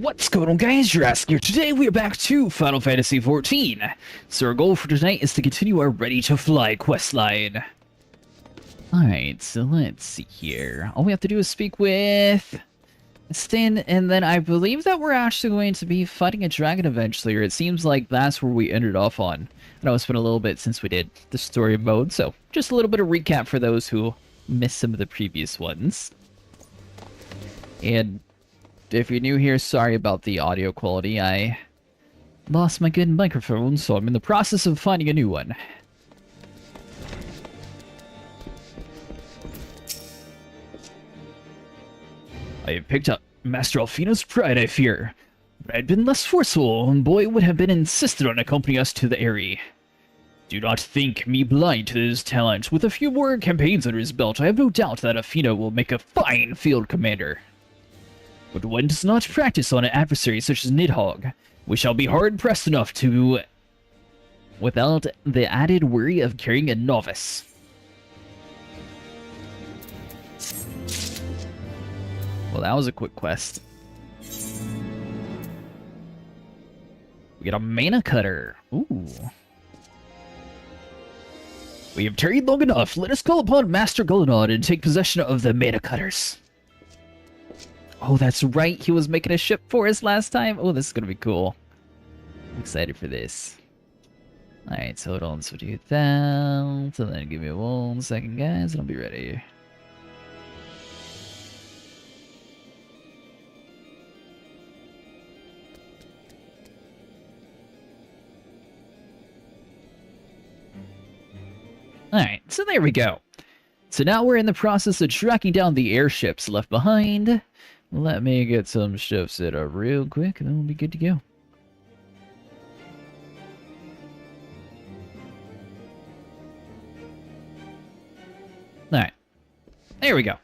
What's going on, guys? Jurassic here. Today we are back to Final Fantasy XIV. So our goal for tonight is to continue our Ready to Fly questline. Alright, so let's see here. All we have to do is speak with Stin, and then I believe that we're actually going to be fighting a dragon eventually, or it seems like that's where we ended off on. I know it's been a little bit since we did the story mode, so just a little bit of recap for those who missed some of the previous ones. And if you're new here, sorry about the audio quality. I lost my good microphone, so I'm in the process of finding a new one. I have picked up Master Alfino's pride, I fear. But I'd been less forceful, and boy would have been insisted on accompanying us to the Eyrie. Do not think me blind to his talent. With a few more campaigns under his belt, I have no doubt that Alfino will make a fine field commander. But one does not practice on an adversary such as Nidhogg. We shall be hard-pressed enough to... without the added worry of carrying a novice. Well, that was a quick quest. We got a mana cutter. Ooh. We have tarried long enough. Let us call upon Master Gullinod and take possession of the mana cutters. Oh, that's right. He was making a ship for us last time. Oh, this is going to be cool. I'm excited for this. Alright, so hold on. So do that. So then give me 1 second, guys, and I'll be ready. Alright, so there we go. So now we're in the process of tracking down the airships left behind. Let me get some stuff set up real quick, and then we'll be good to go. Alright. There we go.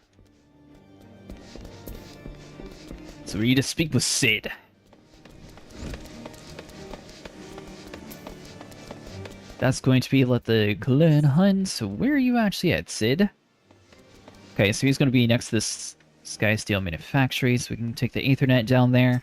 So we need to speak with Sid. That's going to be let the clan hunt. So where are you actually at, Sid? Okay, so he's going to be next to this Sky Steel Manufactory, so we can take the Aethernet down there.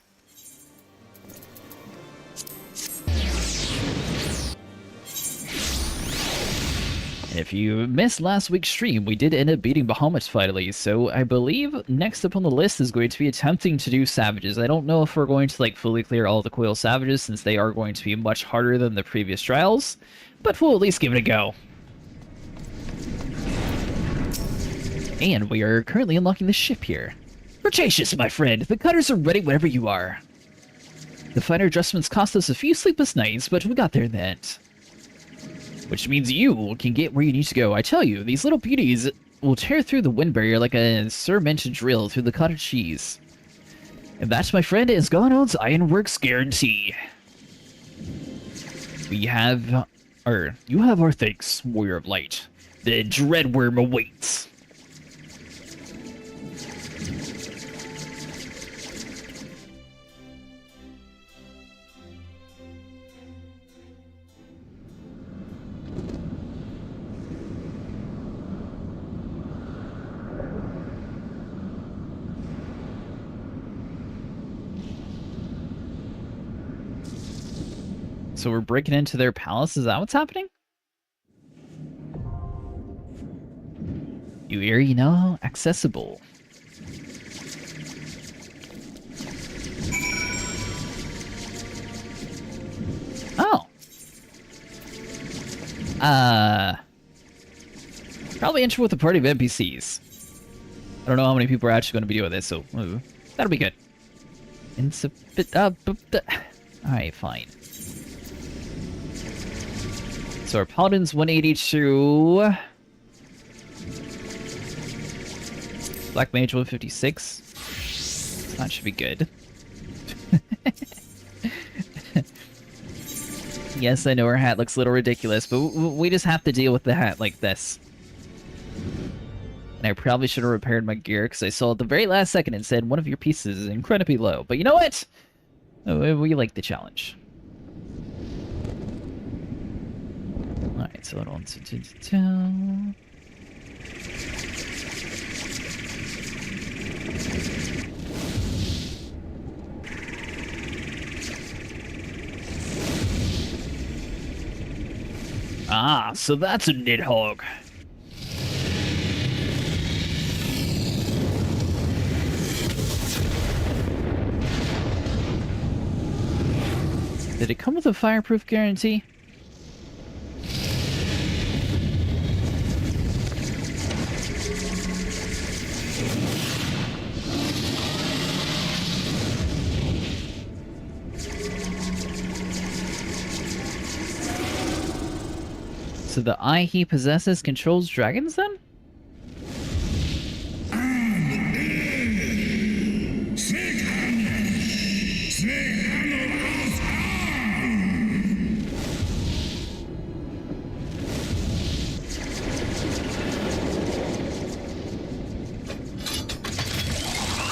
And if you missed last week's stream, we did end up beating Bahamut finally, so I believe next up on the list is going to be attempting to do Savages. I don't know if we're going to like fully clear all the Coil Savages, since they are going to be much harder than the previous trials, but we'll at least give it a go. And we are currently unlocking the ship here. Cretaceous, my friend! The cutters are ready whenever you are. The finer adjustments cost us a few sleepless nights, but we got there in the end. Which means you can get where you need to go. I tell you, these little beauties will tear through the wind barrier like a cemented drill through the cottage cheese. And that, my friend, is Gonod's Ironworks guarantee. You have our thanks, Warrior of Light. The Dreadworm awaits. So we're breaking into their palace? Is that what's happening? You Eyrie now accessible. Oh. Probably enter with a party of NPCs. I don't know how many people are actually going to be doing this, so that'll be good. Alright, fine. So our Paladin's 182. Black Mage 156. That should be good. Yes, I know our hat looks a little ridiculous, but we just have to deal with the hat like this. And I probably should have repaired my gear, because I saw at the very last second it said one of your pieces is incredibly low. But you know what? We like the challenge. Alright, so hold on. Ah, so that's a Nidhogg. Did it come with a fireproof guarantee? So the eye he possesses controls dragons, then?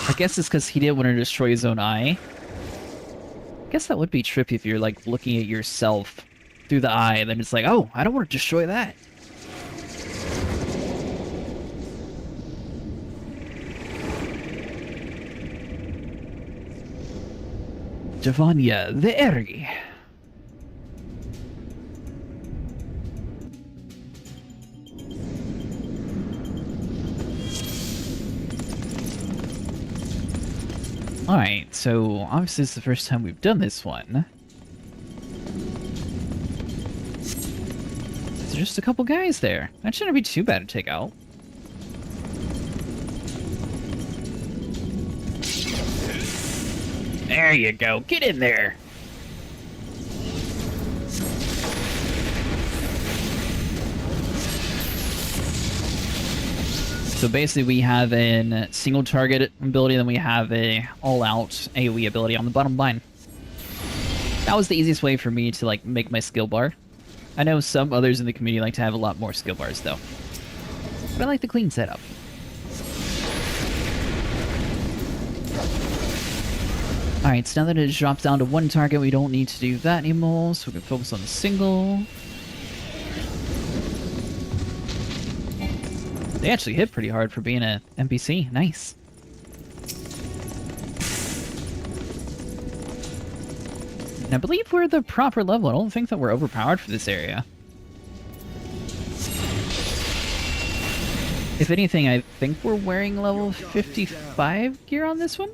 I guess it's because he didn't want to destroy his own eye. I guess that would be trippy if you're, like, looking at yourself through the eye, and then it's like, oh, I don't want to destroy that. Javanya the Eri. Alright, so obviously it's the first time we've done this one. There's just a couple guys there. That shouldn't be too bad to take out. There you go. Get in there. So basically we have a single target ability, then we have a all-out AoE ability on the bottom line. That was the easiest way for me to like make my skill bar. I know some others in the community like to have a lot more skill bars though. But I like the clean setup. Alright, so now that it's dropped down to one target, we don't need to do that anymore, so we can focus on the single. They actually hit pretty hard for being an NPC. Nice. And I believe we're the proper level. I don't think that we're overpowered for this area. If anything, I think we're wearing level 55 gear on this one.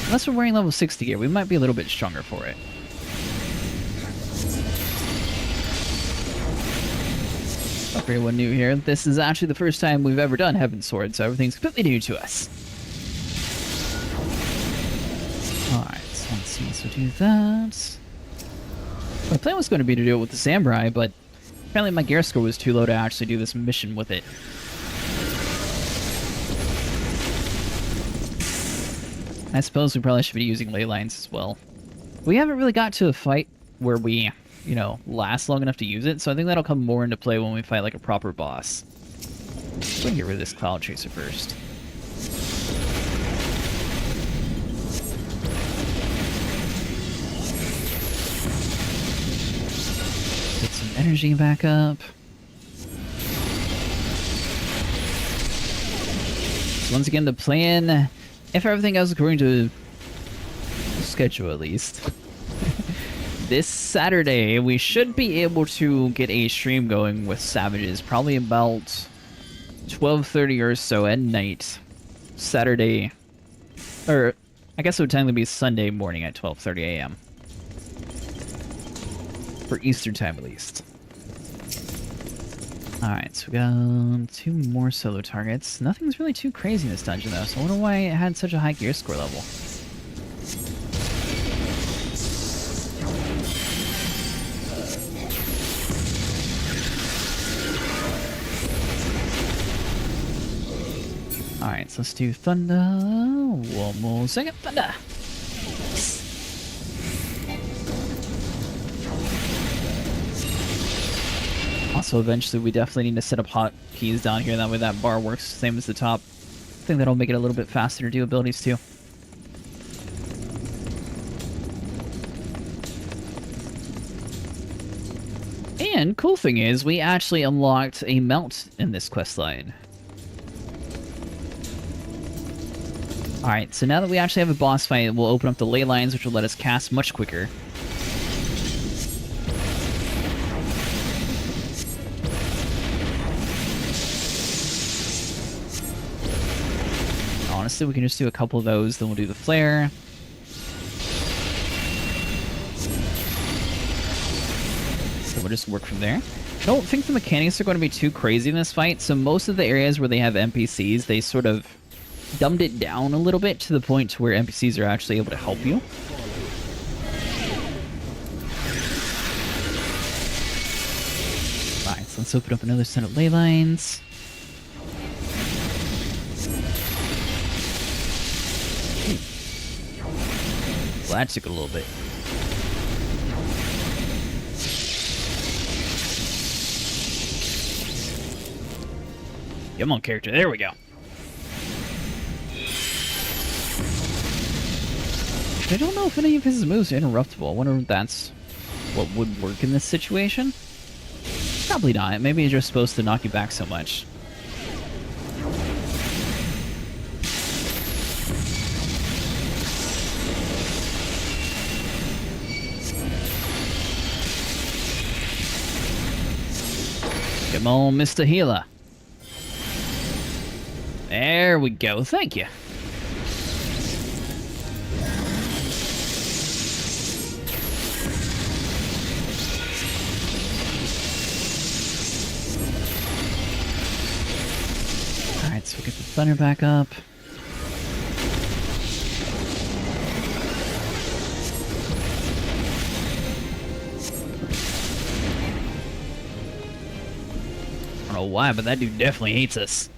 Unless we're wearing level 60 gear, we might be a little bit stronger for it. For anyone new here, this is actually the first time we've ever done Heavensward, so everything's completely new to us. Alright, so let's see, so do that. My plan was going to be to do it with the Samurai, but apparently my gear score was too low to actually do this mission with it. I suppose we probably should be using ley lines as well. We haven't really got to a fight where we, you know, last long enough to use it, so I think that'll come more into play when we fight like a proper boss. Let's get rid of this Cloud Chaser first. Get some energy back up. So once again, the plan, if everything goes according to schedule at least, this Saturday we should be able to get a stream going with Savages, probably about 12:30 or so at night. Saturday, or I guess it would technically be Sunday morning at 12:30 a.m. for Eastern time at least. Alright, so we got 2 more solo targets. Nothing's really too crazy in this dungeon though, so I wonder why it had such a high gear score level. Alright, so let's do Thunder. One more second. Thunder! Also, eventually we definitely need to set up hotkeys down here, that way that bar works same as the top. I think that'll make it a little bit faster to do abilities too. And cool thing is, we actually unlocked a mount in this questline. Alright, so now that we actually have a boss fight, we'll open up the ley lines, which will let us cast much quicker. exhausted, we can just do a couple of those, then we'll do the flare. So we'll just work from there. I don't think the mechanics are going to be too crazy in this fight, so most of the areas where they have NPCs, they sort of dumbed it down a little bit to the point to where NPCs are actually able to help you. Alright, so let's open up another set of ley lines. Well, that took a little bit. Come on, character. There we go. I don't know if any of his moves are interruptible. I wonder if that's what would work in this situation. Probably not. Maybe he's just supposed to knock you back so much. Come on, Mr. Healer. There we go. Thank you. Alright, so we'll get the thunder back up. I don't know why, but that dude definitely hates us.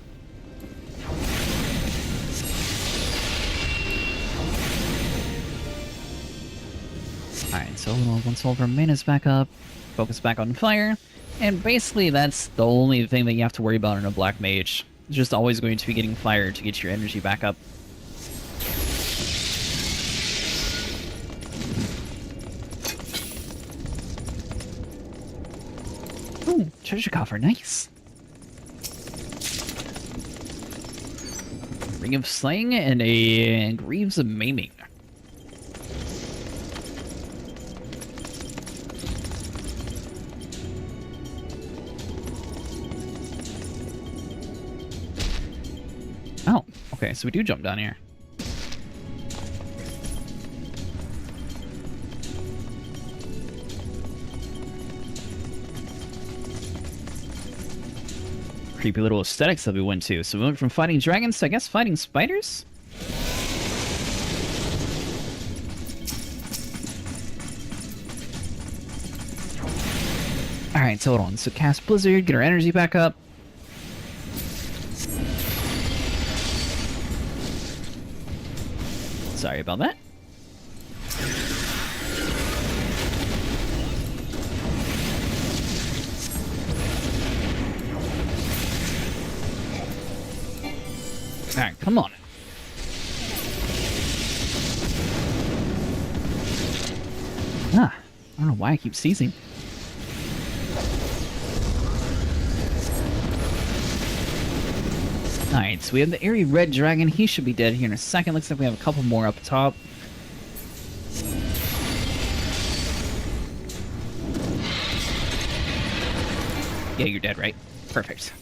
Alright, so once all of our mana's back up, focus back on fire, and basically that's the only thing that you have to worry about in a black mage. It's just always going to be getting fire to get your energy back up. Ooh, treasure coffer, nice. Ring of Slaying and a Greaves of Maiming. Oh, okay, so we do jump down here. Creepy little aesthetics that we went to. So we went from fighting dragons to, I guess, fighting spiders? Alright, so hold on. So cast Blizzard, get our energy back up. Sorry about that. Alright, come on. I don't know why I keep seizing. Alright, so we have the airy red dragon. He should be dead here in a second. Looks like we have a couple more up top. Yeah, you're dead, right? Perfect.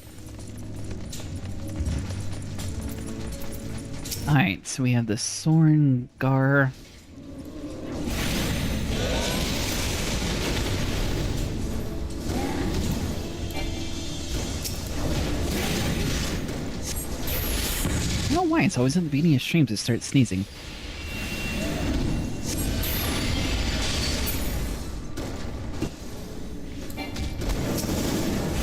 Alright, so we have the Sorengar. I don't know why, it's always at the beginning of streams it starts sneezing.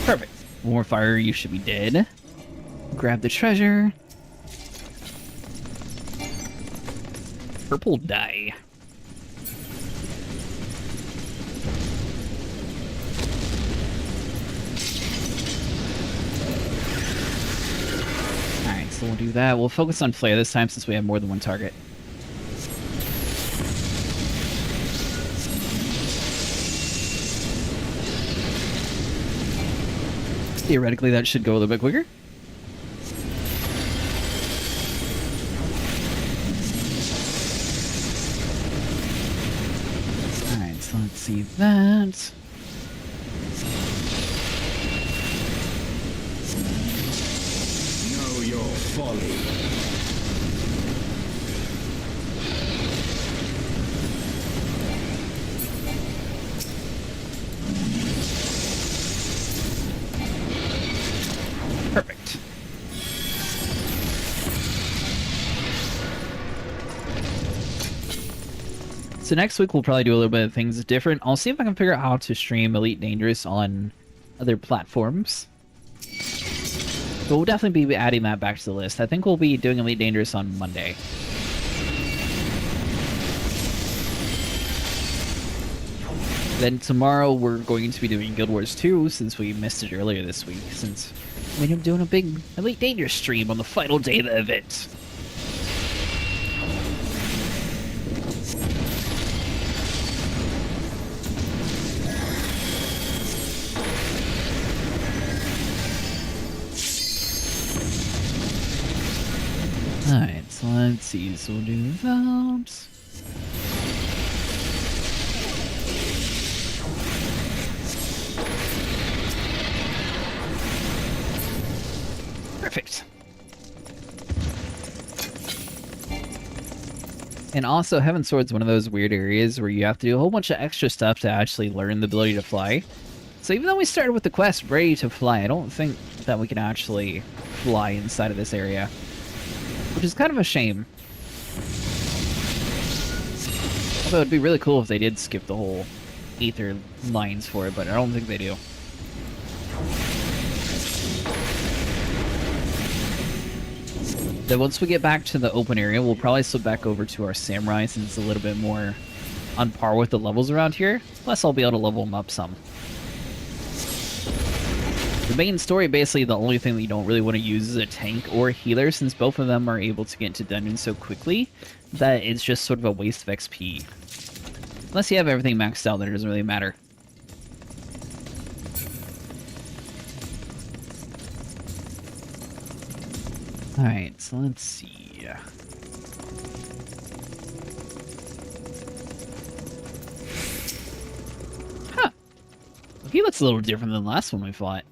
Perfect. One more fire, you should be dead. Grab the treasure. Purple dye. Alright, so we'll do that. We'll focus on flare this time since we have more than one target. Theoretically, that should go a little bit quicker. Alright, so let's see that. Know your folly. So next week we'll probably do a little bit of things different. I'll see if I can figure out how to stream Elite Dangerous on other platforms. But we'll definitely be adding that back to the list. I think we'll be doing Elite Dangerous on Monday. Then tomorrow we're going to be doing Guild Wars 2, since we missed it earlier this week, since we ended up doing a big Elite Dangerous stream on the final day of the event. Alright, so let's see, so we'll do that. Perfect. And also, Heavensward's one of those weird areas where you have to do a whole bunch of extra stuff to actually learn the ability to fly. So even though we started with the quest ready to fly, I don't think that we can actually fly inside of this area. Which is kind of a shame. Although it'd be really cool if they did skip the whole Aether lines for it, but I don't think they do. Then once we get back to the open area, we'll probably slip back over to our Samurai, since it's a little bit more on par with the levels around here. Plus, I'll be able to level them up some. The main story, basically, the only thing that you don't really want to use is a tank or a healer, since both of them are able to get into dungeons so quickly that it's just sort of a waste of XP. Unless you have everything maxed out, then it doesn't really matter. Alright, so let's see. Huh. He looks a little different than the last one we fought.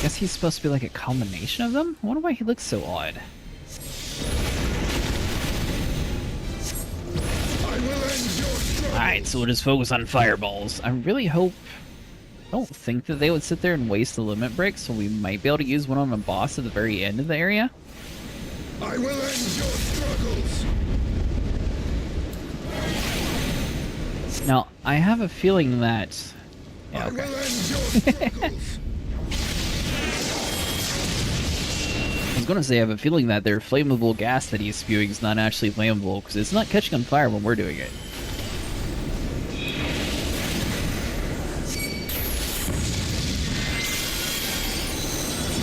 Guess he's supposed to be like a combination of them? I wonder why he looks so odd. Alright, so we'll just focus on fireballs. I really hope... I don't think that they would sit there and waste the limit break, so we might be able to use one on a boss at the very end of the area. I will end your struggles. Now, I have a feeling that... Yeah, okay. I will end your struggles. I was going to say I have a feeling that their flammable gas that he's spewing is not actually flammable, because it's not catching on fire when we're doing it.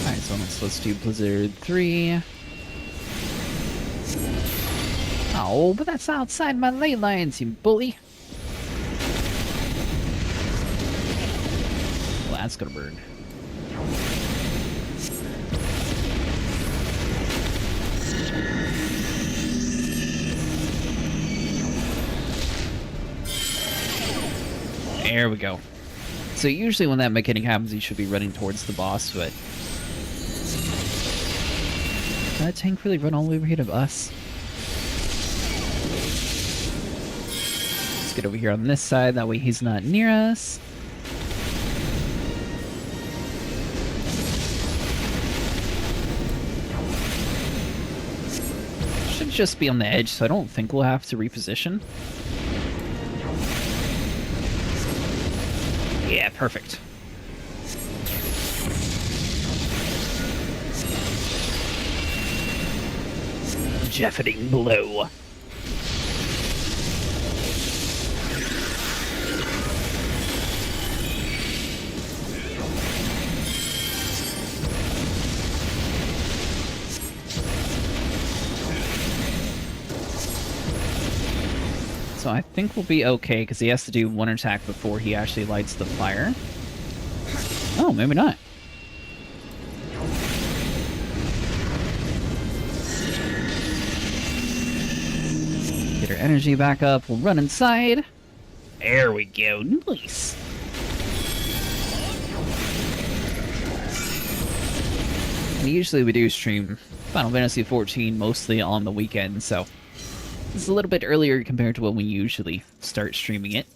Alright, so let's do Blizzard 3. Oh, but that's outside my ley lines, you bully. Well, that's gonna burn. There we go. So usually when that mechanic happens, you should be running towards the boss, but... Did that tank really run all the way over here to us? Let's get over here on this side, that way he's not near us. Should just be on the edge, so I don't think we'll have to reposition. Yeah, perfect. Deafening blow. So I think we'll be okay, because he has to do one attack before he actually lights the fire. Oh, maybe not. Get our energy back up, we'll run inside. There we go, nice. And usually we do stream Final Fantasy XIV mostly on the weekend, so... It's a little bit earlier compared to when we usually start streaming it.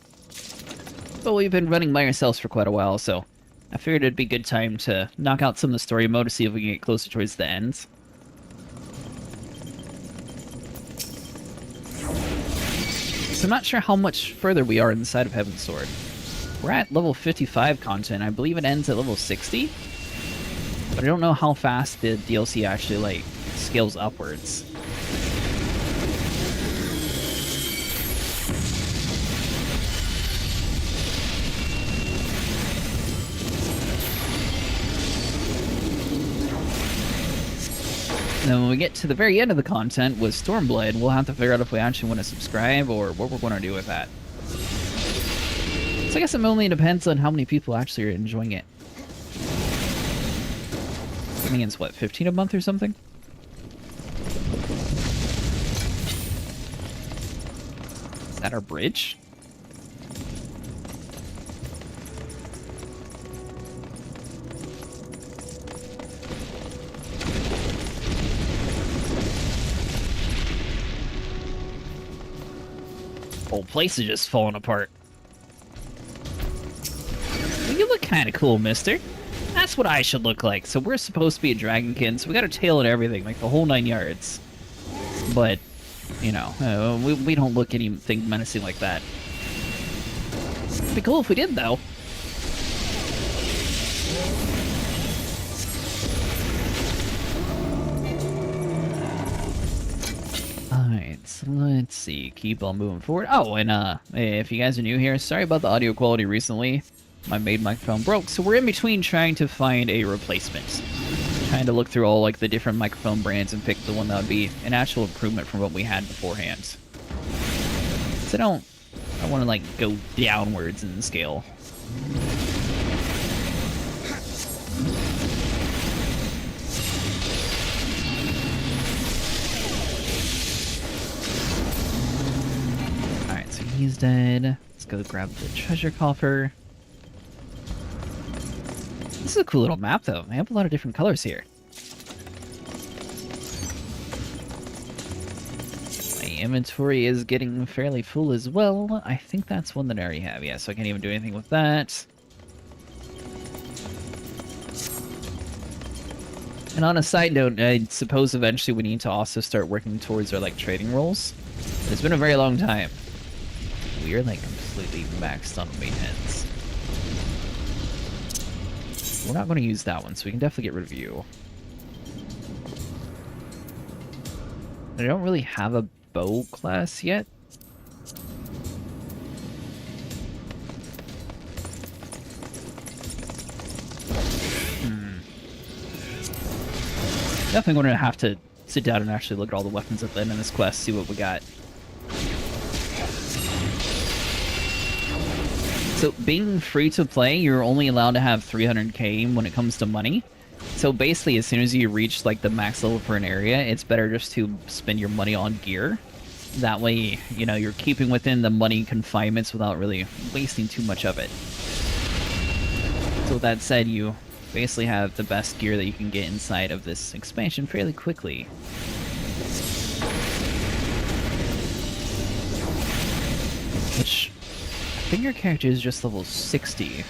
But we've been running by ourselves for quite a while, so I figured it'd be a good time to knock out some of the story mode to see if we can get closer towards the end. So I'm not sure how much further we are inside of Heavensward. We're at level 55 content. I believe it ends at level 60. But I don't know how fast the DLC actually, like, scales upwards. Then when we get to the very end of the content with Stormblade, we'll have to figure out if we actually want to subscribe or what we're going to do with that. So I guess it only depends on how many people actually are enjoying it. I think it's, what, 15 a month or something? Is that our bridge? Whole place is just falling apart. Well, you look kind of cool, mister. That's what I should look like. So we're supposed to be a dragonkin, so we got our tail and everything, like the whole 9 yards. But, you know, we don't look anything menacing like that. It'd be cool if we did, though. Alright, so let's see. Keep on moving forward. Oh, and if you guys are new here, sorry about the audio quality recently. My main microphone broke, so we're in between trying to find a replacement. Trying to look through all like the different microphone brands and pick the one that would be an actual improvement from what we had beforehand. So I don't want to like go downwards in scale. Alright, so he's dead. Let's go grab the treasure coffer. This is a cool little map, though. They have a lot of different colors here. My inventory is getting fairly full as well. I think that's one that I already have. Yeah, so I can't even do anything with that. And on a side note, I suppose eventually we need to also start working towards our, like, trading roles. It's been a very long time. We are, like, completely maxed on maintenance. We're not going to use that one, so we can definitely get rid of you. I don't really have a bow class yet. Definitely going to have to sit down and actually look at all the weapons at the end of this quest, see what we got. So being free to play, you're only allowed to have 300k when it comes to money. So basically, as soon as you reach like the max level for an area, it's better just to spend your money on gear. That way, you know, you're keeping within the money confinements without really wasting too much of it. So with that said, you basically have the best gear that you can get inside of this expansion fairly quickly. Which... I think your character is just level 60.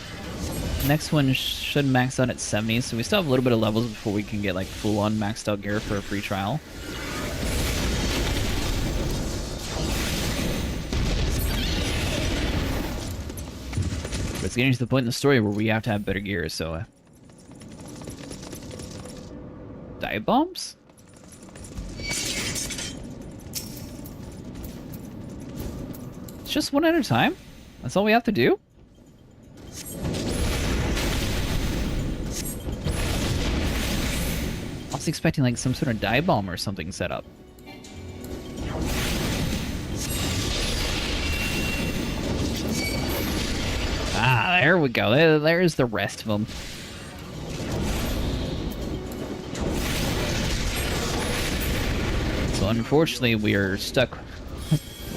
Next one should max out at 70, so we still have a little bit of levels before we can get like full-on maxed out gear for a free trial. But it's getting to the point in the story where we have to have better gear, so... dive bombs? It's just one at a time? That's all we have to do? I was expecting like some sort of dive bomb or something set up. Ah, there we go. There's the rest of them. So unfortunately, we are stuck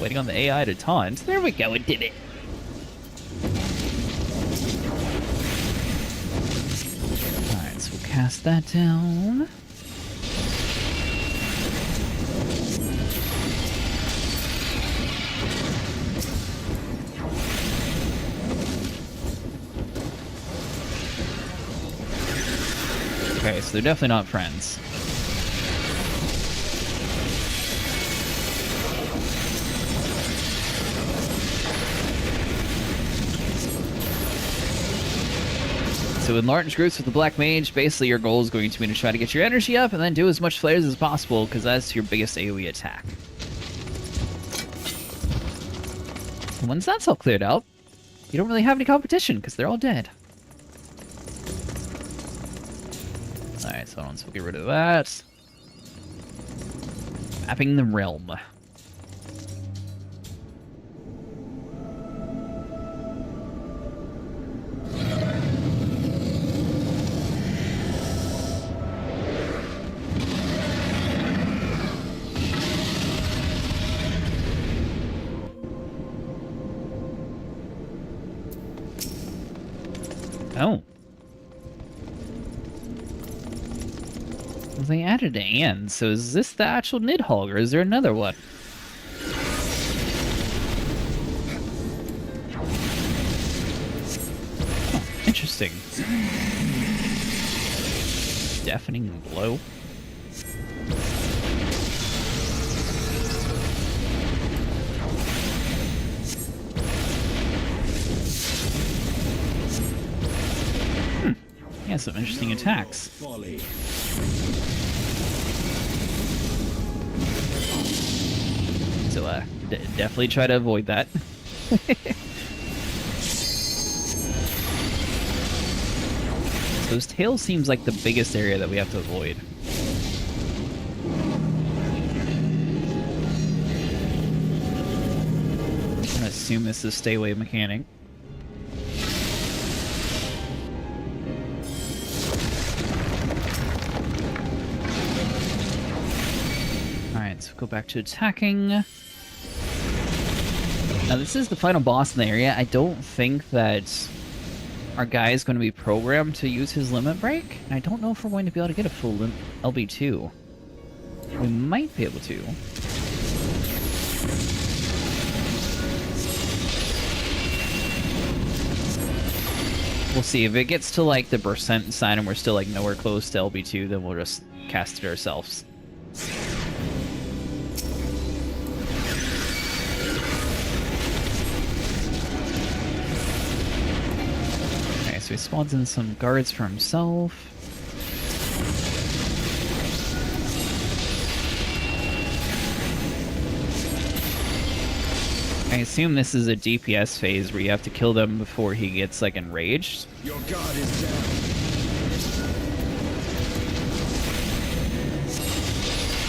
waiting on the AI to taunt. There we go, it did it. Alright, so we'll cast that down. so they're definitely not friends. So in large groups with the Black Mage, basically your goal is going to be to try to get your energy up and then do as much flares as possible, because that's your biggest AoE attack. And once that's all cleared out, you don't really have any competition, because they're all dead. Alright, so once we'll get rid of that. Mapping the realm. Oh. Well, they added an and, so is this the actual Nidhogg, or is there another one? Oh, interesting. Deafening blow. Yeah, some interesting attacks. Folly. So, definitely try to avoid that. So his tail seems like the biggest area that we have to avoid. I'm gonna assume this is stay away mechanic. So go back to attacking. Now this is the final boss in the area. I don't think that our guy is going to be programmed to use his limit break. I don't know if we're going to be able to get a full LB2. We might be able to. We'll see. If it gets to like the percent sign and we're still like nowhere close to LB2, then we'll just cast it ourselves. So he spawns in some guards for himself. I assume this is a DPS phase where you have to kill them before he gets, like, enraged. Your guard is down.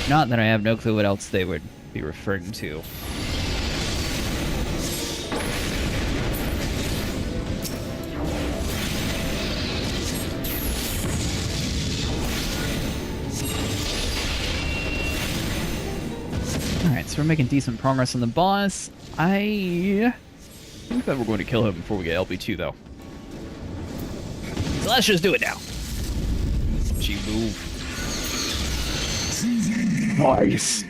Not that I have no clue what else they would be referring to. Alright, so we're making decent progress on the boss. I think that we're going to kill him before we get LB2, though. So let's just do it now. Gee, move. Nice.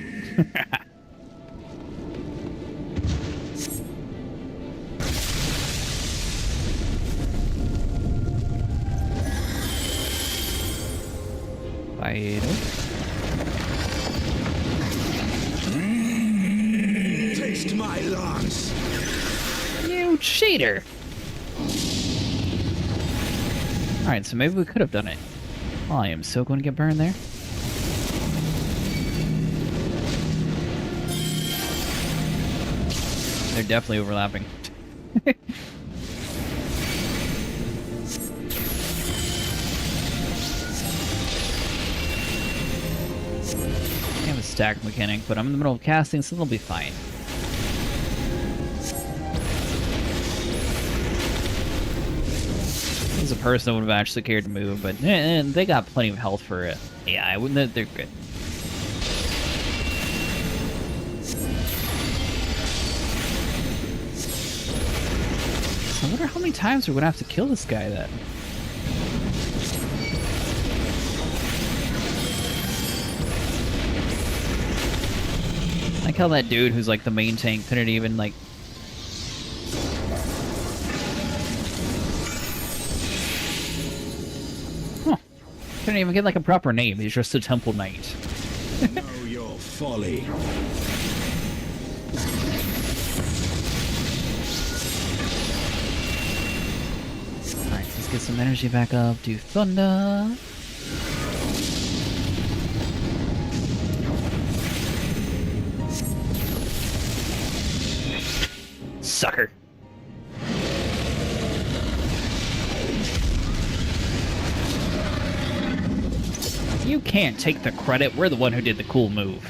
Taste my lance. You cheater! Alright, so maybe we could have done it. Oh, I am so going to get burned there. They're definitely overlapping. I have a stack mechanic, but I'm in the middle of casting, so they'll be fine. As a person, I would have actually cared to move, but they got plenty of health for it. Yeah, I wouldn't. They're good. So I wonder how many times we're gonna have to kill this guy then. Like how that dude who's like the main tank couldn't even like. Couldn't didn't even get like a proper name. He's just a temple knight. Know your folly. Alright, let's get some energy back up. Do thunder. Sucker. You can't take the credit. We're the one who did the cool move.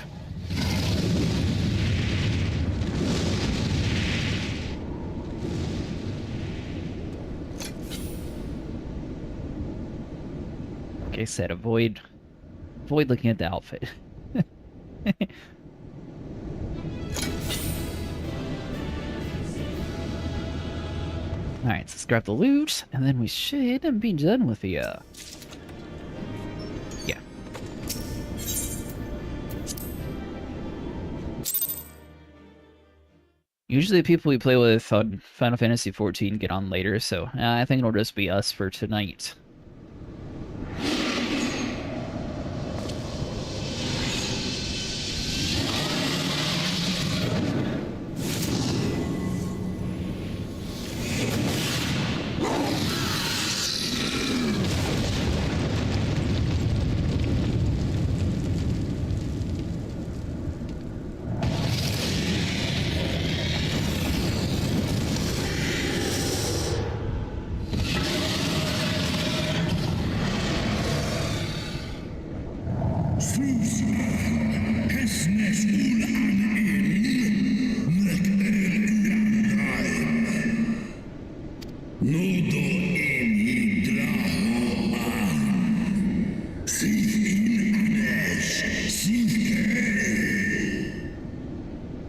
Like I said, avoid looking at the outfit. Alright, so let's grab the loot, and then we should be done with the, yeah. Usually the people we play with on Final Fantasy XIV get on later, so I think it'll just be us for tonight.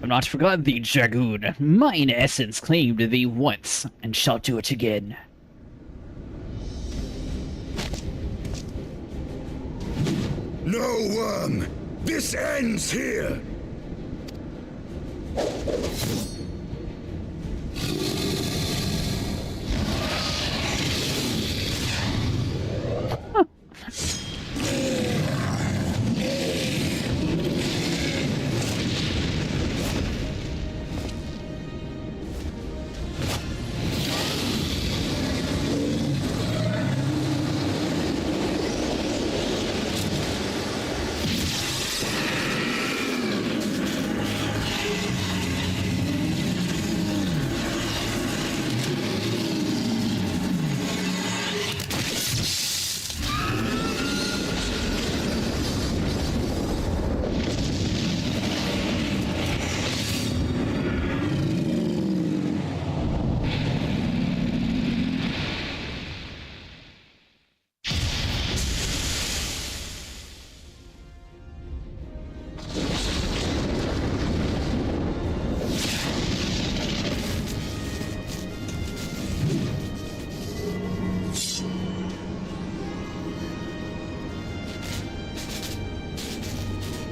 I've not forgotten thee, Dragoon. Mine essence claimed thee once, and shall do it again. No, worm! This ends here!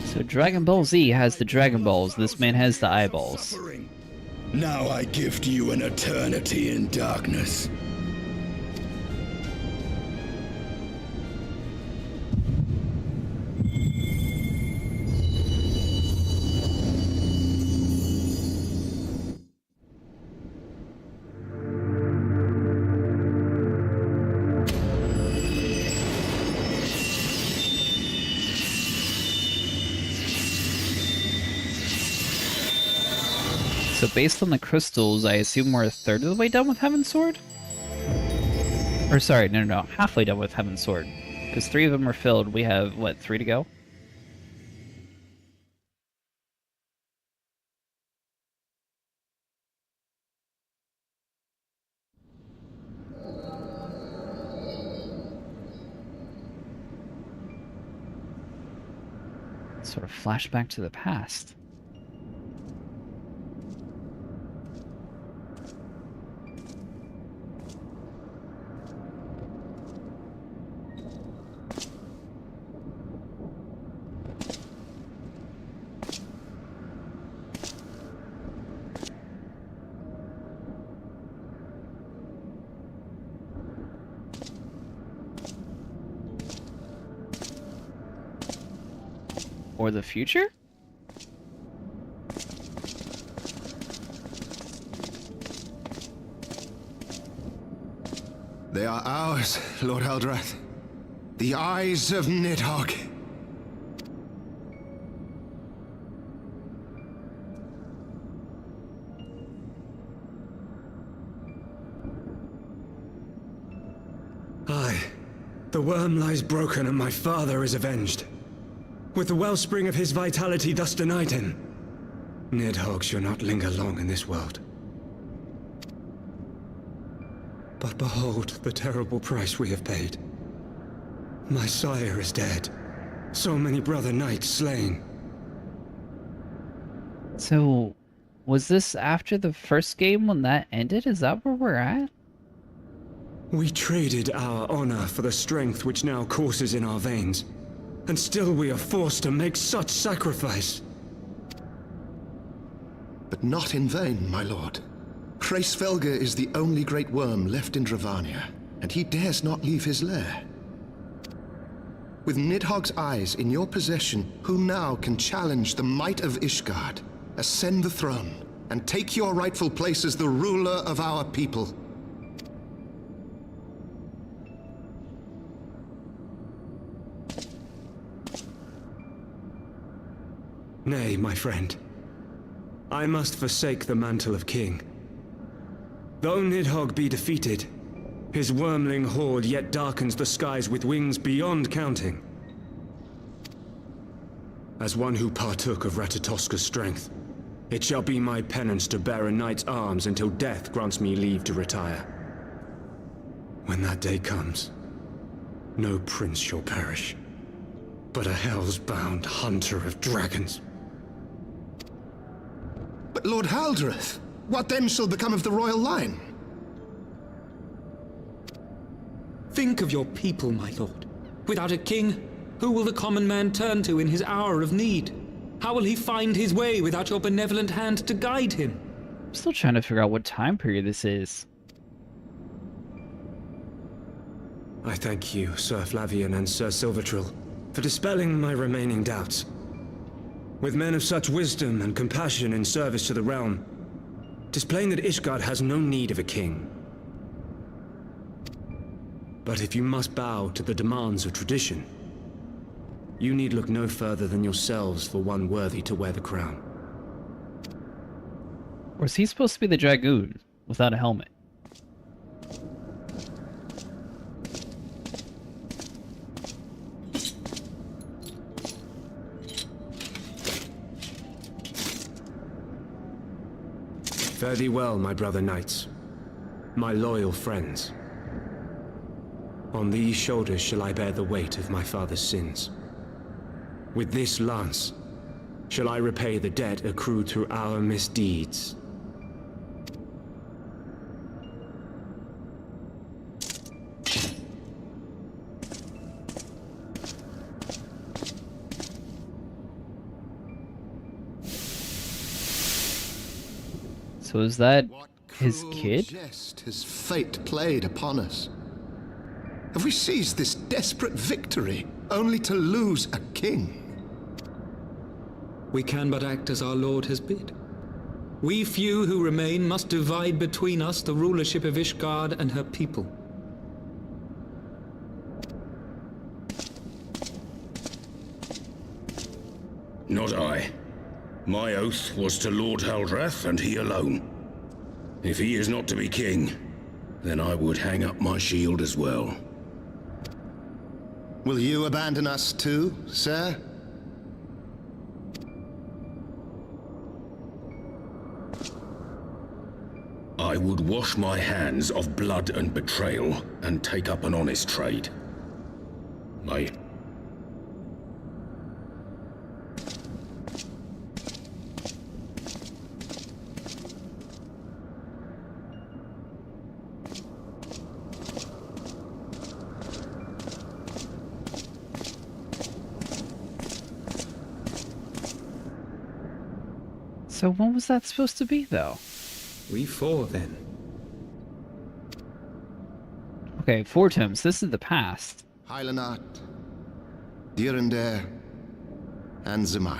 So Dragon Ball Z has the Dragon Balls, this man has the eyeballs. Suffering. Now I gift you an eternity in darkness. So based on the crystals, I assume we're a third of the way done with Heavensward? Or sorry, no, halfway done with Heavensward. Because 3 of them are filled, we have, what, 3 to go? Sort of flashback to the past. Or the future? They are ours, Lord Eldrath. The eyes of Nidhogg. Aye. The worm lies broken and my father is avenged. With the wellspring of his vitality thus denied him, Nidhogg shall not linger long in this world. But behold the terrible price we have paid. My sire is dead. So many brother knights slain. So, was this after the first game when that ended? Is that where we're at? We traded our honor for the strength which now courses in our veins. And still we are forced to make such sacrifice. But not in vain, my lord. Hraesvelgr is the only great worm left in Dravania, and he dares not leave his lair. With Nidhogg's eyes in your possession, who now can challenge the might of Ishgard, ascend the throne, and take your rightful place as the ruler of our people? Nay, my friend. I must forsake the mantle of king. Though Nidhogg be defeated, his wormling horde yet darkens the skies with wings beyond counting. As one who partook of Ratatoska's strength, it shall be my penance to bear a knight's arms until death grants me leave to retire. When that day comes, no prince shall perish, but a hell's-bound hunter of dragons. But Lord Haldreth, what then shall become of the royal line? Think of your people, my lord. Without a king, who will the common man turn to in his hour of need? How will he find his way without your benevolent hand to guide him? I'm still trying to figure out what time period this is. I thank you, Sir Flavian and Sir Silvertrill, for dispelling my remaining doubts. With men of such wisdom and compassion in service to the realm, 'tis plain that Ishgard has no need of a king. But if you must bow to the demands of tradition, you need look no further than yourselves for one worthy to wear the crown. Or is he supposed to be the dragoon without a helmet? Fare thee well, my brother knights, my loyal friends. On these shoulders shall I bear the weight of my father's sins. With this lance shall I repay the debt accrued through our misdeeds. So is that What his cruel kid? jest has fate played upon us? Have we seized this desperate victory only to lose a king? We can but act as our lord has bid. We few who remain must divide between us the rulership of Ishgard and her people. Not I. My oath was to Lord Haldrath, and he alone. If he is not to be king, then I would hang up my shield as well. Will you abandon us too, sir? I would wash my hands of blood and betrayal, and take up an honest trade. So when was that supposed to be, though? We four, then. Okay, four tomes. This is the past. Hylanat, Dyrendare, and Zemail.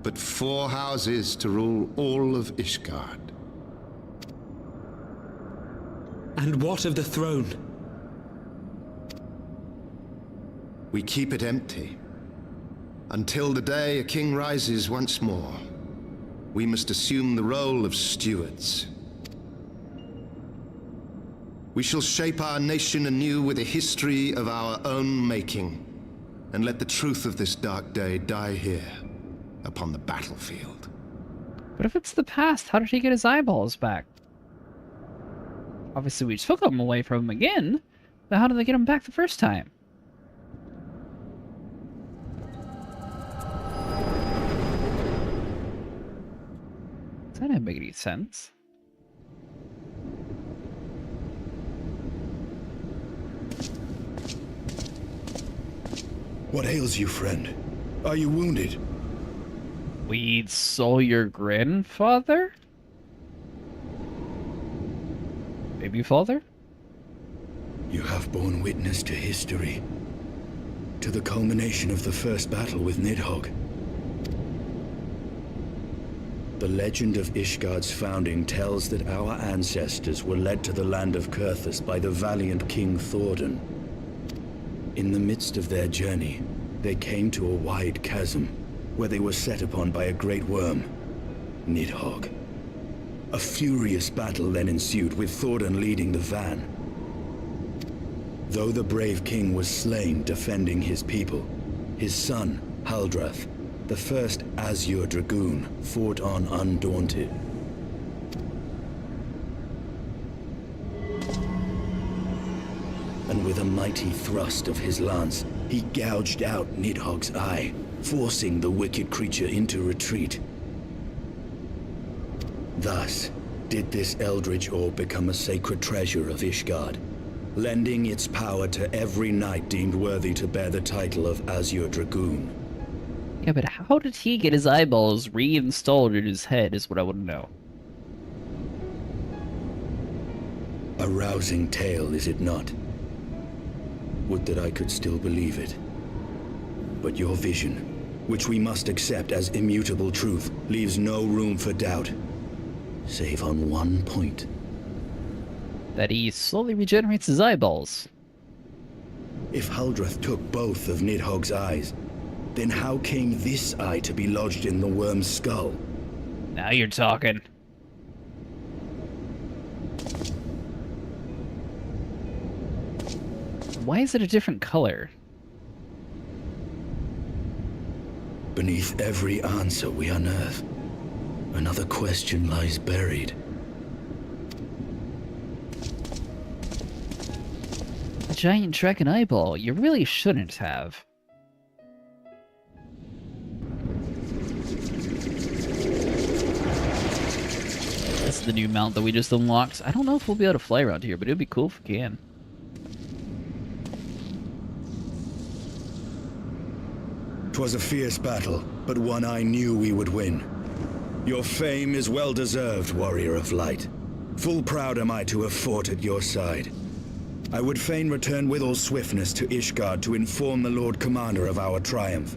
But 4 houses to rule all of Ishgard. And what of the throne? We keep it empty. Until the day a king rises once more, we must assume the role of stewards. We shall shape our nation anew with a history of our own making, and let the truth of this dark day die here, upon the battlefield. But if it's the past, how did he get his eyeballs back? Obviously, we took them away from him again, but how did they get him back the first time? That didn't make any sense. What ails you, friend? Are you wounded? We saw your grandfather? Baby father? You have borne witness to history. To the culmination of the first battle with Nidhogg. The legend of Ishgard's founding tells that our ancestors were led to the land of Kurthus by the valiant King Thordan. In the midst of their journey, they came to a wide chasm, where they were set upon by a great worm, Nidhogg. A furious battle then ensued, with Thordan leading the van. Though the brave king was slain defending his people, his son, Haldrath, the first Azure Dragoon, fought on undaunted. And with a mighty thrust of his lance, he gouged out Nidhogg's eye, forcing the wicked creature into retreat. Thus, did this eldritch orb become a sacred treasure of Ishgard, lending its power to every knight deemed worthy to bear the title of Azure Dragoon. Yeah, but how did he get his eyeballs reinstalled in his head is what I want to know. A rousing tale, is it not? Would that I could still believe it. But your vision, which we must accept as immutable truth, leaves no room for doubt. Save on one point. That he slowly regenerates his eyeballs. If Haldrath took both of Nidhogg's eyes, then how came this eye to be lodged in the worm's skull? Now you're talking. Why is it a different color? Beneath every answer we unearth, another question lies buried. A giant dragon eyeball. You really shouldn't have. This is the new mount that we just unlocked. I don't know if we'll be able to fly around here, but it'd be cool if we can. "'Twas a fierce battle, but one I knew we would win. Your fame is well deserved, warrior of light. Full proud am I to have fought at your side. I would fain return with all swiftness to Ishgard to inform the Lord Commander of our triumph.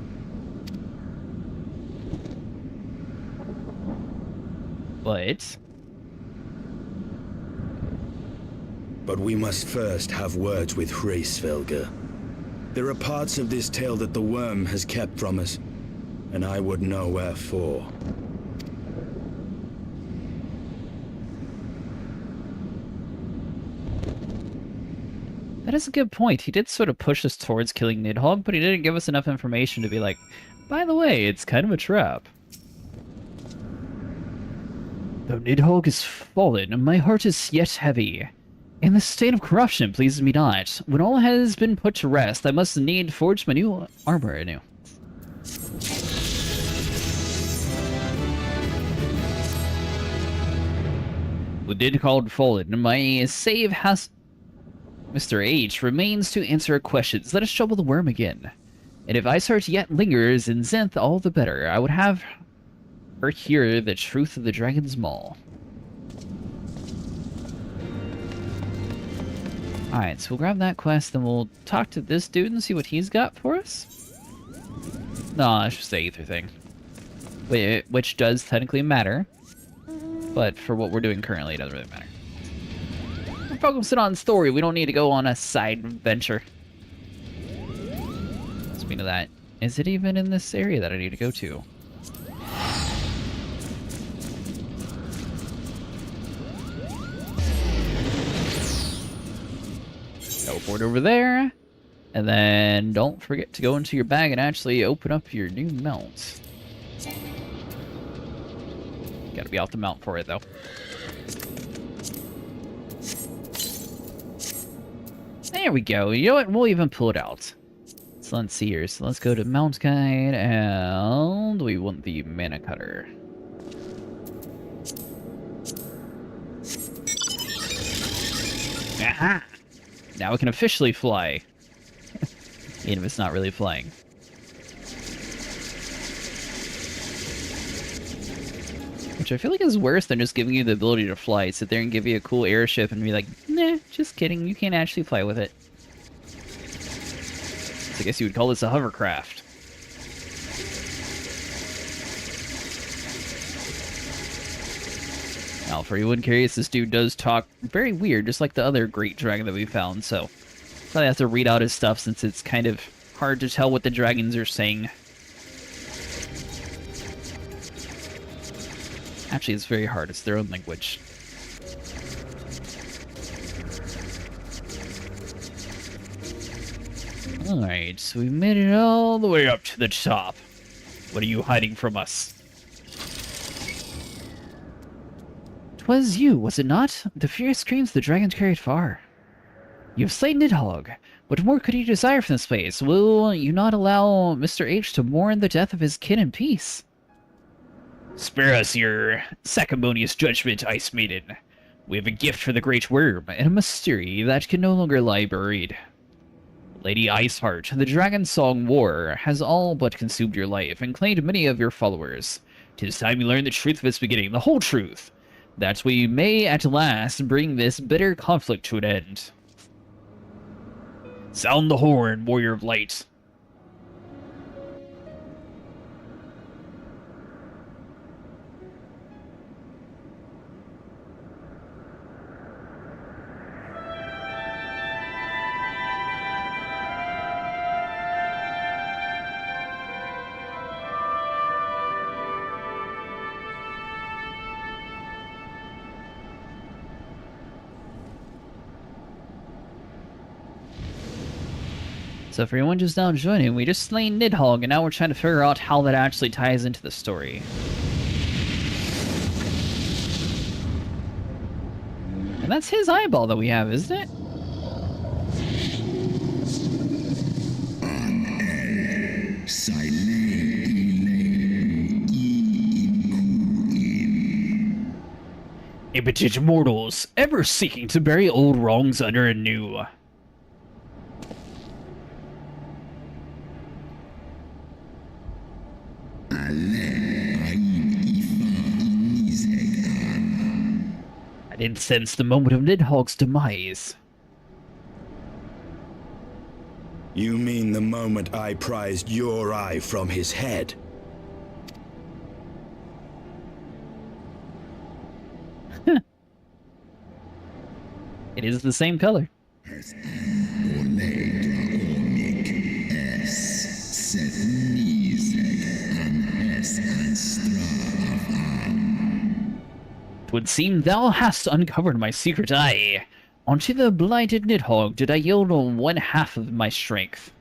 But we must first have words with Hraesvelgr. There are parts of this tale that the worm has kept from us, and I would know wherefore." That is a good point. He did sort of push us towards killing Nidhogg, but he didn't give us enough information to be like, by the way, it's kind of a trap. Though Nidhogg is fallen, my heart is yet heavy. And the state of corruption pleases me not. When all has been put to rest, I must need forge my new armor anew. With Nidhogg fallen, my save has... Mr. H remains to answer questions. Let us trouble the worm again. And if Ishgard yet lingers in Zenth, all the better. I would have her hear the truth of the Dragon's Maw. Alright, so we'll grab that quest, then we'll talk to this dude and see what he's got for us. No, that's just the Aether thing. Which does technically matter. But for what we're doing currently, it doesn't really matter. We're focusing on story. We don't need to go on a side venture. Speaking of that, is it even in this area that I need to go to? Teleport over there. And then don't forget to go into your bag and actually open up your new mount. Gotta be off the mount for it, though. There we go. You know what? We'll even pull it out. So let's see here. So let's go to Mount Guide, and we want the Mana Cutter. Aha! Now we can officially fly. Even if it's not really flying. Which I feel like is worse than just giving you the ability to fly. Sit there and give you a cool airship and be like, nah, just kidding, you can't actually fly with it. So I guess you would call this a hovercraft. Now, for anyone curious, this dude does talk very weird, just like the other great dragon that we found, so probably have to read out his stuff since it's kind of hard to tell what the dragons are saying. Actually, it's very hard. It's their own language. Alright, so we made it all the way up to the top. What are you hiding from us? 'Twas you, was it not? The furious screams the dragons carried far. You have slain Nidhogg. What more could you desire from this place? Will you not allow Mr. H to mourn the death of his kin in peace? Spare us your sanctimonious judgment, Ice Maiden. We have a gift for the Great Worm, and a mystery that can no longer lie buried. Lady Iceheart, the Dragon Song War has all but consumed your life and claimed many of your followers. 'Tis time you learn the truth of its beginning, the whole truth. That we may at last bring this bitter conflict to an end. Sound the horn, Warrior of Light. So for anyone just now joining, we just slain Nidhogg, and now we're trying to figure out how that actually ties into the story. And that's his eyeball that we have, isn't it? Impotent mortals, ever seeking to bury old wrongs under a new. I didn't sense the moment of Nidhogg's demise. You mean the moment I prized your eye from his head? It is the same color. Twould seem thou hast uncovered my secret eye. Unto the blighted Nidhogg did I yield on one half of my strength.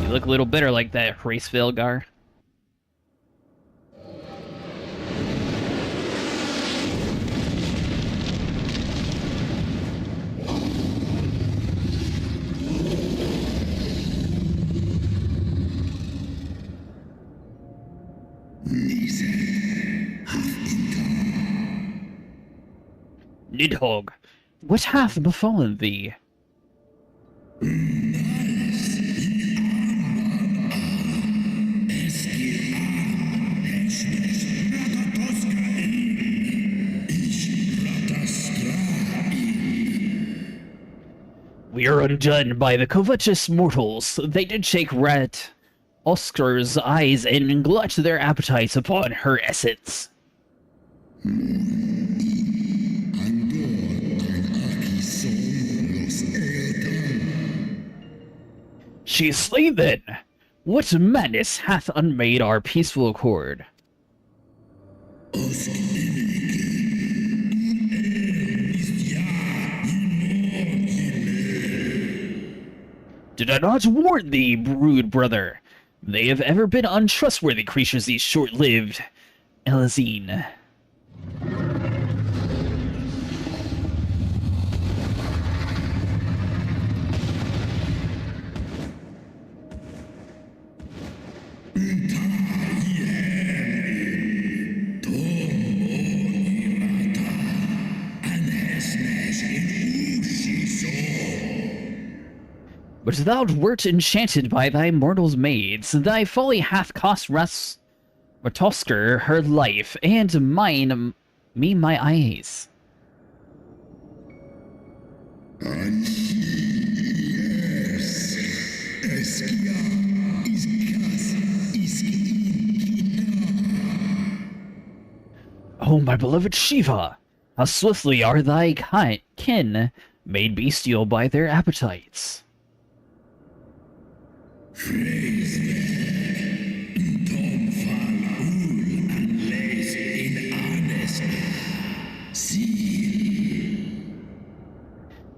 You look a little bitter like that, Race Velgar. Nidhogg, what hath befallen thee? We are undone by the covetous mortals. They did shake Rat Oscar's eyes and glut their appetites upon her essence. She is slain then! What madness hath unmade our peaceful accord? Did I not warn thee, brood brother? They have ever been untrustworthy creatures, these short-lived Elazine. But thou wert enchanted by thy mortal's maids. Thy folly hath cost Ratosker her life, and mine me my eyes. Oh, my beloved Shiva! How swiftly are thy kin made bestial by their appetites.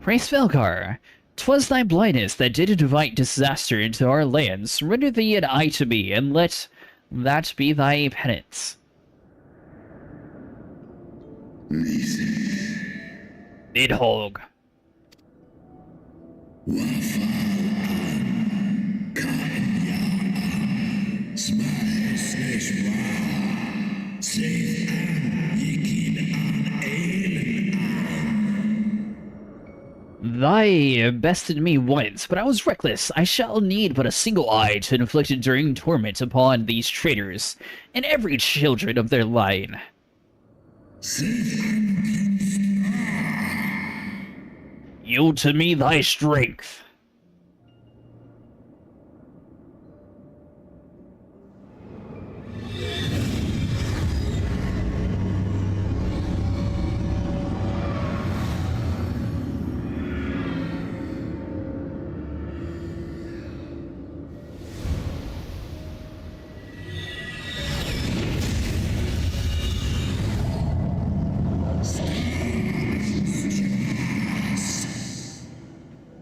Praise Felgar, 'twas thy blindness that did invite disaster into our lands. Surrender thee and I to me, and let that be thy penance. Nidhogg. Thy bested me once, but I was reckless. I shall need but a single eye to inflict enduring torment upon these traitors, and every children of their line. Yield to me thy strength.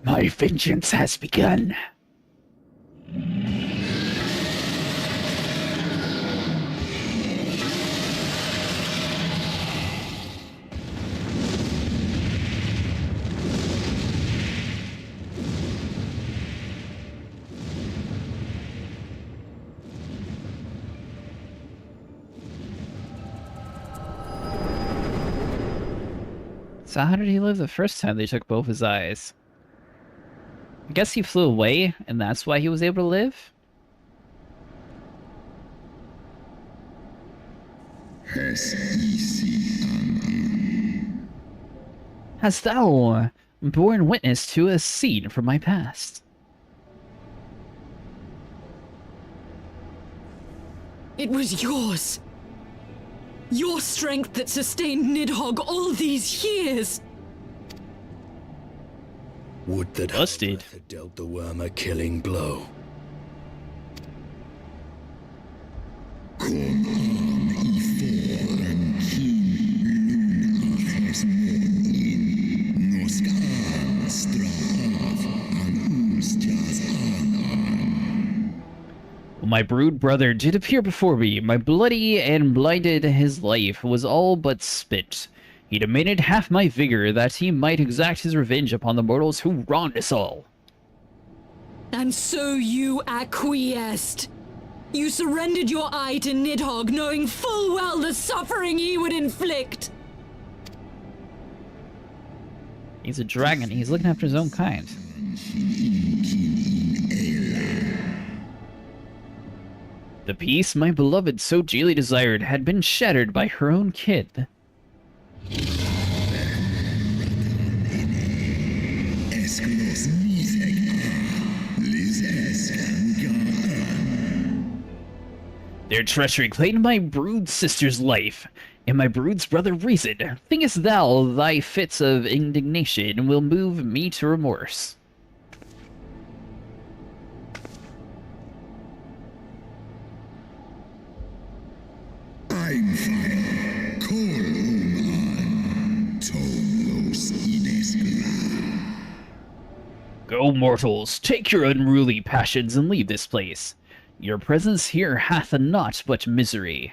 My vengeance has begun. So how did he live the first time they took both his eyes? I guess he flew away, and that's why he was able to live? Hast thou borne witness to a scene from my past? It was yours. Your strength that sustained Nidhogg all these years. Would that Busted. Earth had dealt the worm a killing blow. My brood brother did appear before me. My bloody and blinded his life was all but spent. He demanded half my vigor that he might exact his revenge upon the mortals who wronged us all. And so you acquiesced. You surrendered your eye to Nidhogg, knowing full well the suffering he would inflict. He's a dragon. He's looking after his own kind. The peace my beloved so dearly desired had been shattered by her own kid. Their treachery claimed my brood sister's life, and my brood's brother reason. Thinkest thou thy fits of indignation will move me to remorse? I'm fire. Tomos Ineskla. Go, mortals, take your unruly passions and leave this place. Your presence here hath naught but misery.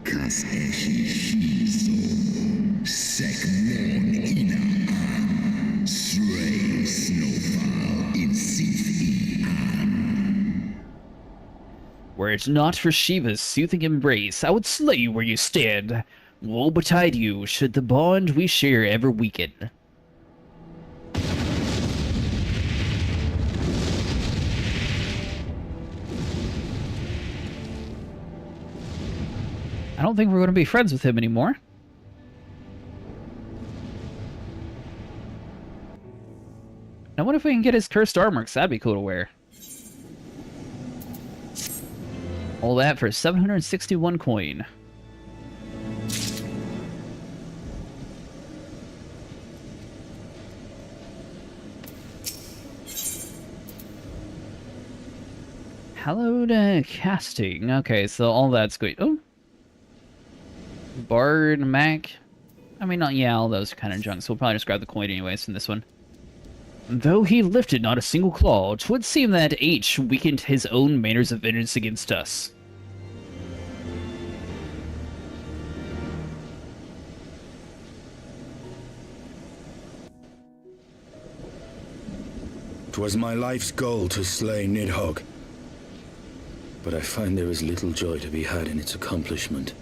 Kas eshi shiso, sek mon ina an, stray snowfall in sith an. Were it not for Shiva's soothing embrace, I would slay you where you stand. Woe betide you, should the bond we share ever weaken. I don't think we're going to be friends with him anymore. Now, what if we can get his cursed armor? 'Cause that'd be cool to wear. All that for 761 coin. Hallowed casting. Okay, so all that's good. Oh. Bard, Mac. I mean, not, yeah, all those kind of junk, so we'll probably just grab the coin anyways from this one. Though he lifted not a single claw, 'twould seem that H weakened his own manners of vengeance against us. "'Twas my life's goal to slay Nidhogg, but I find there is little joy to be had in its accomplishment.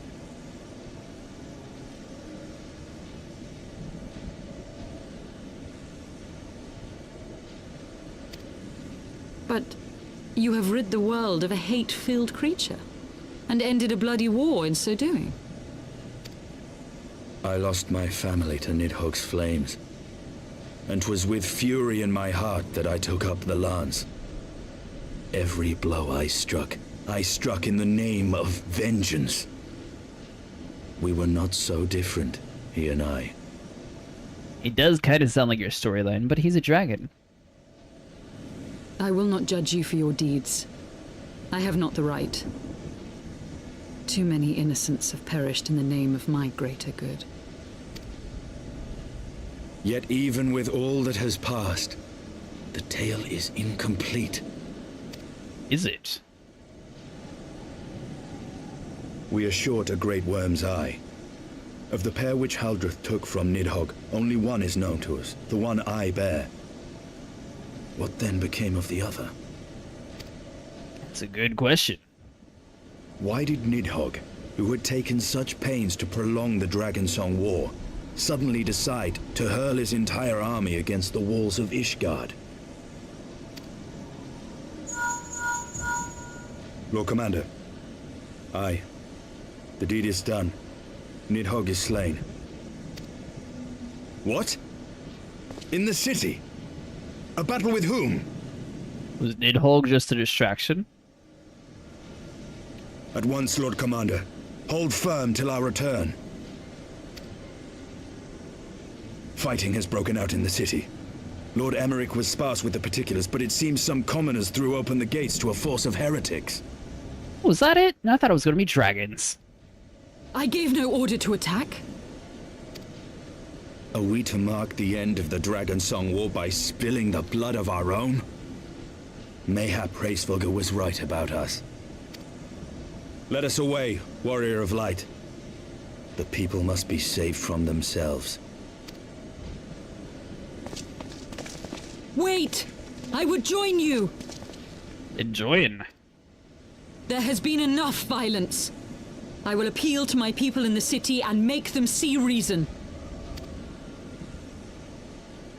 But you have rid the world of a hate-filled creature, and ended a bloody war in so doing. I lost my family to Nidhogg's flames, and 'twas with fury in my heart that I took up the lance. Every blow I struck in the name of vengeance. We were not so different, he and I. It does kind of sound like your storyline, but he's a dragon. I will not judge you for your deeds. I have not the right. Too many innocents have perished in the name of my greater good. Yet even with all that has passed, the tale is incomplete. Is it? We are short a great worm's eye. Of the pair which Haldreth took from Nidhogg, only one is known to us, the one I bear. What then became of the other? That's a good question. Why did Nidhogg, who had taken such pains to prolong the Dragonsong War, suddenly decide to hurl his entire army against the walls of Ishgard? Lord Commander. Aye. The deed is done. Nidhogg is slain. What? In the city? A battle with whom? Was Nidhogg just a distraction? At once, Lord Commander. Hold firm till our return. Fighting has broken out in the city. Lord Emmerich was sparse with the particulars, but it seems some commoners threw open the gates to a force of heretics. Was that it? I thought it was going to be dragons. I gave no order to attack. Are we to mark the end of the Dragonsong War by spilling the blood of our own? Mayhap Hraesvelgr was right about us. Let us away, warrior of light. The people must be saved from themselves. Wait! I would join you! Enjoying. There has been enough violence. I will appeal to my people in the city and make them see reason.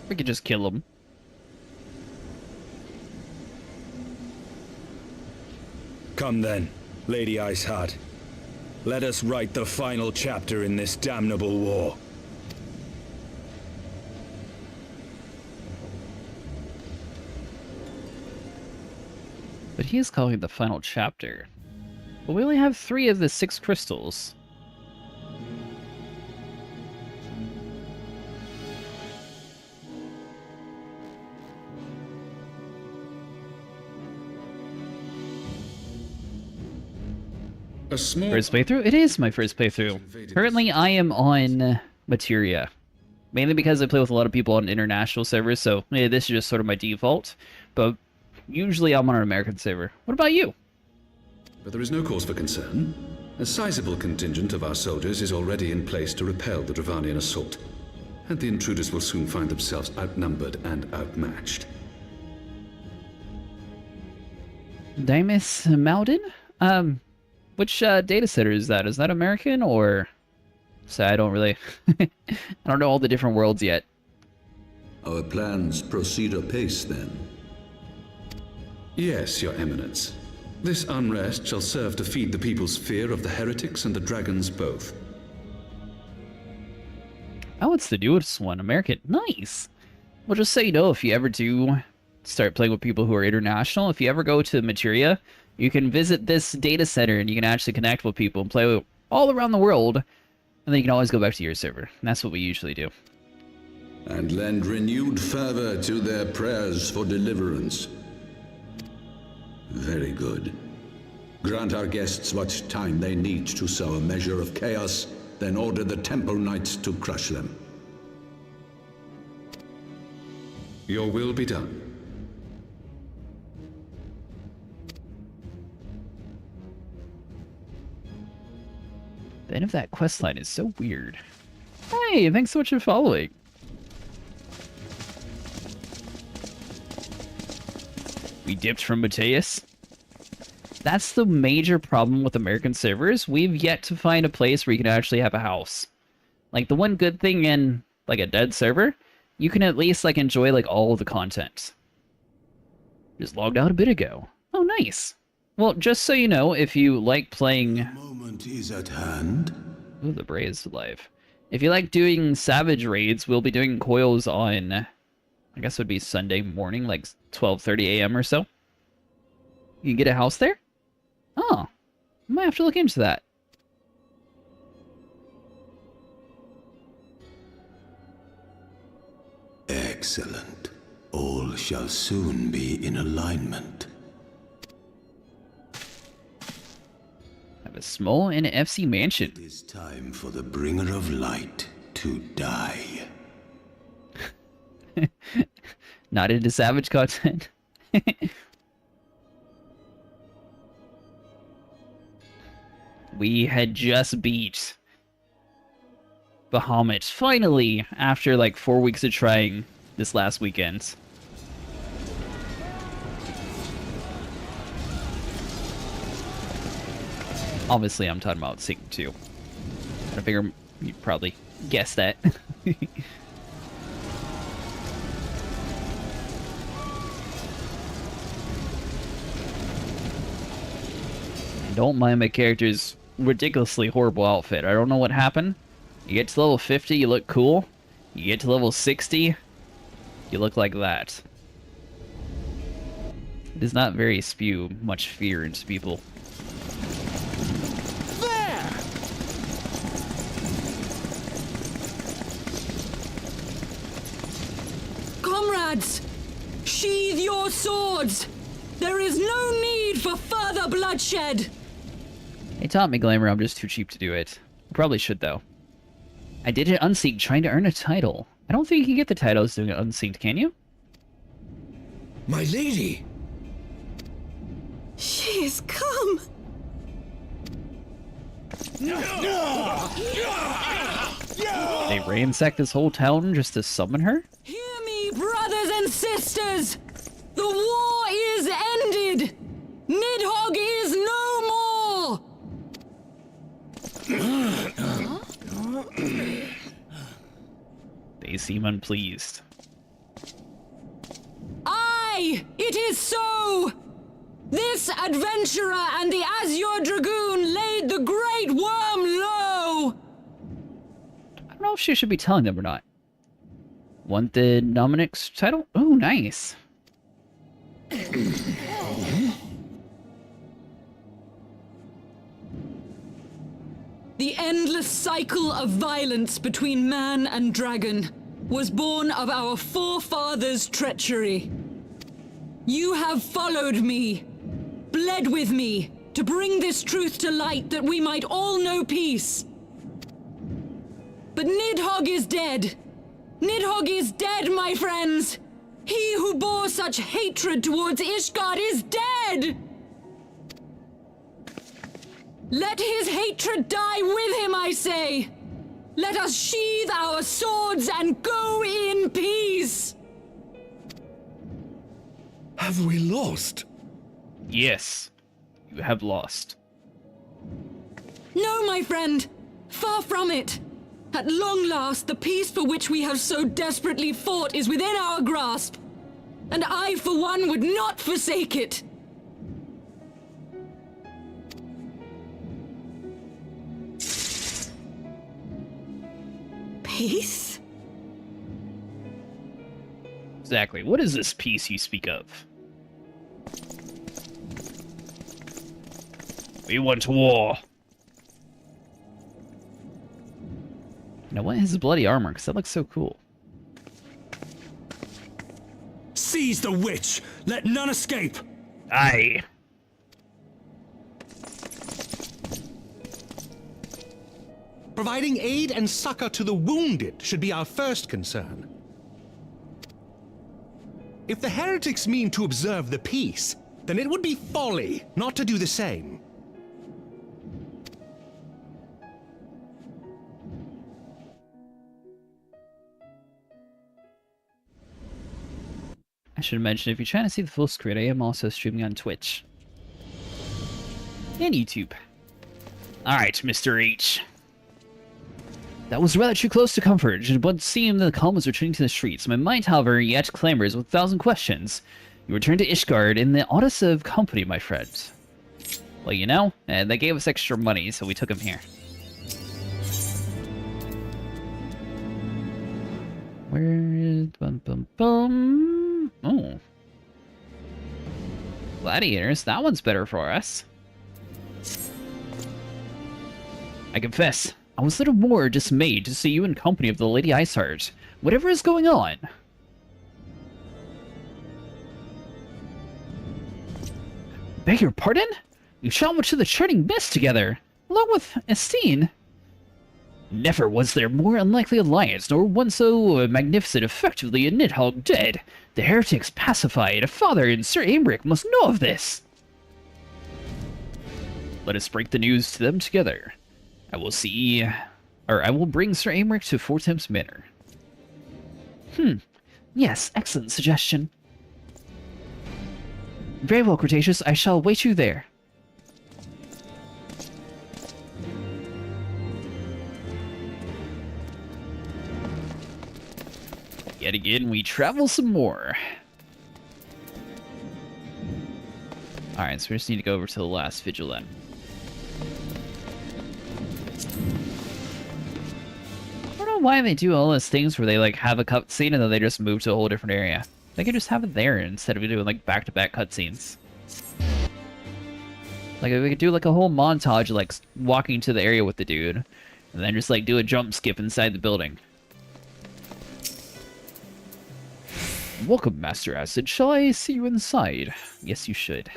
We could just kill him. Come then, Lady Iceheart. Let us write the final chapter in this damnable war. But he is calling it the final chapter. But we only have 3 of the 6 crystals. A small First playthrough? It is my first playthrough. Currently, I am on Materia. Mainly because I play with a lot of people on international servers, so yeah, this is just sort of my default. But usually I'm on an American server. What about you? But there is no cause for concern. A sizable contingent of our soldiers is already in place to repel the Dravanian assault, and the intruders will soon find themselves outnumbered and outmatched. Dimas Malden? Which data center is that? Is that American or... So I don't really... I don't know all the different worlds yet. Our plans proceed apace then. Yes, Your Eminence. This unrest shall serve to feed the people's fear of the heretics and the dragons both. Oh, it's the newest one, American. Nice! Well, just so you know, if you ever do start playing with people who are international, if you ever go to Materia, you can visit this data center and you can actually connect with people and play with all around the world, and then you can always go back to your server. And that's what we usually do. And lend renewed fervor to their prayers for deliverance. Very good. Grant our guests what time they need to sow a measure of chaos, then order the Temple Knights to crush them. Your will be done. The end of that questline is so weird. Hey, thanks so much for following. We dipped from Mateus. That's the major problem with American servers. We've yet to find a place where you can actually have a house. Like, the one good thing in, like, a dead server, you can at least, like, enjoy, like, all of the content. Just logged out a bit ago. Oh, nice. Well, just so you know, if you like playing... The moment is at hand. Ooh, the Bray is alive. If you like doing Savage raids, we'll be doing coils on... I guess it would be Sunday morning, like 12:30 a.m. or so. You can get a house there? Oh, I might have to look into that. Excellent. All shall soon be in alignment. Have a small NFC mansion. It is time for the bringer of light to die. Not into Savage content. We had just beat Bahamut, finally, after like 4 weeks of trying this last weekend. Obviously, I'm talking about Sing 2. I figure you'd probably guess that. Don't mind my character's ridiculously horrible outfit. I don't know what happened. You get to level 50, you look cool. You get to level 60, you look like that. It does not very spew much fear into people. There! Comrades! Sheathe your swords! There is no need for further bloodshed! They taught me Glamour, I'm just too cheap to do it. I probably should, though. I did it unsynced, trying to earn a title. I don't think you can get the titles doing it unsynced, can you? My lady! She has come! They ransacked this whole town just to summon her? Hear me, brothers and sisters! The war is ended! Nidhogg is no more! They seem unpleased. is so! This adventurer and the Azure Dragoon laid the Great Worm low! I don't know if she should be telling them or not. Want the Nominix title? Oh, nice. The endless cycle of violence between man and dragon was born of our forefathers' treachery. You have followed me, bled with me, to bring this truth to light that we might all know peace. But Nidhogg is dead. Nidhogg is dead, my friends! He who bore such hatred towards Ishgard is dead! Let his hatred die with him, I say! Let us sheathe our swords and go in peace! Have we lost? Yes, you have lost. No, my friend! Far from it! At long last, the peace for which we have so desperately fought is within our grasp. And I, for one, would not forsake it. Peace? Exactly. What is this peace you speak of? We want war. Now, what is his bloody armor? Because that looks so cool. Seize the witch! Let none escape! Aye. Providing aid and succor to the wounded should be our first concern. If the heretics mean to observe the peace, then it would be folly not to do the same. I should mention, if you're trying to see the full screen, I am also streaming on Twitch. And YouTube. Alright, Mr. H. That was rather too close to comfort, but seeing the calm was returning to the streets. My mind, however, yet clamors with 1,000 questions. You returned to Ishgard in the oddest of company, my friend. Well, you know, they gave us extra money, so we took him here. Where is... Bum, bum, bum. Oh. Gladiators, that one's better for us. I confess, I was little more dismayed to see you in company of the Lady Iceheart. Whatever is going on? Beg your pardon? You shot much to the charting mist together, along with Estine. Never was there more unlikely alliance, nor one so magnificent effectively and Nidhogg dead. The heretics pacified. Father and Sir Aymeric must know of this. Let us break the news to them together. I will bring Sir Aymeric to Four Temps Manor. Yes, excellent suggestion. Very well, Cretaceous. I shall await you there. Yet again, we travel some more. Alright, so we just need to go over to the last vigil then. I don't know why they do all those things where they like have a cutscene and then they just move to a whole different area. They could just have it there instead of doing like back-to-back cutscenes. Like we could do like a whole montage of, like walking to the area with the dude, and then just like do a jump skip inside the building. Welcome, Master Acid. Shall I see you inside? Yes, you should.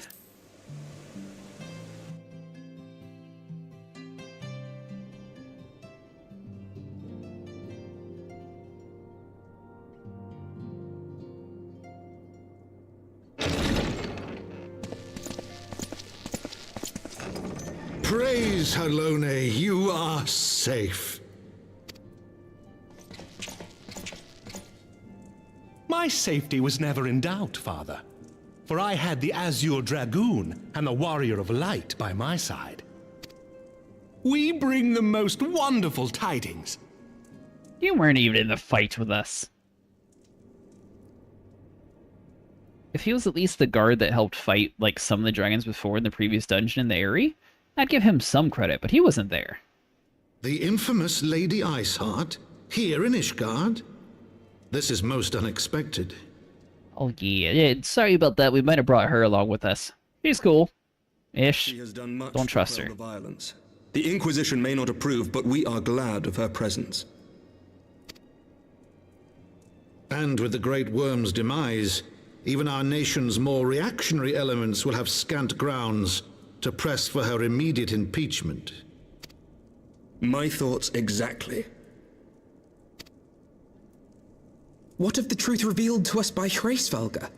Praise Halone, you are safe. My safety was never in doubt, Father, for I had the Azure Dragoon and the Warrior of Light by my side. We bring the most wonderful tidings. You weren't even in the fight with us. If he was at least the guard that helped fight, like, some of the dragons before in the previous dungeon in the Eyrie, I'd give him some credit, but he wasn't there. The infamous Lady Iceheart? Here in Ishgard? This is most unexpected. Oh yeah, sorry about that. We might have brought her along with us. She's cool. Ish. She has done much Don't trust to her. quell the violence. The Inquisition may not approve, but we are glad of her presence. And with the Great Worm's demise, even our nation's more reactionary elements will have scant grounds to press for her immediate impeachment. My thoughts exactly. What of the truth revealed to us by Hraesvelgr?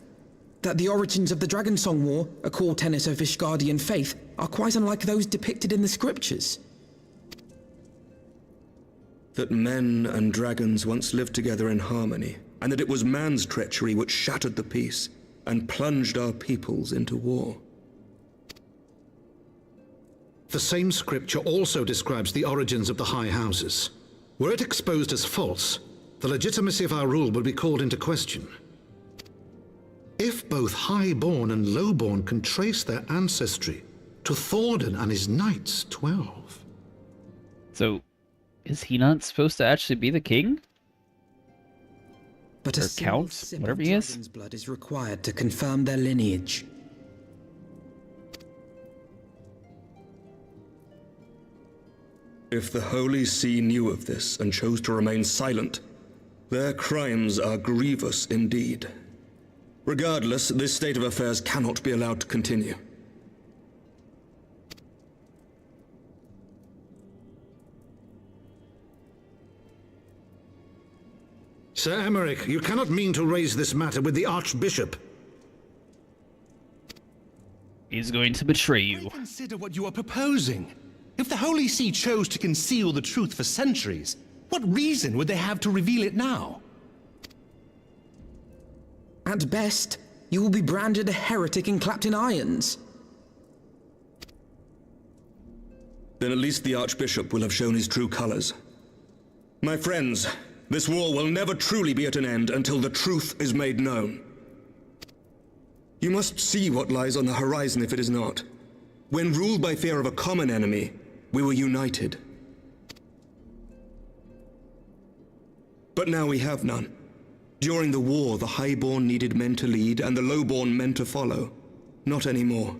That the origins of the Dragonsong War, a core tenet of Ishgardian faith, are quite unlike those depicted in the scriptures. That men and dragons once lived together in harmony, and that it was man's treachery which shattered the peace and plunged our peoples into war. The same scripture also describes the origins of the High Houses. Were it exposed as false, the legitimacy of our rule would be called into question. If both Highborn and Lowborn can trace their ancestry to Thordan and his Knights 12. So, is he not supposed to actually be the king? But Or a single count, sip whatever of he is? dragon's blood is required to confirm their lineage. If the Holy See knew of this and chose to remain silent, their crimes are grievous indeed. Regardless, this state of affairs cannot be allowed to continue. Sir Emmerich, you cannot mean to raise this matter with the Archbishop. He's going to betray you. Consider what you are proposing. If the Holy See chose to conceal the truth for centuries, what reason would they have to reveal it now? At best, you will be branded a heretic and clapped in irons. Then at least the Archbishop will have shown his true colors. My friends, this war will never truly be at an end until the truth is made known. You must see what lies on the horizon if it is not. When ruled by fear of a common enemy, we were united. But now we have none. During the war, the Highborn needed men to lead and the Lowborn men to follow. Not anymore.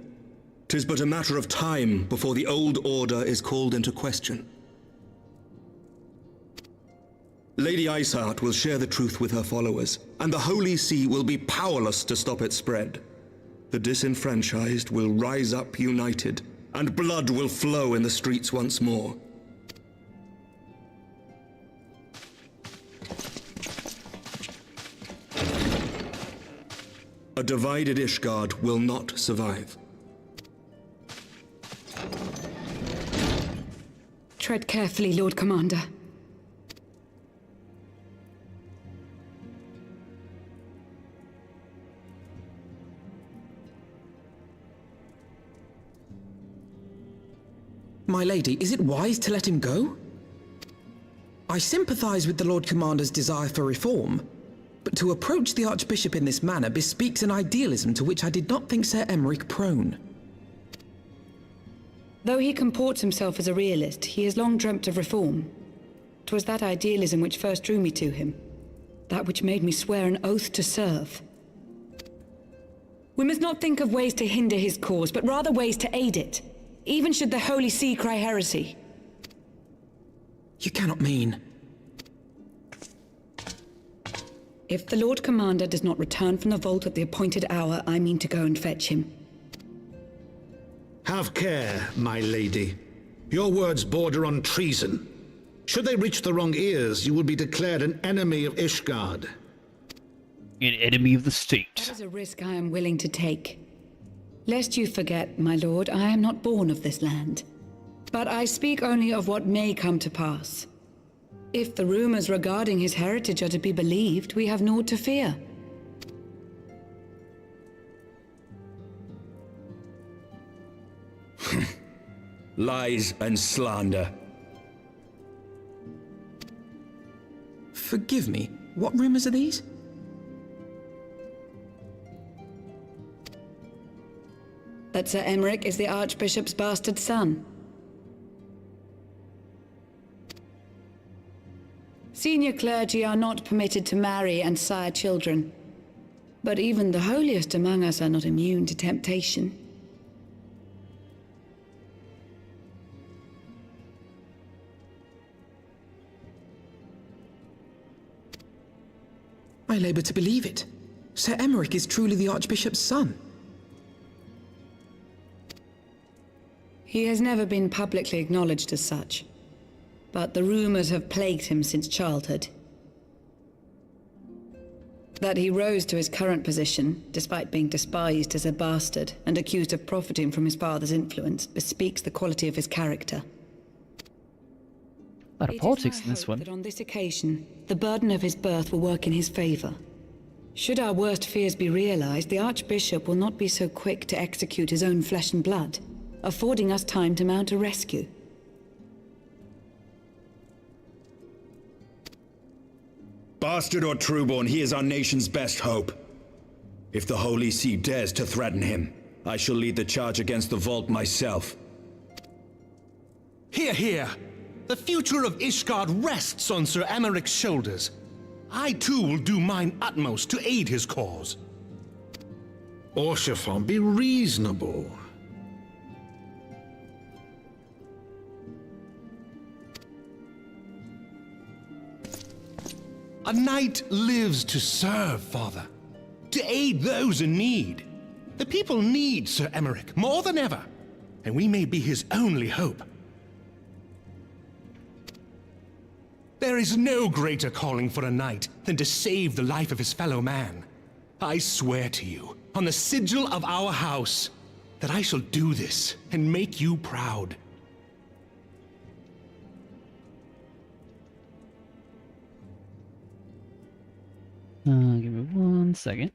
'Tis but a matter of time before the old order is called into question. Lady Iceheart will share the truth with her followers, and the Holy See will be powerless to stop its spread. The disenfranchised will rise up united, and blood will flow in the streets once more. A divided Ishgard will not survive. Tread carefully, Lord Commander. My lady, is it wise to let him go? I sympathize with the Lord Commander's desire for reform, but to approach the Archbishop in this manner bespeaks an idealism to which I did not think Sir Emmerich prone. Though he comports himself as a realist, he has long dreamt of reform. 'Twas that idealism which first drew me to him, that which made me swear an oath to serve. We must not think of ways to hinder his cause, but rather ways to aid it, even should the Holy See cry heresy. You cannot mean... If the Lord Commander does not return from the vault at the appointed hour, I mean to go and fetch him. Have care, my lady. Your words border on treason. Should they reach the wrong ears, you will be declared an enemy of Ishgard. An enemy of the state. That is a risk I am willing to take. Lest you forget, my lord, I am not born of this land. But I speak only of what may come to pass. If the rumors regarding his heritage are to be believed, we have naught to fear. Lies and slander. Forgive me, what rumors are these? that Sir Emmerich is the Archbishop's bastard son. Senior clergy are not permitted to marry and sire children, but even the holiest among us are not immune to temptation. I labor to believe it. Sir Emmerich is truly the Archbishop's son. He has never been publicly acknowledged as such, but the rumors have plagued him since childhood. That he rose to his current position, despite being despised as a bastard and accused of profiting from his father's influence, bespeaks the quality of his character. A lot of politics in this one. That on this occasion, the burden of his birth will work in his favor. Should our worst fears be realized, the Archbishop will not be so quick to execute his own flesh and blood, affording us time to mount a rescue. Bastard or trueborn, he is our nation's best hope. If the Holy See dares to threaten him, I shall lead the charge against the Vault myself. Hear, hear! The future of Ishgard rests on Sir Emmerich's shoulders. I too will do mine utmost to aid his cause. Orshafon, be reasonable. A knight lives to serve, Father. To aid those in need. The people need Sir Emmerich more than ever, and we may be his only hope. There is no greater calling for a knight than to save the life of his fellow man. I swear to you, on the sigil of our house, that I shall do this and make you proud. Give me 1 second.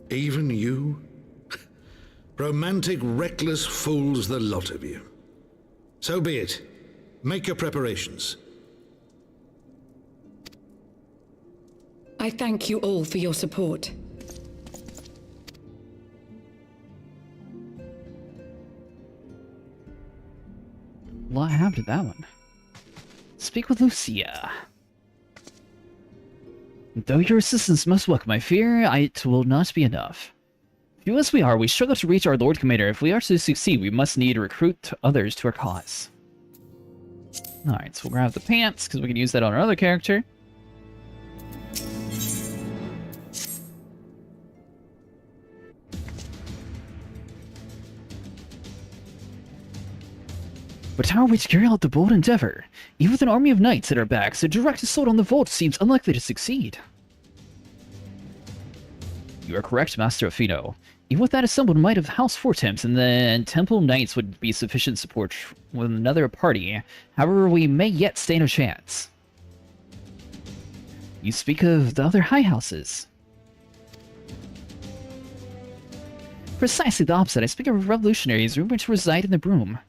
Even you? Romantic, reckless fools, the lot of you. So be it. Make your preparations. I thank you all for your support. What happened to that one? Speak with Lucia. Though your assistance must welcome, I fear it will not be enough. Few as we are, we struggle to reach our Lord Commander. If we are to succeed, we must need to recruit others to our cause. Alright, so we'll grab the pants, because we can use that on our other character. But how are we to carry out the bold endeavor? Even with an army of knights at our backs, a direct assault on the vault seems unlikely to succeed. You are correct, Master Afino. Even with that assembled might of House Fortemps and the Temple Knights would be sufficient support with another party. However, we may yet stand a chance. You speak of the other high houses. Precisely the opposite. I speak of revolutionaries rumored to reside in the Broom.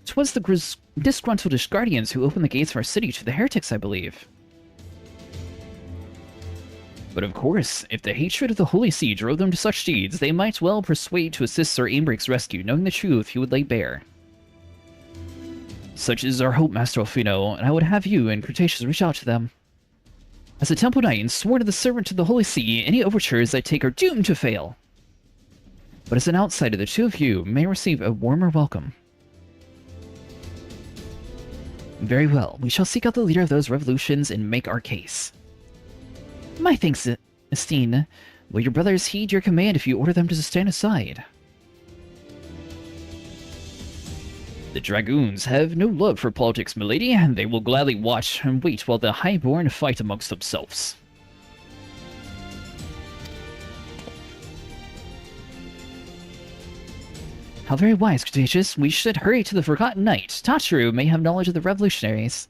'Twas the disgruntled Ishgardians who opened the gates of our city to the heretics, I believe. But of course, if the hatred of the Holy See drove them to such deeds, they might well persuade to assist Sir Aimbrick's rescue, knowing the truth he would lay bare. Such is our hope, Master Alfino, and I would have you and Cretaceous reach out to them. As a Temple Knight and sworn to the servant of the Holy See, any overtures I take are doomed to fail. But as an outsider, the two of you may receive a warmer welcome. Very well, we shall seek out the leader of those revolutions and make our case. My thanks, Estine. Will your brothers heed your command if you order them to stand aside? The Dragoons have no love for politics, milady, and they will gladly watch and wait while the Highborn fight amongst themselves. How very wise, Cretaceous. We should hurry to the Forgotten Knight. Tachiru may have knowledge of the revolutionaries.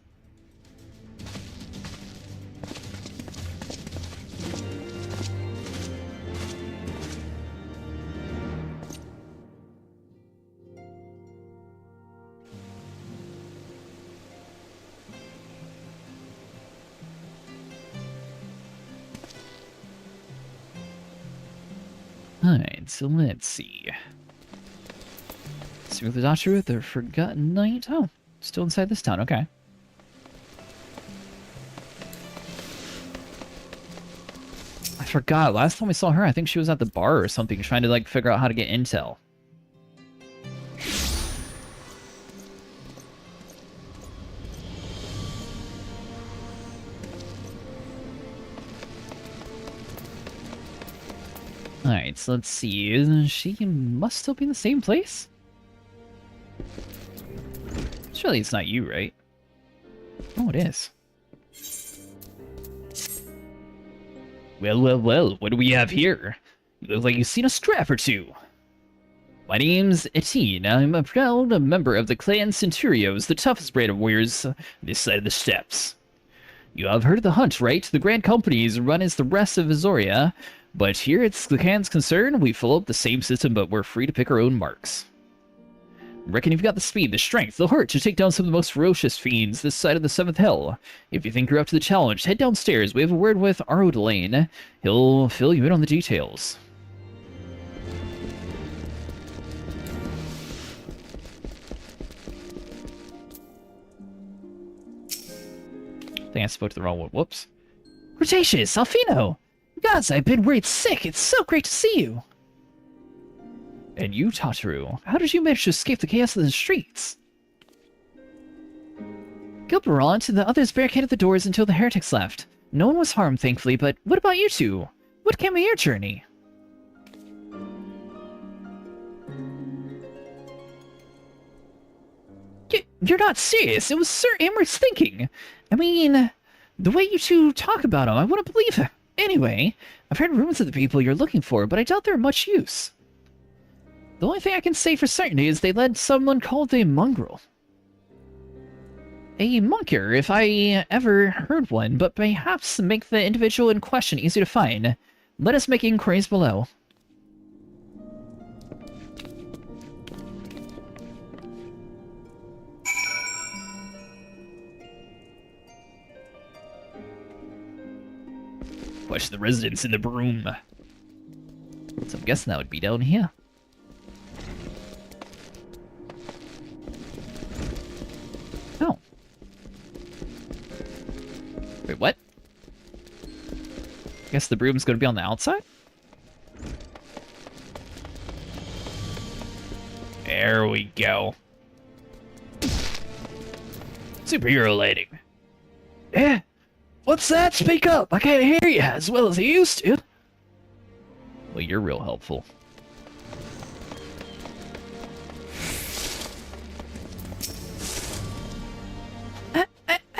Alright, so let's see. See what the Doctor with the Forgotten Knight. Oh, still inside this town, okay. I forgot, last time we saw her, I think she was at the bar or something, trying to, like, figure out how to get intel. Alright, so let's see. She must still be in the same place? Surely it's not you, right? Oh, it is. Well, well, well, what do we have here? You look like you've seen a scrap or two. My name's Etienne. I'm a proud member of the clan Centurios, the toughest breed of warriors this side of the steppes. You have heard of the hunt, right? The Grand Company is run as the rest of Azoria, but here it's the clan's concern. We follow up the same system, but we're free to pick our own marks. Reckon you've got the speed, the strength, the heart to take down some of the most ferocious fiends this side of the 7th Hell. If you think you're up to the challenge, head downstairs. We have a word with Arodelaine. He'll fill you in on the details. I think I spoke to the wrong one. Whoops. Cretaceous, Alfino! Gods, I've been worried sick. It's so great to see you. And you, Tataru, how did you manage to escape the chaos of the streets? Gilberant and the others barricaded the doors until the heretics left. No one was harmed, thankfully, but what about you two? What came of your journey? You're not serious. It was Sir Amherst's thinking. I mean, the way you two talk about him, I wouldn't believe it. Anyway, I've heard rumors of the people you're looking for, but I doubt they're much use. The only thing I can say for certainty is they led someone called a mongrel. A monker, if I ever heard one, but perhaps make the individual in question easy to find. Let us make inquiries below. Question the residents in the broom. So I'm guessing that would be down here. Oh. Wait, what? Guess the broom's gonna be on the outside? There we go. Superhero lighting. Eh? What's that? Speak up! I can't hear you as well as I used to. Well, you're real helpful. I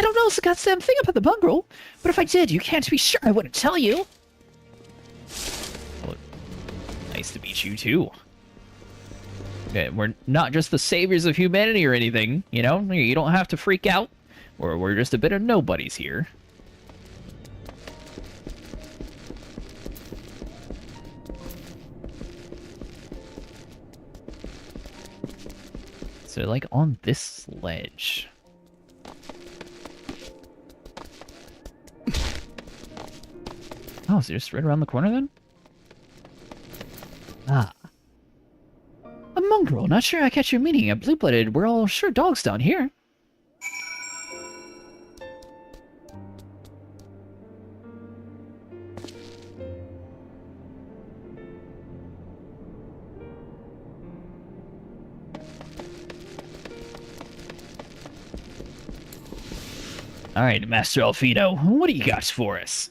don't know the goddamn thing about the mongrel, but if I did, you can't be sure I wouldn't tell you. Well, nice to meet you, too. Okay, we're not just the saviors of humanity or anything, you know? You don't have to freak out. We're just a bit of nobodies here. So, like, on this ledge. Oh, so you're just right around the corner, then? Ah. A mongrel, not sure I catch your meaning. A blue-blooded, we're all sure dogs down here. Alright, Master Alfino, what do you got for us?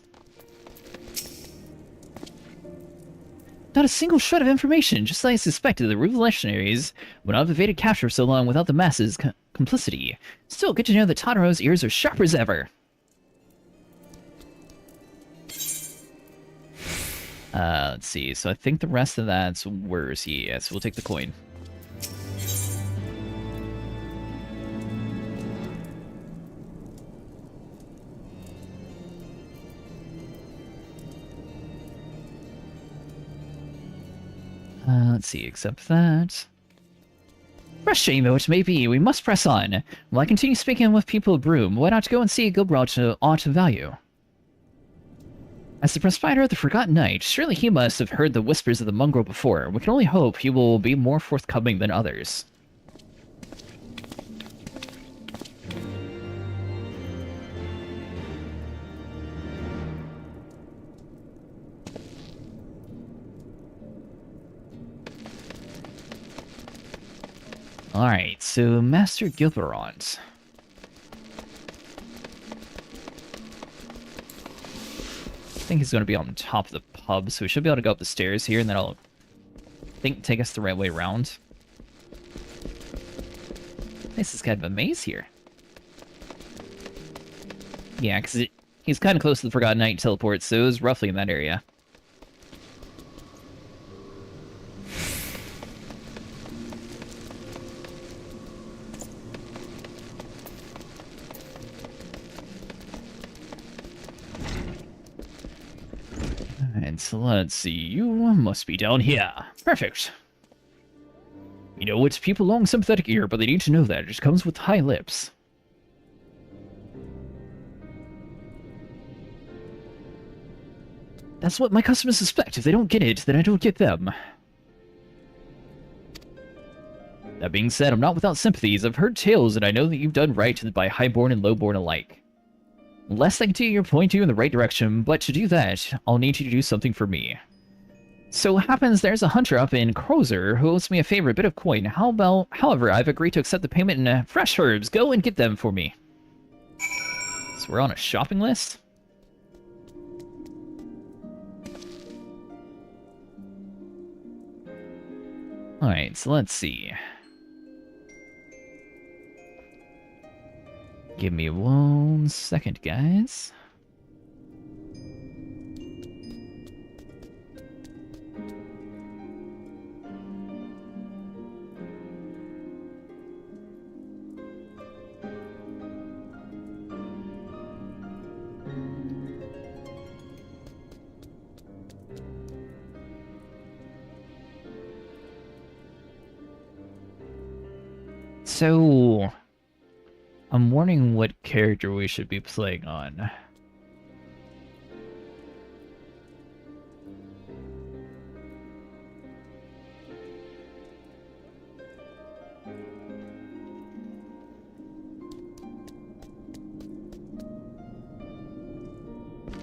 Not a single shred of information, just like I suspected. The revolutionaries would not have evaded capture so long without the masses' complicity. Still, good to know that Tataro's ears are sharp as ever. Let's see. So I think the rest of that's worse. Yes, we'll take the coin. Let's see, except that... Frustrating though it may be, we must press on. While I continue speaking with people of Broom, why not go and see Gilbrod to ought to value? As the Prospiter of the Forgotten Knight, surely he must have heard the whispers of the mongrel before. We can only hope he will be more forthcoming than others. Alright, so Master Gilberont. I think he's going to be on top of the pub, so we should be able to go up the stairs here, and then I'll take us the right way around. This is kind of a maze here. Yeah, because he's kind of close to the Forgotten Knight teleport, so it was roughly in that area. So let's see, you must be down here. Perfect. You know, it's people long sympathetic ear, but they need to know that. It just comes with high lips. That's what my customers suspect. If they don't get it, then I don't get them. That being said, I'm not without sympathies. I've heard tales, and I know that you've done right by highborn and lowborn alike. Lest I continue to point you in the right direction, but to do that, I'll need you to do something for me. So it happens there's a hunter up in Crozer who owes me a favor, a bit of coin. However, I've agreed to accept the payment in fresh herbs. Go and get them for me. So we're on a shopping list? Alright, so let's see. Give me 1 second, guys. So, I'm wondering what character we should be playing on.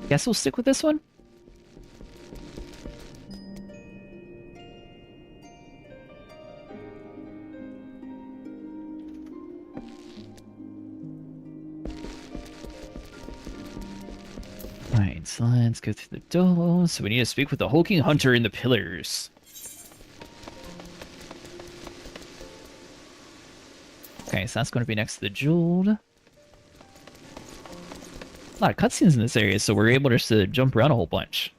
Guess we'll stick with this one? Alright, so let's go through the door. So we need to speak with the hulking hunter in the pillars. Okay, so that's going to be next to the jeweled. A lot of cutscenes in this area, so we're able just to jump around a whole bunch.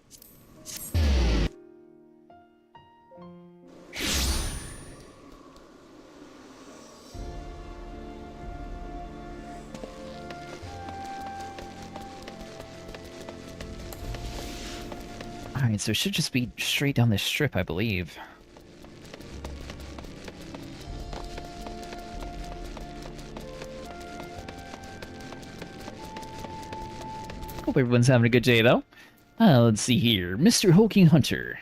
Alright, so it should just be straight down this strip, I believe. Hope everyone's having a good day, though. Let's see here. Mr. Hulking Hunter.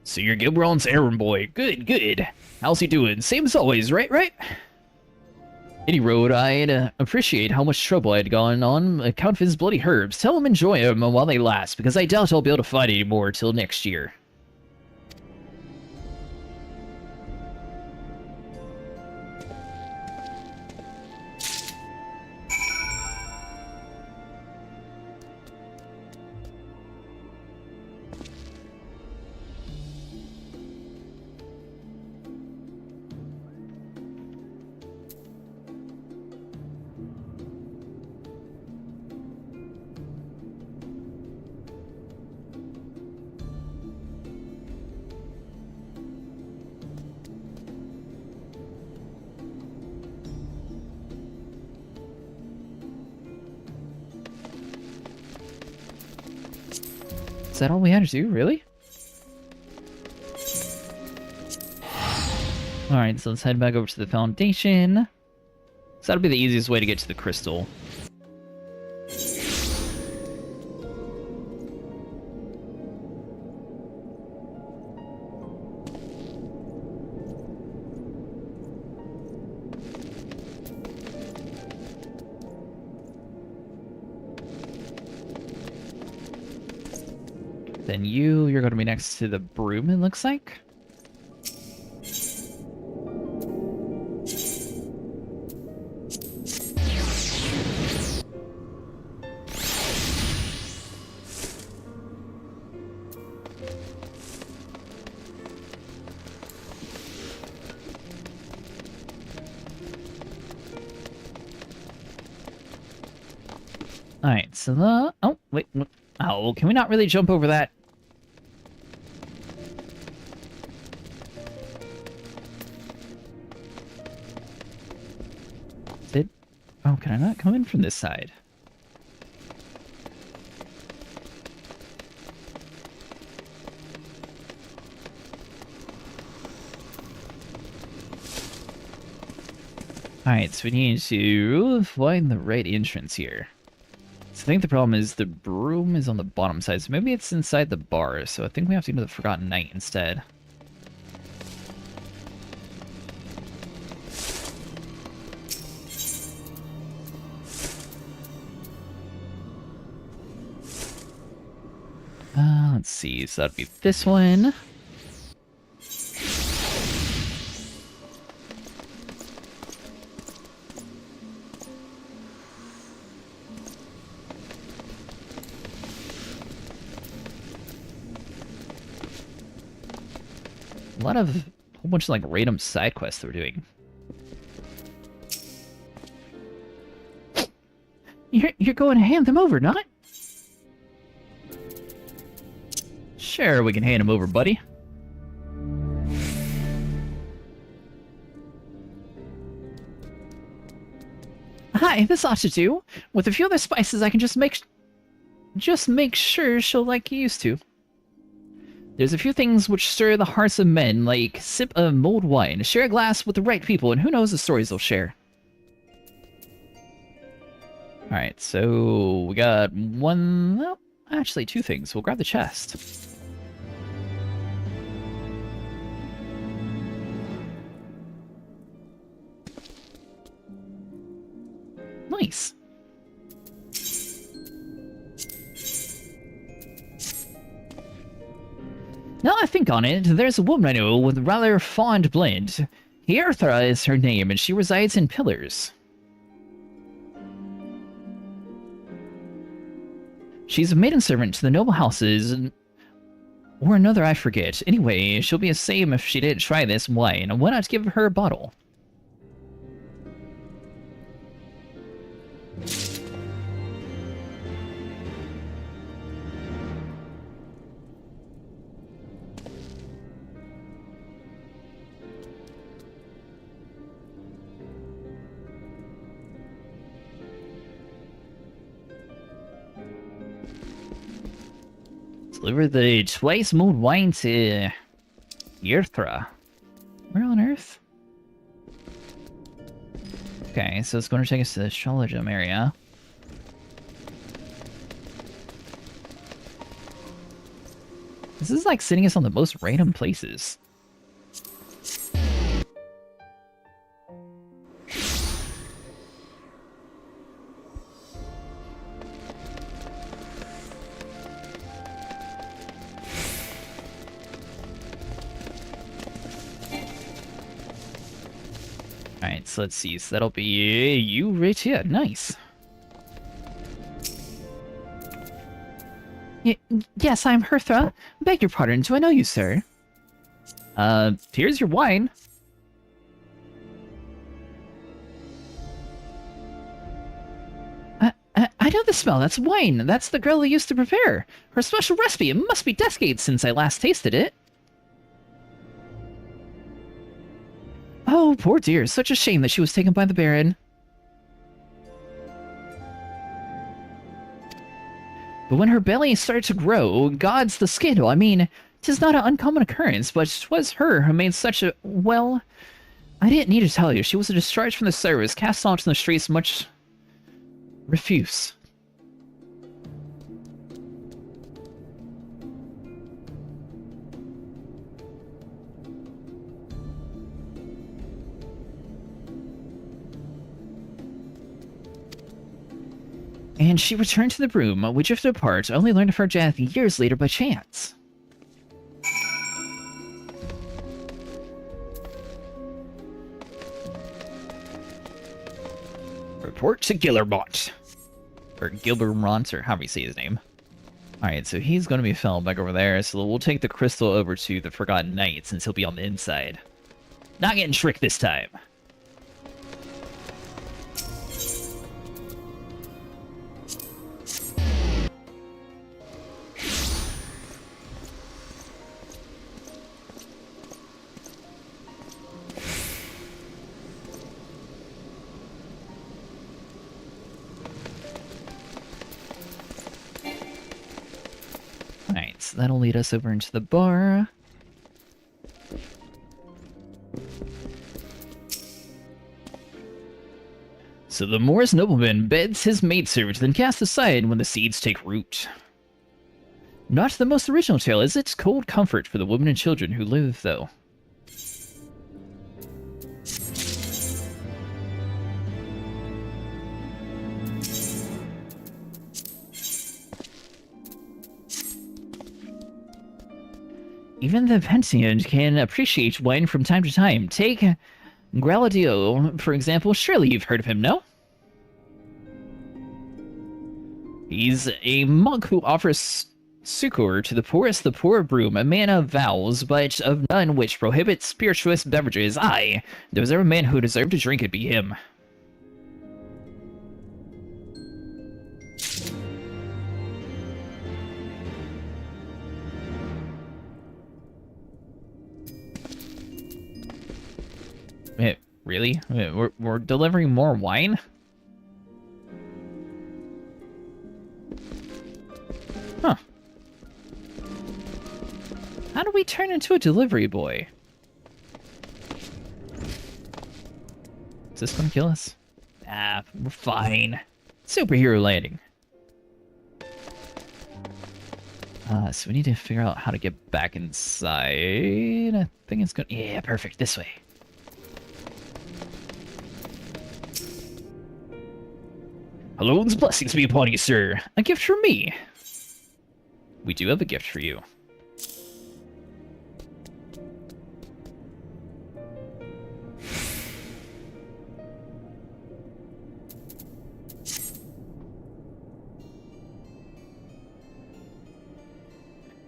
So you're Gilberont's errand boy. Good, good. How's he doing? Same as always, right? Any road, I'd appreciate how much trouble I'd gone on account of his bloody herbs. Tell him enjoy them while they last, because I doubt I'll be able to find any more till next year. Is that all we had to do, really? Alright, so let's head back over to the Foundation. So that'll be the easiest way to get to the crystal. Then you're going to be next to the broom, it looks like. Alright, so the... Oh, wait. Oh, can we not really jump over that? Oh, can I not come in from this side? Alright, so we need to find the right entrance here. So I think the problem is the broom is on the bottom side, so maybe it's inside the bar, so I think we have to go to the Forgotten Knight instead. Let's see, so that'd be this one. A whole bunch of like random side quests that we're doing. You're going to hand them over, not? Sure, we can hand him over, buddy. Hi, this ought to do. With a few other spices, I can just make sure she'll like you used to. There's a few things which stir the hearts of men, like sip of mulled wine, share a glass with the right people, and who knows the stories they'll share. Alright, so we got one... Well, actually, two things. We'll grab the chest. Nice. Now that I think on it, there's a woman I know with a rather fond blend. Hierthra is her name, and she resides in Pillars. She's a maiden servant to the noble houses, or another I forget. Anyway, she'll be the same if she didn't try this wine. Why not give her a bottle? Deliver the twice mulled wine to Hierthra. Where on earth? Okay, so it's going to take us to the Stratagem area. This is like sending us on the most random places. Alright, so let's see. So that'll be you right here. Nice. Yes, I'm Hierthra. Beg your pardon. Do I know you, sir? Here's your wine. I know the smell. That's wine. That's the girl who used to prepare. Her special recipe. It must be decades since I last tasted it. Oh, poor dear. Such a shame that she was taken by the Baron. But when her belly started to grow, God's the scandal. I mean, 'tis not an uncommon occurrence, but 'twas her who made such a... Well, I didn't need to tell you. She was discharged from the service, cast onto the streets, much... refuse. And she returned to the room. We drifted apart, only learned of her death years later by chance. Report to Gilbermont. Or Gilbermont, or however you say his name. Alright, so he's going to be fell back over there, so we'll take the crystal over to the Forgotten Knight, since he'll be on the inside. Not getting tricked this time. Alright, so that'll lead us over into the bar. So the Moorish nobleman beds his maidservant, then casts aside when the seeds take root. Not the most original tale, is it? Cold comfort for the women and children who live, though. Even the Pensian can appreciate wine from time to time. Take Graladio, for example. Surely you've heard of him, no? He's a monk who offers succor to the poorest, the poor broom, a man of vows, but of none which prohibits spirituous beverages. Aye, there was ever a man who deserved to drink it be him. Wait, really? Wait, we're delivering more wine? Huh. How do we turn into a delivery boy? Is this gonna kill us? Ah, we're fine. Superhero landing. So we need to figure out how to get back inside. I think it's gonna... Yeah, perfect. This way. Hello, and blessings be upon you, sir. A gift from me. We do have a gift for you.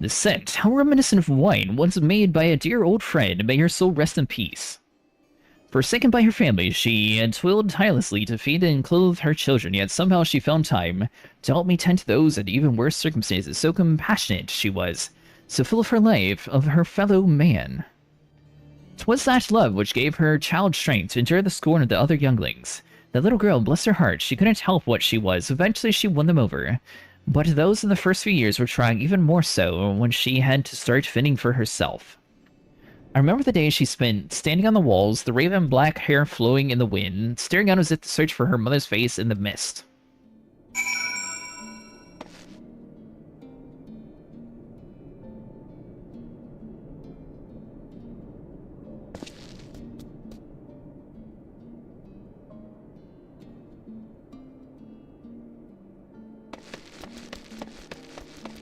The scent, how reminiscent of wine, once made by a dear old friend. May her soul rest in peace. Forsaken by her family, she had toiled tirelessly to feed and clothe her children, yet somehow she found time to help me tend to those in even worse circumstances. So compassionate she was, so full of her life, of her fellow man. 'Twas that love which gave her child strength to endure the scorn of the other younglings. That little girl, bless her heart, she couldn't help what she was. Eventually she won them over. But those in the first few years were trying even more so when she had to start fending for herself. I remember the days she spent standing on the walls, the raven black hair flowing in the wind, staring out as if to search for her mother's face in the mist.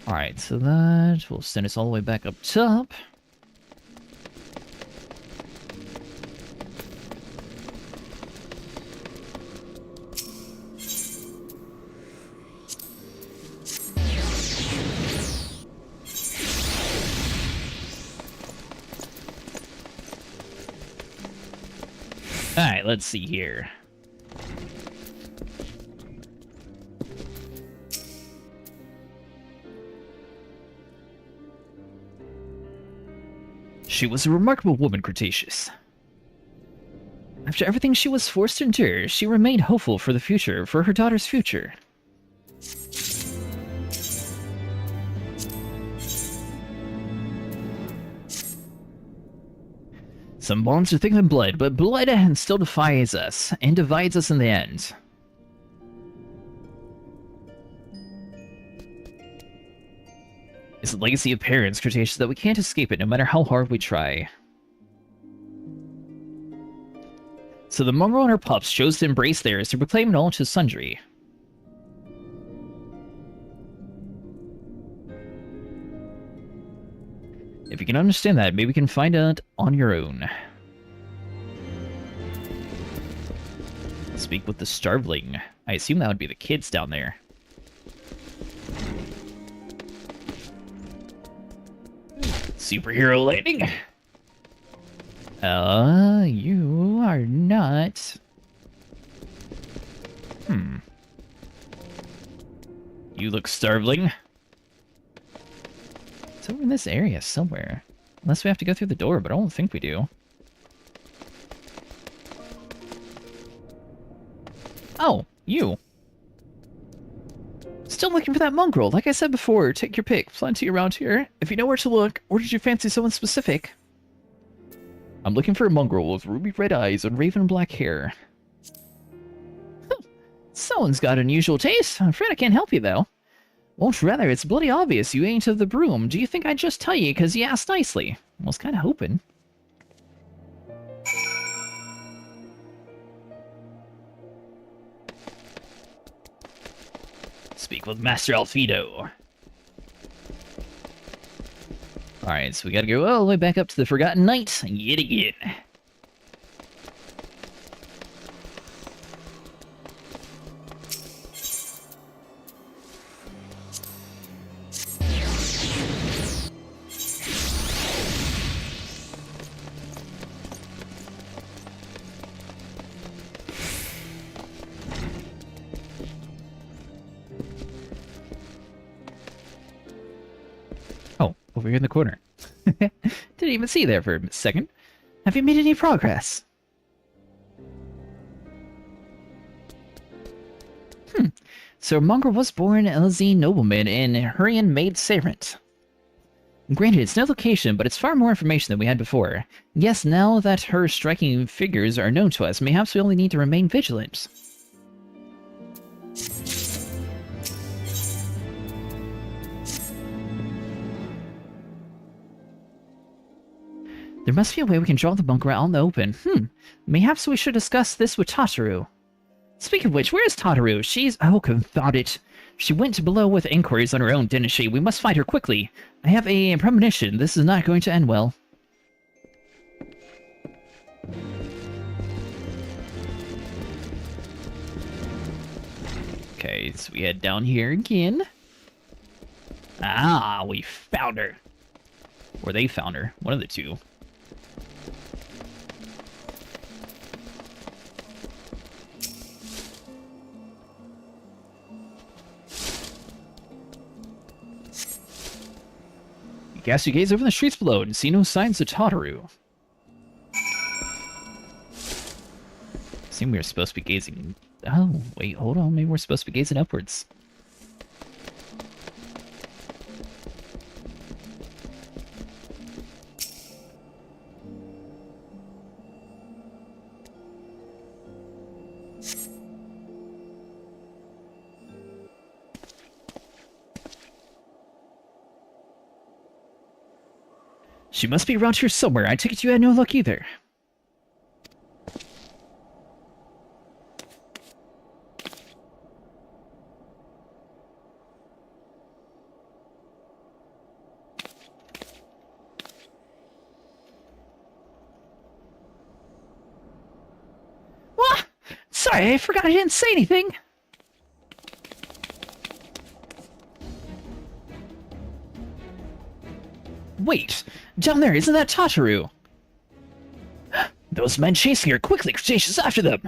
Alright, so that will send us all the way back up top. Alright, let's see here. She was a remarkable woman, Cretaceous. After everything she was forced to endure, she remained hopeful for the future, for her daughter's future. Some bonds are thicker than blood, but blood still defies us, and divides us in the end. It's a legacy of parents, Cretaceous, that we can't escape it no matter how hard we try. So the mongrel and her pups chose to embrace theirs to proclaim it all to sundry. If you can understand that, maybe you can find out on your own. Speak with the starveling. I assume that would be the kids down there. Superhero landing? You are not... You look starveling. It's over in this area somewhere. Unless we have to go through the door, but I don't think we do. Oh, you. Still looking for that mongrel. Like I said before, take your pick. Plenty around here. If you know where to look, or did you fancy someone specific? I'm looking for a mongrel with ruby red eyes and raven black hair. Someone's got unusual taste. I'm afraid I can't help you, though. Won't rather, it's bloody obvious you ain't of the broom. Do you think I'd just tell you because you asked nicely? I was kind of hoping. Speak with Master Alfredo. Alright, so we gotta go all the way back up to the Forgotten Knight yet again. Over here in the corner. Didn't even see you there for a second. Have you made any progress? So Mongrel was born Elzine nobleman and Hurrian maid servant. Granted, it's no location, but it's far more information than we had before. Yes, now that her striking figures are known to us, perhaps we only need to remain vigilant. There must be a way we can draw the bunker out in the open. Perhaps we should discuss this with Tataru. Speaking of which, where is Tataru? She's... oh, confound it. She went below with inquiries on her own, didn't she? We must find her quickly. I have a premonition. This is not going to end well. Okay, so we head down here again. Ah, we found her. Or they found her. One of the two. Cast your gaze over the streets below and see no signs of Tataru. Seems we were supposed to be gazing... oh, wait, hold on. Maybe we're supposed to be gazing upwards. She must be around here somewhere. I take it you had no luck either. What? Sorry, I forgot I didn't say anything. Wait, down there, isn't that Tataru? Those men chasing her, quickly, Cretaceous, after them!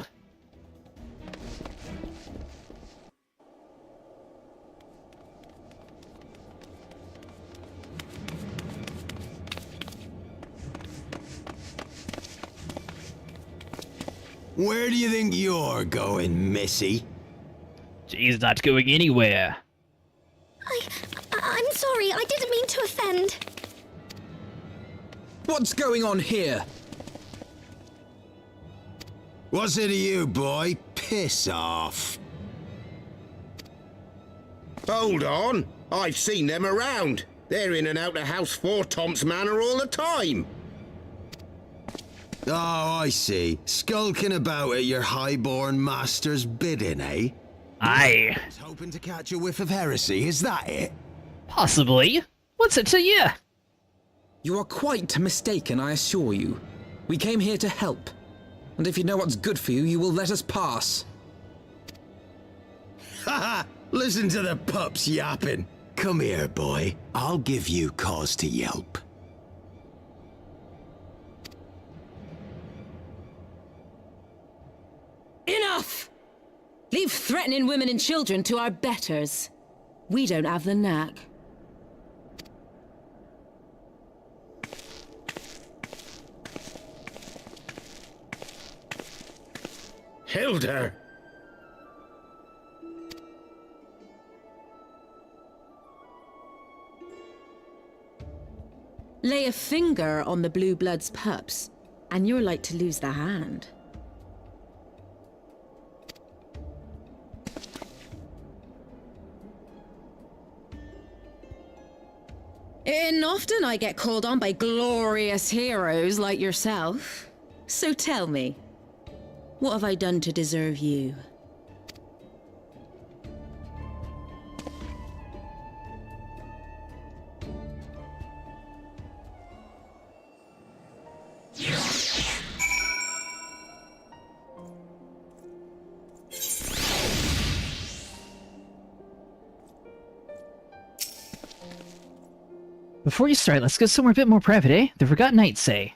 Where do you think you're going, Missy? She's not going anywhere. I'm sorry, I didn't mean to offend. What's going on here? What's it to you, boy? Piss off. Hold on. I've seen them around. They're in and out of House Four Tom's Manor all the time. Oh, I see. Skulking about at your highborn master's bidding, eh? Aye. Hoping to catch a whiff of heresy, is that it? Possibly. What's it to you? You are quite mistaken, I assure you. We came here to help. And if you know what's good for you, you will let us pass. Haha! Listen to the pups yapping. Come here, boy. I'll give you cause to yelp. Enough! Leave threatening women and children to our betters. We don't have the knack. Hilda! Lay a finger on the Blue Blood's pups, and you're like to lose the hand. And often I get called on by glorious heroes like yourself. So tell me, what have I done to deserve you? Before you start, let's go somewhere a bit more private, eh? The Forgotten Knights say.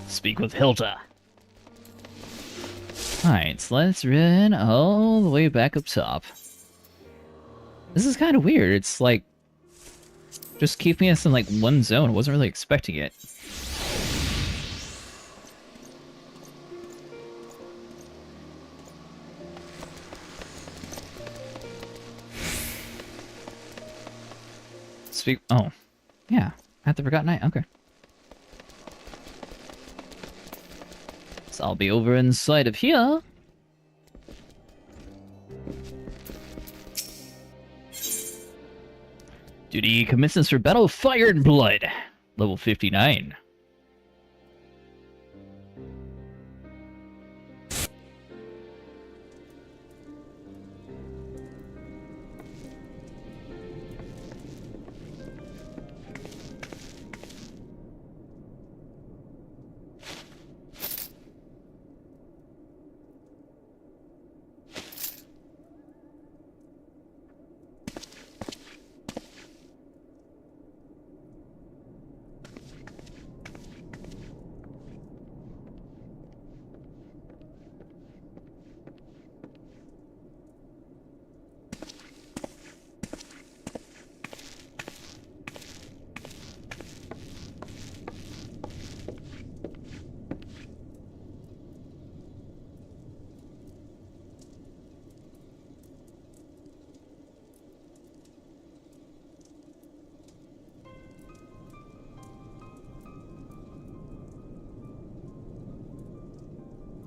Speak with Hilda. Alright, so let's run all the way back up top. This is kind of weird. It's like, just keeping us in like one zone. I wasn't really expecting it. Oh, yeah. At the Forgotten Knight. Okay. So I'll be over inside of here. Duty commences for Battle of Fire and Blood. Level 59.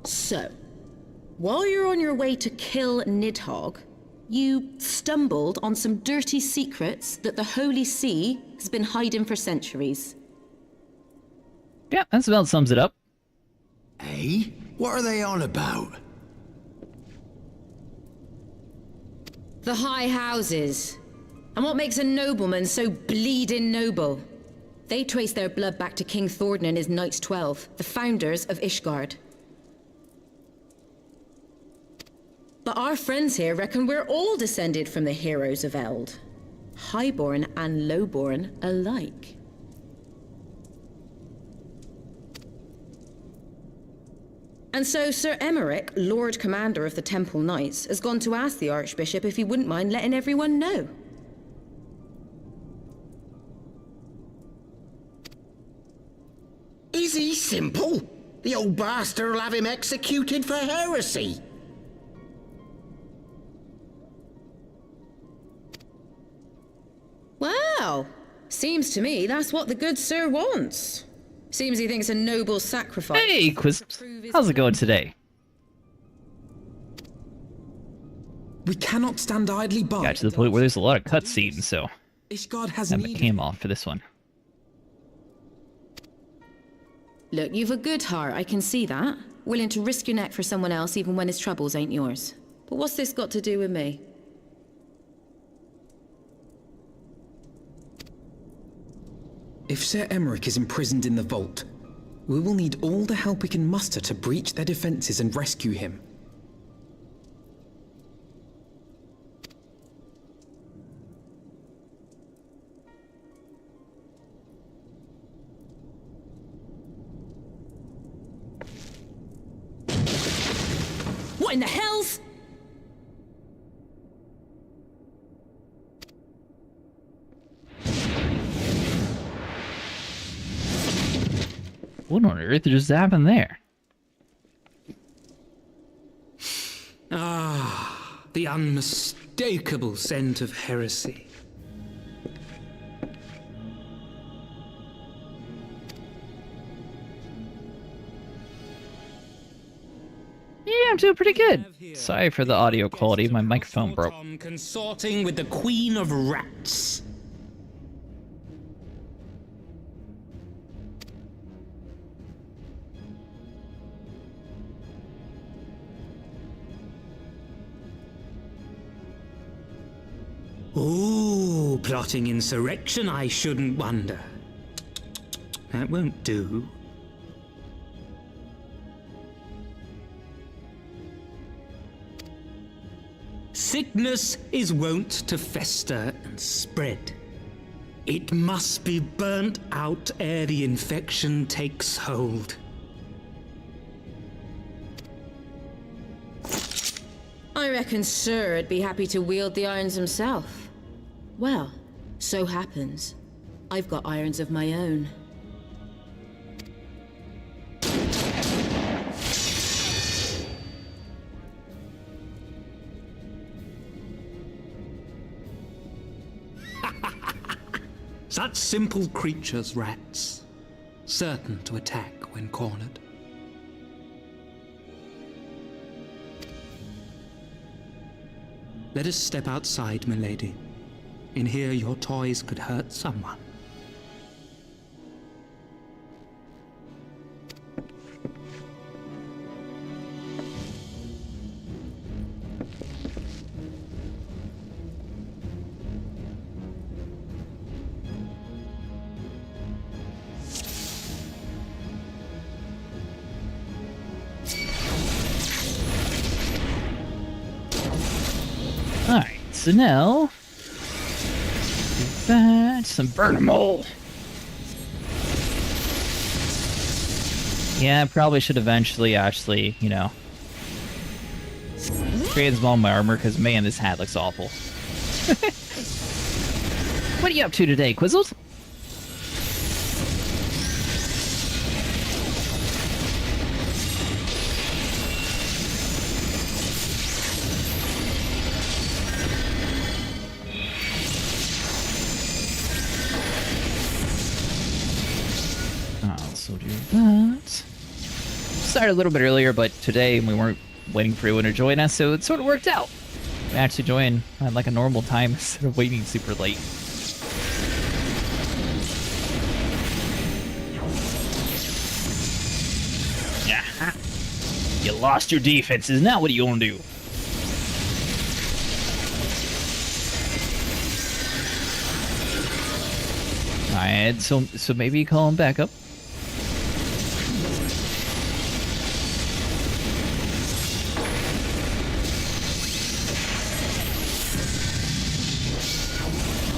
So, while you're on your way to kill Nidhogg, you stumbled on some dirty secrets that the Holy See has been hiding for centuries. Yeah, that about sums it up. Eh? What are they on about? The High Houses. And what makes a nobleman so bleeding noble? They trace their blood back to King Thordan and his Knights 12, the founders of Ishgard. But our friends here reckon we're all descended from the heroes of Eld. Highborn and lowborn alike. And so Sir Emmerich, Lord Commander of the Temple Knights, has gone to ask the Archbishop if he wouldn't mind letting everyone know. Is he simple? The old bastard will have him executed for heresy. Wow! Seems to me that's what the good sir wants. Seems he thinks a noble sacrifice... Hey, Quisps! How's it going today? We cannot stand idly by. Got to the point where there's a lot of cutscenes, so... Ishgard has I have my cam off for this one. Look, you've a good heart, I can see that. Willing to risk your neck for someone else even when his troubles ain't yours. But what's this got to do with me? If Sir Emmerich is imprisoned in the vault, we will need all the help we can muster to breach their defenses and rescue him. What in the hell's... What on earth just happened there? Ah, the unmistakable scent of heresy. Yeah, I'm doing pretty good. Sorry for the audio quality. My microphone broke. Tom consorting with the Queen of Rats. Ooh, plotting insurrection, I shouldn't wonder. That won't do. Sickness is wont to fester and spread. It must be burnt out ere the infection takes hold. I reckon Sir'd be happy to wield the irons himself. Well, so happens I've got irons of my own. Such simple creatures, rats. Certain to attack when cornered. Let us step outside, milady. In here, your toys could hurt someone. Alright, so now... do that, and burn them all. Yeah, I probably should eventually actually, you know... transform my armor, because man, this hat looks awful. What are you up to today, Quizzles? So do that. Started a little bit earlier, but today we weren't waiting for everyone to join us, so it sort of worked out. We actually joined at like a normal time instead of waiting super late. Yeah. You lost your defenses. Now what are you gonna do? Alright, so maybe you call him back up.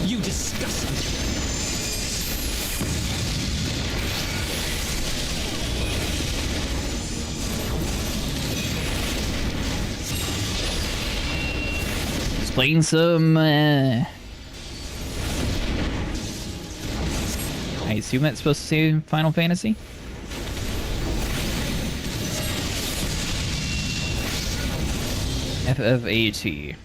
You disgust me. Just playing some, I assume that's supposed to say Final Fantasy? FFXIV.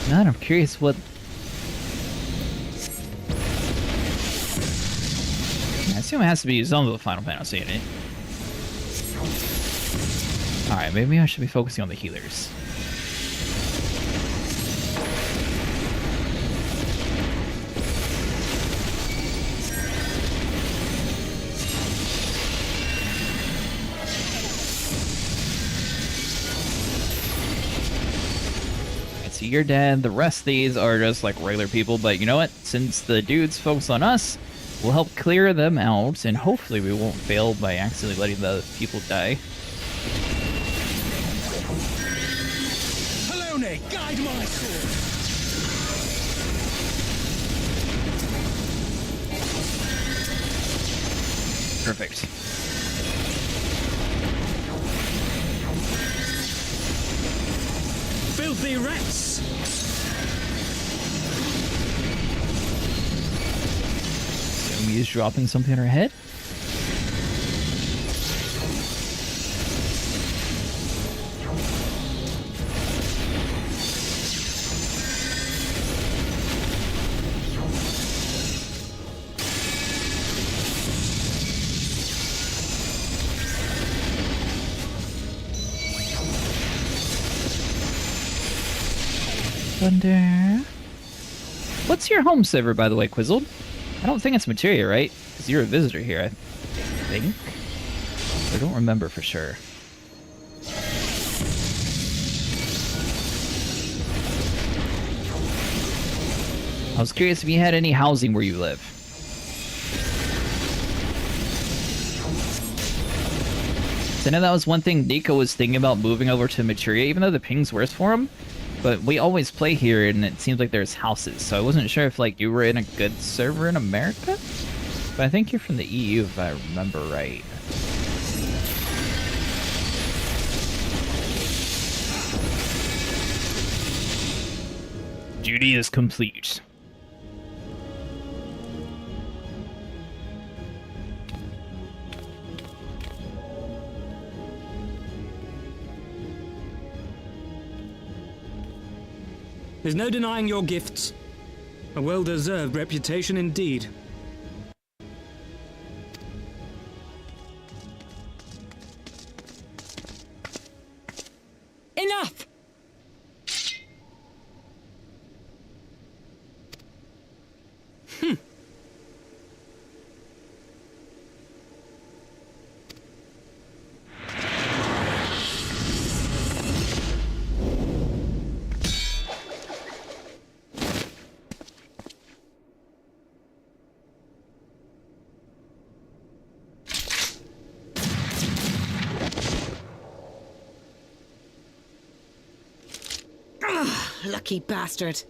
Now I'm curious what... I assume it has to be some of the Final Fantasy in it. Alright, maybe I should be focusing on the healers. So you're dead. The rest of these are just like regular people, but you know what? Since the dudes focus on us, we'll help clear them out, and hopefully we won't fail by accidentally letting the people die. Helone, guide my sword! Perfect. Filthy rats! Umi is dropping something on her head. Thunder. What's your home server, by the way, Quizzled? I don't think it's Materia, right? Because you're a visitor here, I think. I don't remember for sure. I was curious if you had any housing where you live. So I know that was one thing Nico was thinking about moving over to Materia, even though the ping's worse for him. But we always play here, and it seems like there's houses, so I wasn't sure if, like, you were in a good server in America? But I think you're from the EU, if I remember right. Duty is complete. There's no denying your gifts. A well-deserved reputation indeed. Enough! Lucky bastard.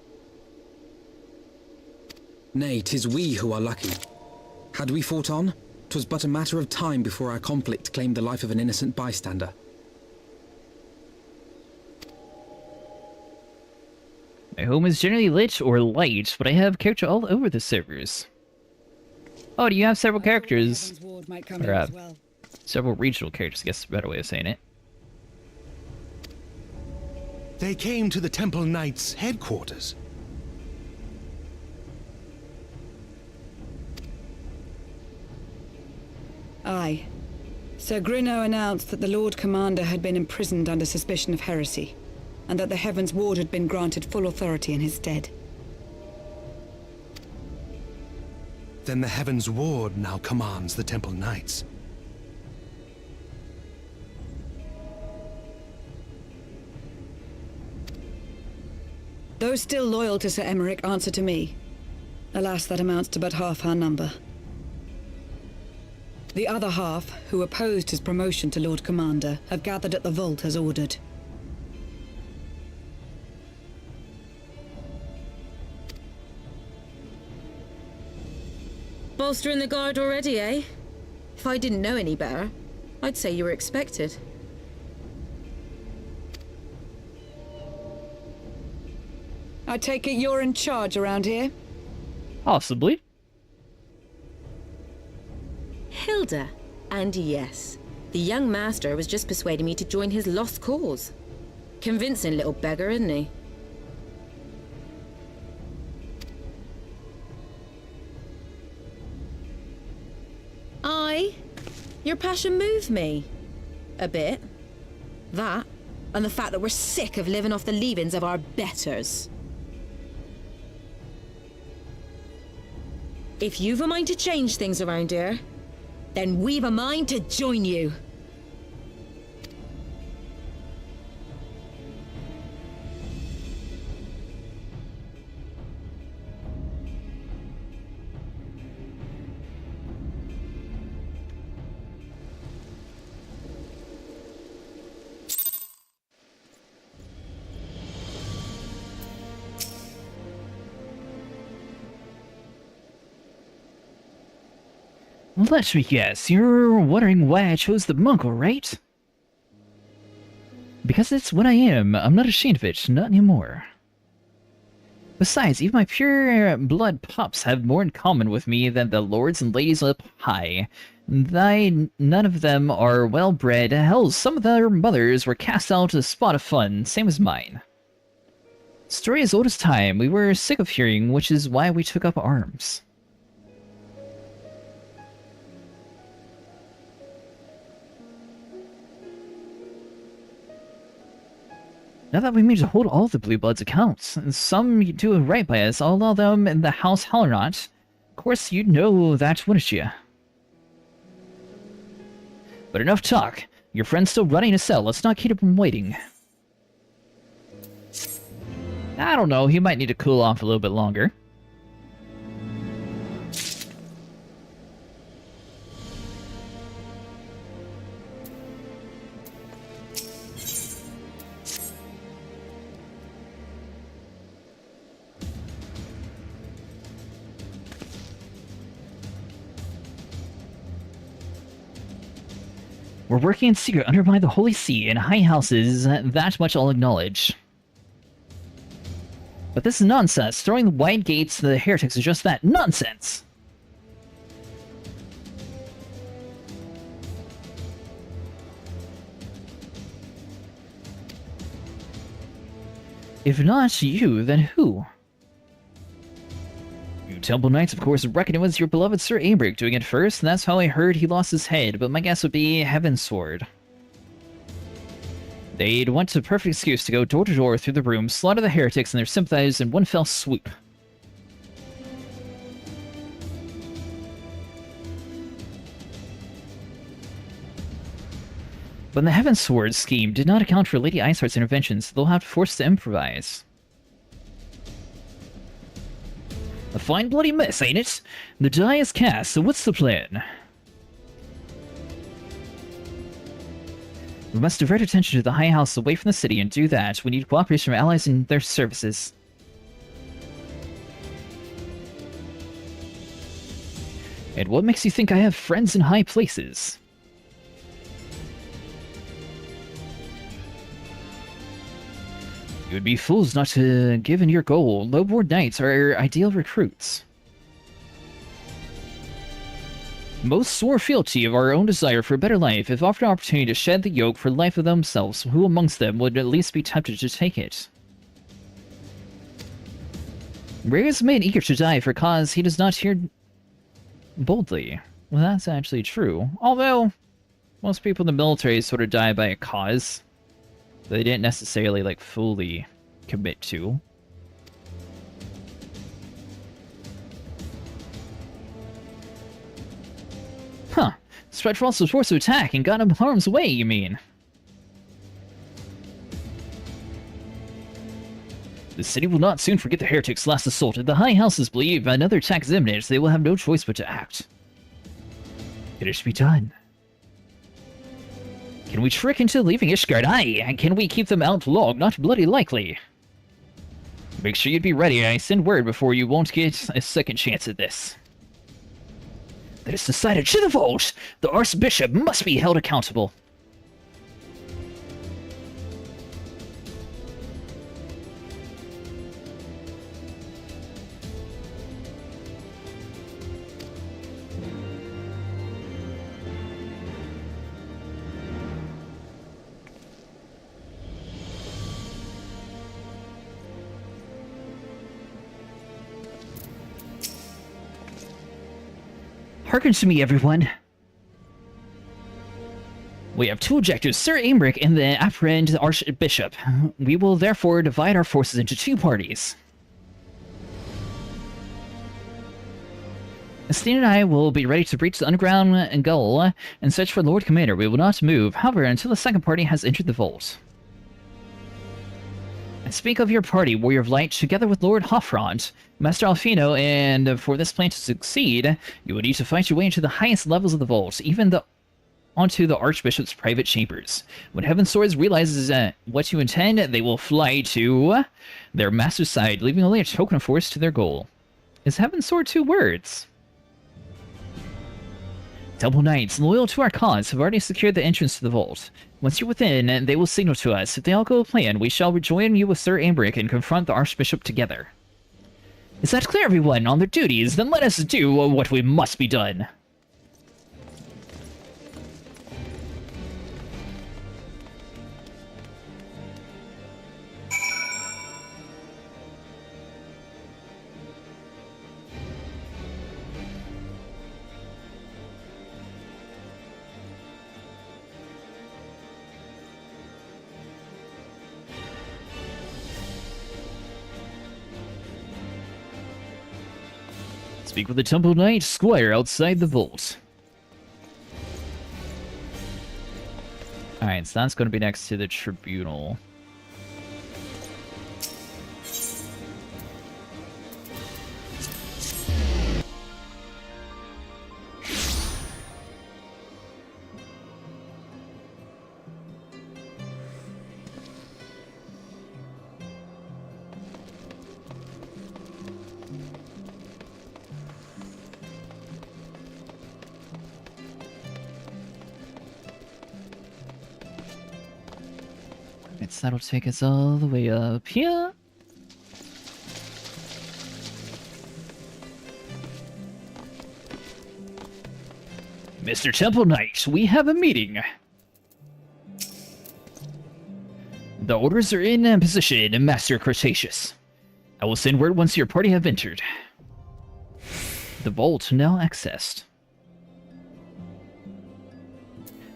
Nay, 'tis we who are lucky. Had we fought on, 'twas but a matter of time before our conflict claimed the life of an innocent bystander. My home is generally lit or light, but I have character all over the servers. Oh, do you have several characters? Or, several regional characters, I guess is a better way of saying it. They came to the Temple Knights' headquarters. Aye. Sir Grinno announced that the Lord Commander had been imprisoned under suspicion of heresy, and that the Heavensward had been granted full authority in his stead. Then the Heavensward now commands the Temple Knights. Those still loyal to Sir Emmerich answer to me. Alas, that amounts to but half our number. The other half, who opposed his promotion to Lord Commander, have gathered at the vault as ordered. Bolstering the guard already, eh? If I didn't know any better, I'd say you were expected. I take it you're in charge around here? Possibly. Hilda. And yes, the young master was just persuading me to join his lost cause. Convincing little beggar, isn't he? Aye. Your passion moved me. A bit. That, and the fact that we're sick of living off the leavings of our betters. If you've a mind to change things around here, then we've a mind to join you. Let me guess, you're wondering why I chose the Mongol, right? Because it's what I am. I'm not ashamed of it, not anymore. Besides, even my pure blood pups have more in common with me than the lords and ladies up high. None of them are well-bred. Hell, some of their mothers were cast out to the spot of fun, same as mine. Story as old as time, we were sick of hearing, which is why we took up arms. Now that we mean to hold all the Blue Bloods' accounts, and some do right by us, I'll allow them in the House Hallernaut. Of course, you'd know that, wouldn't you? But enough talk. Your friend's still running a cell. Let's not keep him waiting. I don't know. He might need to cool off a little bit longer. We're working in secret under by the Holy See in high houses, that much I'll acknowledge. But this is nonsense. Throwing the wide gates to the heretics is just that. Nonsense! If not you, then who? You Temple Knights, of course, reckon it was your beloved Sir Abric doing it first, and that's how I heard he lost his head, but my guess would be Heavensward. They'd want a perfect excuse to go door to door through the room, slaughter the heretics and their sympathizers in one fell swoop. But the Heavensward scheme did not account for Lady Iceheart's intervention, so they'll have to force to improvise. A fine bloody mess, ain't it? The die is cast, so what's the plan? We must divert attention to the High House away from the city, and do that, we need cooperation from allies and their services. And what makes you think I have friends in high places? You would be fools not to give in your goal. Low-board knights are ideal recruits. Most swore fealty of our own desire for a better life. If offered an opportunity to shed the yoke for the life of themselves, who amongst them would at least be tempted to take it? Rare is a man eager to die for a cause he does not hear boldly. Well, that's actually true. Although, most people in the military sort of die by a cause they didn't necessarily, like, fully commit to. Huh. Spread false reports of attack and got him harm's way, you mean? The city will not soon forget the heretics' last assault. If the high houses believe another attack is imminent, they will have no choice but to act. It is to be done. Can we trick into leaving Ishgard? Aye, and can we keep them outlawed? Not bloody likely. Make sure you'd be ready. I send word before you won't get a second chance at this. That is decided. To the vault! The Archbishop must be held accountable. Hearken to me, everyone. We have two objectives, Sir Aymeric and the apprehend Archbishop. We will therefore divide our forces into two parties. Steen and I will be ready to breach the underground goal and search for Lord Commander. We will not move, however, until the second party has entered the vault. I speak of your party, Warrior of Light, together with Lord Hoffront, Master Alfino, and for this plan to succeed, you will need to fight your way into the highest levels of the vault, onto the Archbishop's private chambers. When Heavensward realizes what you intend, they will fly to their master's side, leaving only a token of force to their goal. Is Heavensward 2 words? Temple Knights, loyal to our cause, have already secured the entrance to the vault. Once you're within, they will signal to us. If they all go to plan, we shall rejoin you with Sir Aymeric and confront the Archbishop together. Is that clear, everyone, on their duties? Then let us do what we must be done. Speak with the Temple Knight Squire outside the vault. Alright, so that's going to be next to the Tribunal. That'll take us all the way up here. Mr. Temple Knight, we have a meeting. The orders are in position, Master Cretaceous. I will send word once your party have entered. The vault now accessed.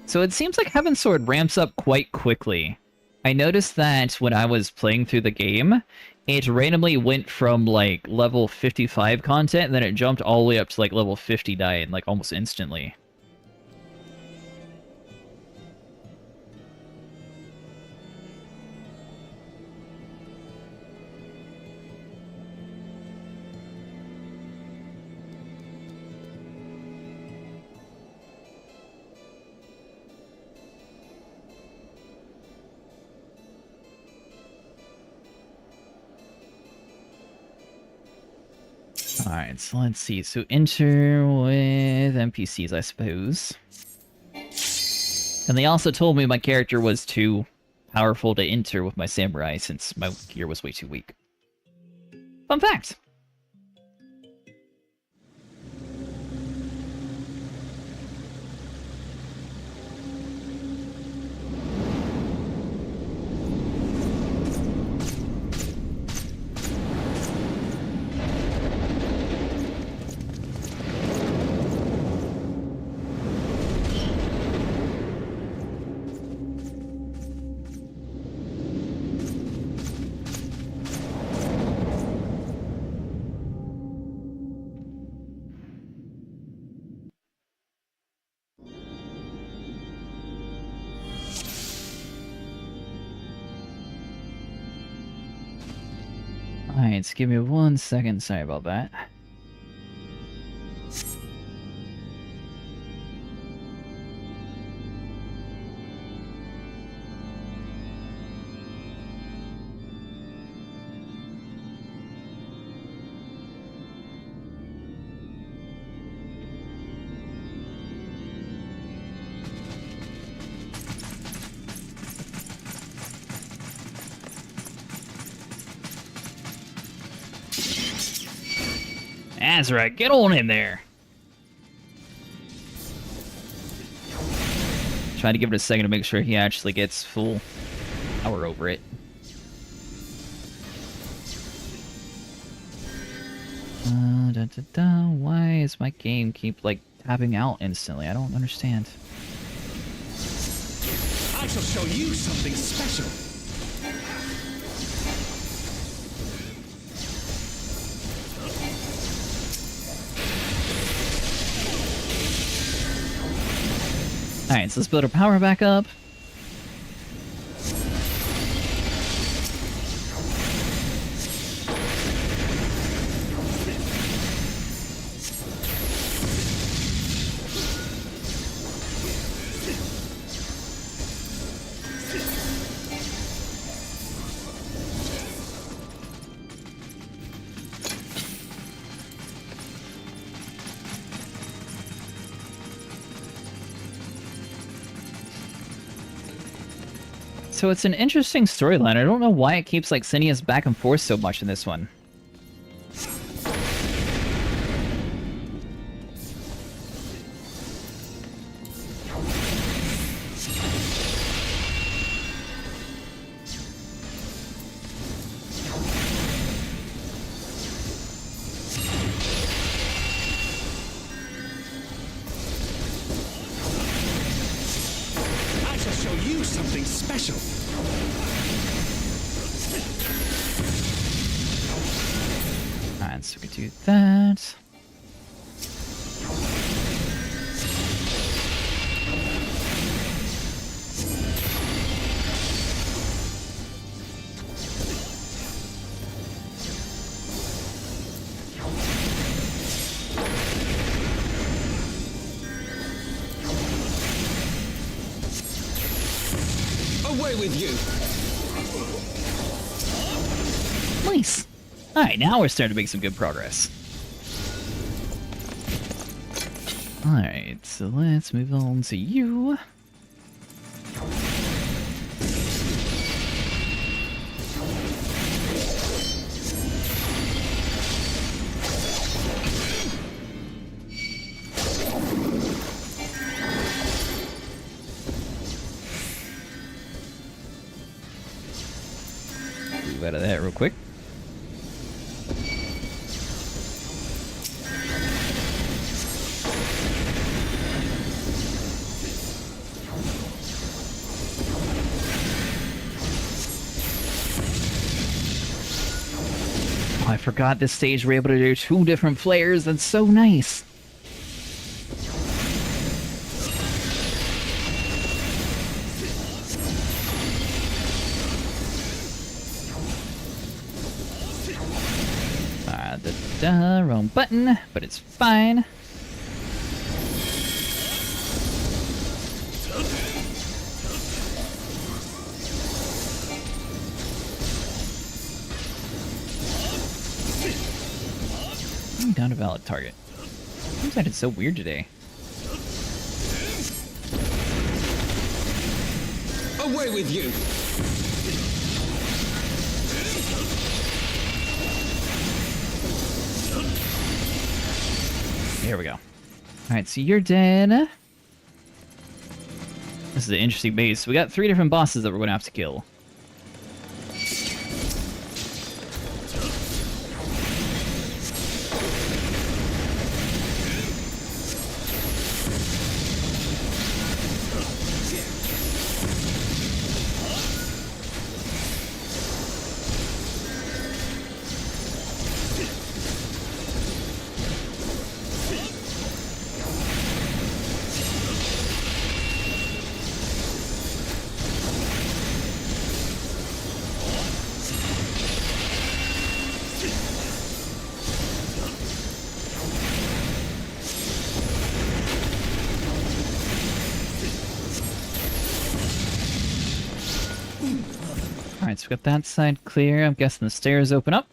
So it seems like Heavensward ramps up quite quickly. I noticed that when I was playing through the game, it randomly went from, like, level 55 content, and then it jumped all the way up to, like, level 59, like, almost instantly. Alright, so let's see. So enter with NPCs, I suppose. And they also told me my character was too powerful to enter with my samurai since my gear was way too weak. Fun fact! Alright, so give me 1 second, sorry about that. That's right, get on in there. Trying to give it a second to make sure he actually gets full power over it. Why does my game keep, like, tapping out instantly? I don't understand. I shall show you something special. Alright, so let's build our power back up. So it's an interesting storyline. I don't know why it keeps like sending us back and forth so much in this one. Alright, so we can do that. Away with you! Nice! Alright, now we're starting to make some good progress. Alright, so let's move on to you. Move out of that real quick. I forgot this stage we're able to do 2 different flares. That's so nice. Wrong button, but it's fine. Down a valid target. Seems like it's so weird today. Away with you! There we go. Alright, so you're dead. This is an interesting base. We got 3 different bosses that we're going to have to kill. Alright, so we got that side clear. I'm guessing the stairs open up.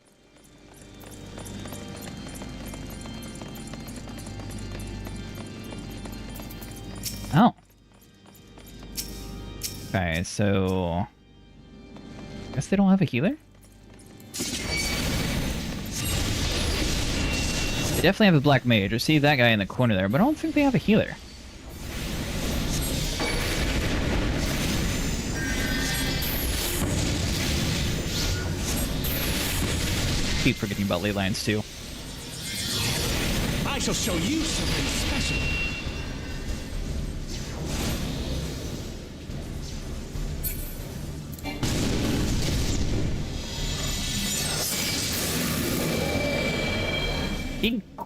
Oh. Okay, so... I guess they don't have a healer? They definitely have a black mage. I see that guy in the corner there, but I don't think they have a healer. Keep forgetting about ley lines too. I shall show you something special.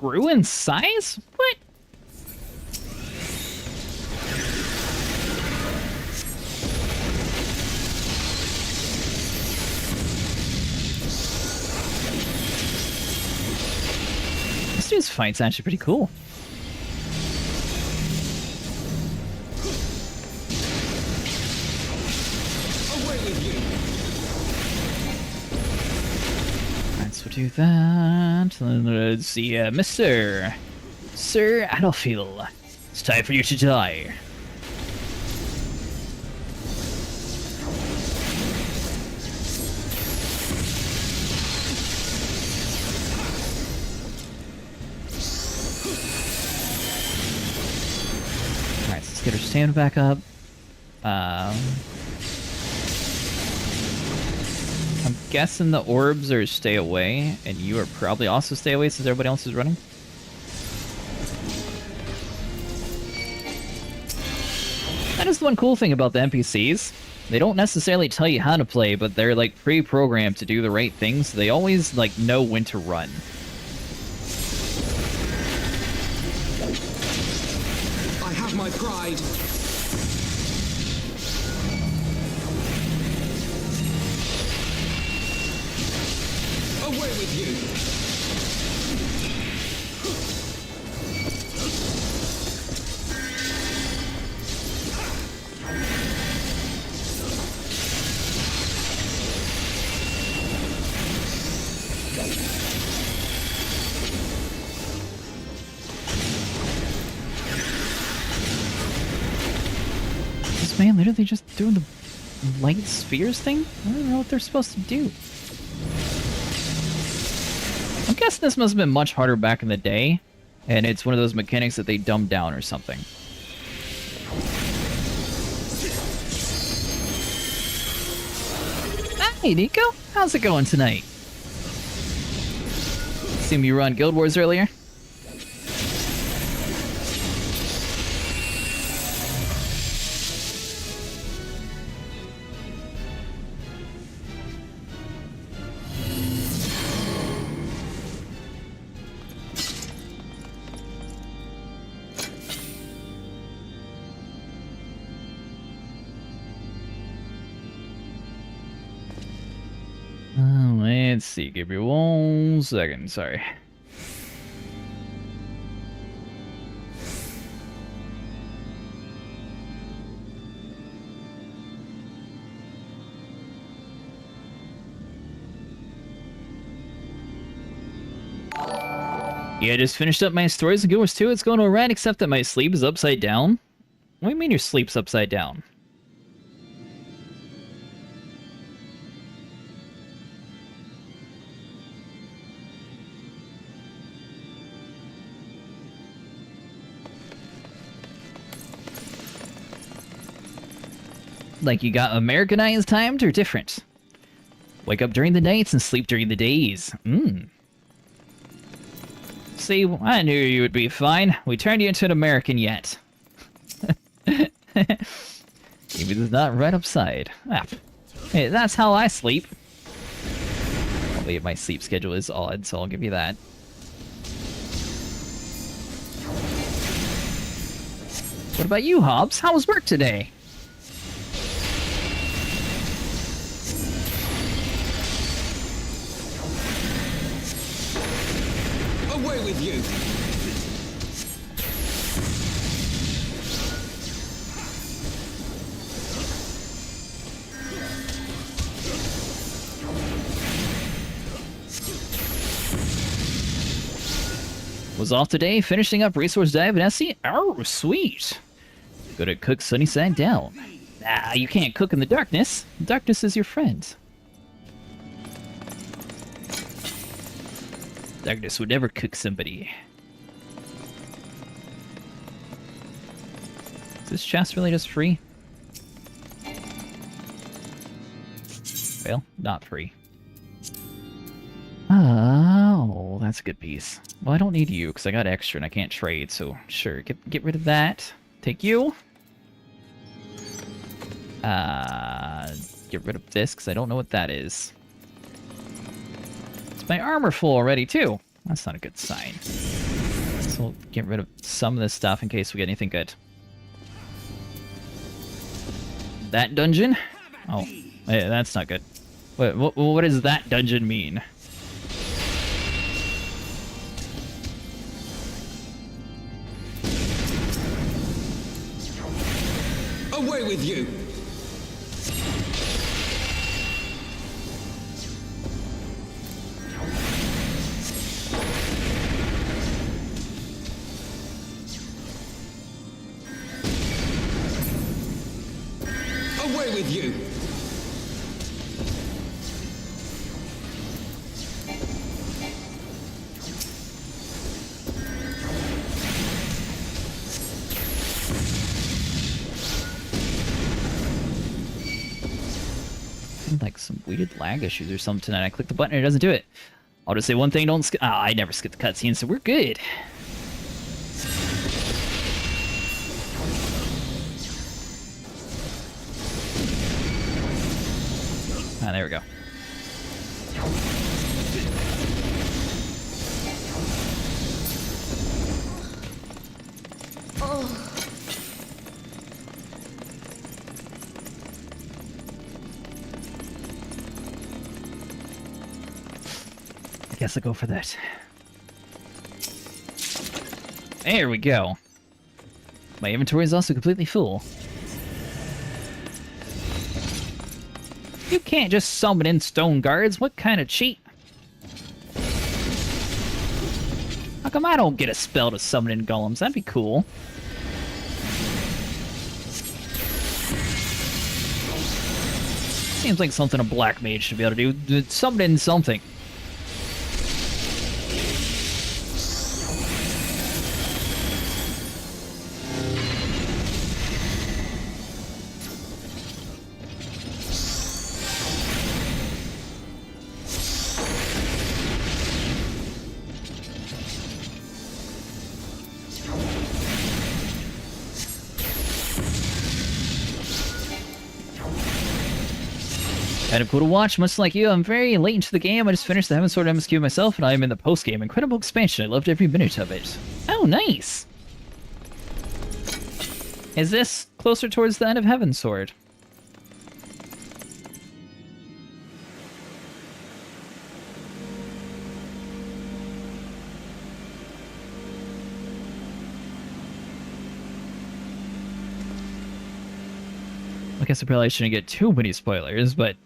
grew in size? What? This dude's fight's actually pretty cool. Alright, so we'll do that. Let's see, Mr. Sir Adolfil. It's time for you to die. Alright, so let's get our stamina back up. I'm guessing the orbs are stay away, and you are probably also stay away since everybody else is running. That is the one cool thing about the NPCs. They don't necessarily tell you how to play, but they're like pre-programmed to do the right things, so they always like know when to run. I have my pride. Away with you! This man literally just doing the light spheres thing? I don't know what they're supposed to do. I'm guessing this must have been much harder back in the day, and it's one of those mechanics that they dumbed down or something. Hey, Nico. How's it going tonight? Assume you run Guild Wars earlier? Let's see, give me 1 second, sorry. Yeah, I just finished up my stories and Guild Wars 2. It's going alright, except that my sleep is upside down. What do you mean your sleep's upside down? Like you got Americanized timed or different? Wake up during the nights and sleep during the days. See, I knew you would be fine. We turned you into an American yet. Maybe it's not right upside. Ah, hey, that's how I sleep. Albeit my sleep schedule is odd, so I'll give you that. What about you, Hobbs? How was work today? Away with you! Was off today, finishing up Resource Dive and SC. Oh, sweet. Good at cook sunny side down. Nah, you can't cook in the darkness. Darkness is your friend. Darkness would never cook somebody. Is this chest really just free? Well, not free. Oh, that's a good piece. Well, I don't need you, because I got extra and I can't trade, so sure, get rid of that. Take you. Get rid of this, because I don't know what that is. It's my armor full already, too. That's not a good sign. We'll get rid of some of this stuff in case we get anything good. That dungeon? Oh, that's not good. What does that dungeon mean? Away with you! Away with you! Like some weird lag issues or something, and I click the button and it doesn't do it. I'll just say one thing, don't skip. I never skip the cutscene, so we're good. Ah, there we go. Guess I'll go for that. There we go. My inventory is also completely full. You can't just summon in stone guards. What kind of cheat? How come I don't get a spell to summon in golems? That'd be cool. Seems like something a black mage should be able to do. Summon in something. Kind of cool to watch, much like you. I'm very late into the game. I just finished the Heavensward MSQ myself, and I am in the post-game. Incredible expansion. I loved every minute of it. Oh, nice! Is this closer towards the end of Heavensward? I guess I probably shouldn't get too many spoilers, but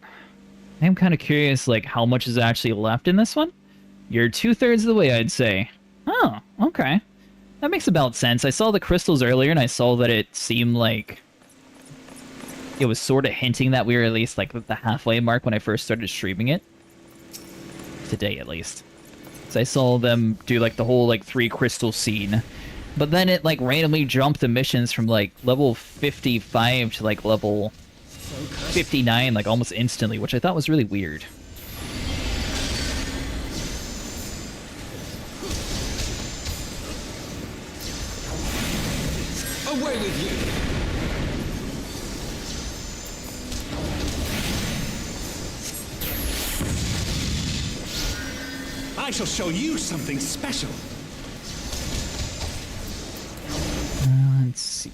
I'm kind of curious, like, how much is actually left in this one? You're 2/3 of the way, I'd say. Oh, okay. That makes about sense. I saw the crystals earlier, and I saw that it seemed like it was sort of hinting that we were at least, like, at the halfway mark when I first started streaming it. Today, at least. So I saw them do, like, the whole, like, 3 crystal scene. But then it, like, randomly jumped the missions from, like, level 55 to, like, level 59, like, almost instantly, which I thought was really weird. Away with you! I shall show you something special. Let's see.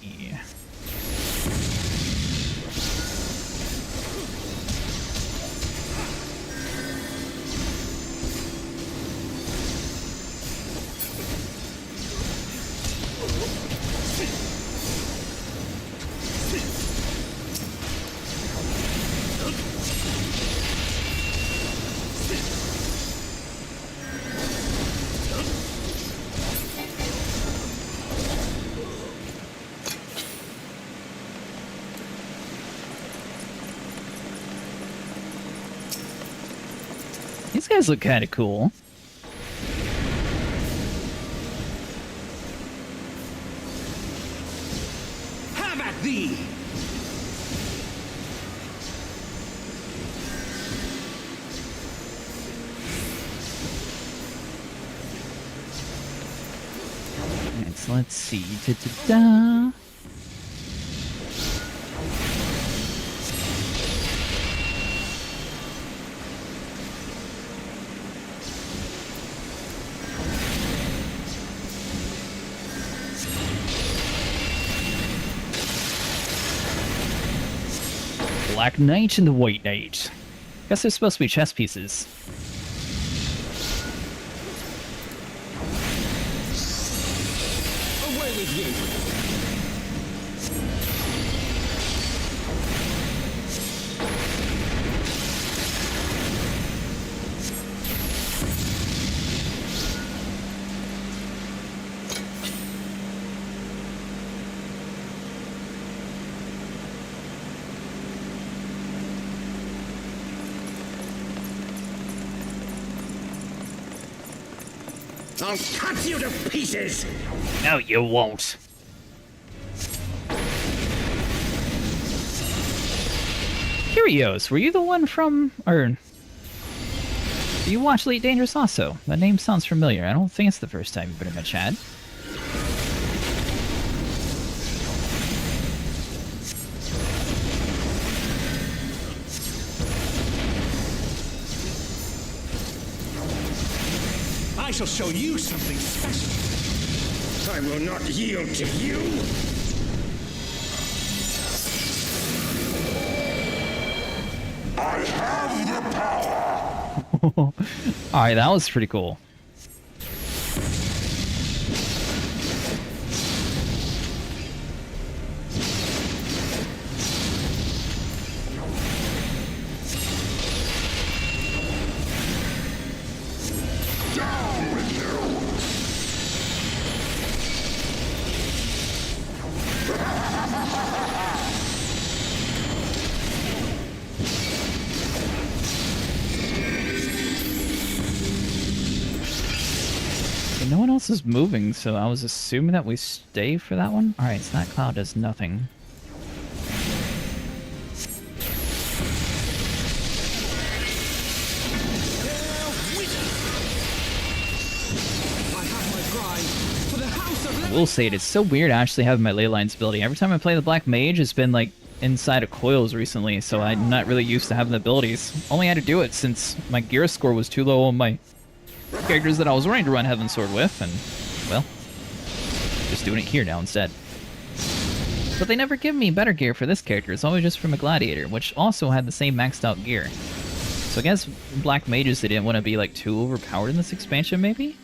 These guys look kind of cool. Have at thee! Alright, so let's see. Da-da-da. Black Knight and the White Knight. Guess they're supposed to be chess pieces. Away with you! I'll cut you to pieces! No, you won't. Curios, were you the one from, or... Do you watch Elite Dangerous also? That name sounds familiar. I don't think it's the first time you've been in my chat. I shall show you something special. I will not yield to you! I have the power! Alright, that was pretty cool. No one else is moving, so I was assuming that we stay for that one. Alright, so that cloud does nothing. I will say it is so weird actually having my ley lines ability. Every time I play the Black Mage, it's been like inside of coils recently, so I'm not really used to having the abilities. Only had to do it since my gear score was too low on my characters that I was running to run Heavensward with, and, well, just doing it here now instead. But they never give me better gear for this character, it's always just from a Gladiator, which also had the same maxed out gear. So I guess Black Mages, they didn't want to be, like, too overpowered in this expansion, maybe?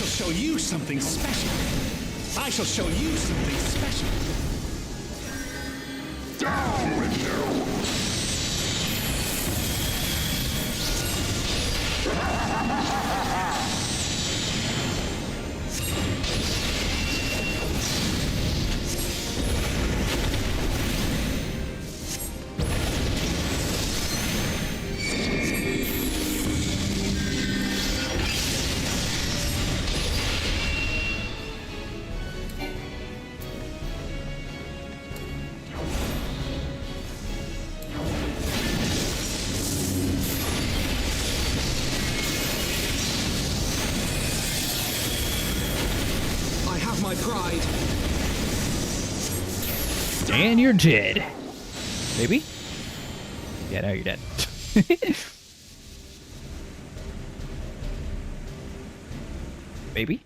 Show you something special. I shall show you something special. Down with my pride. And you're dead. Maybe? Yeah, now you're dead. Maybe?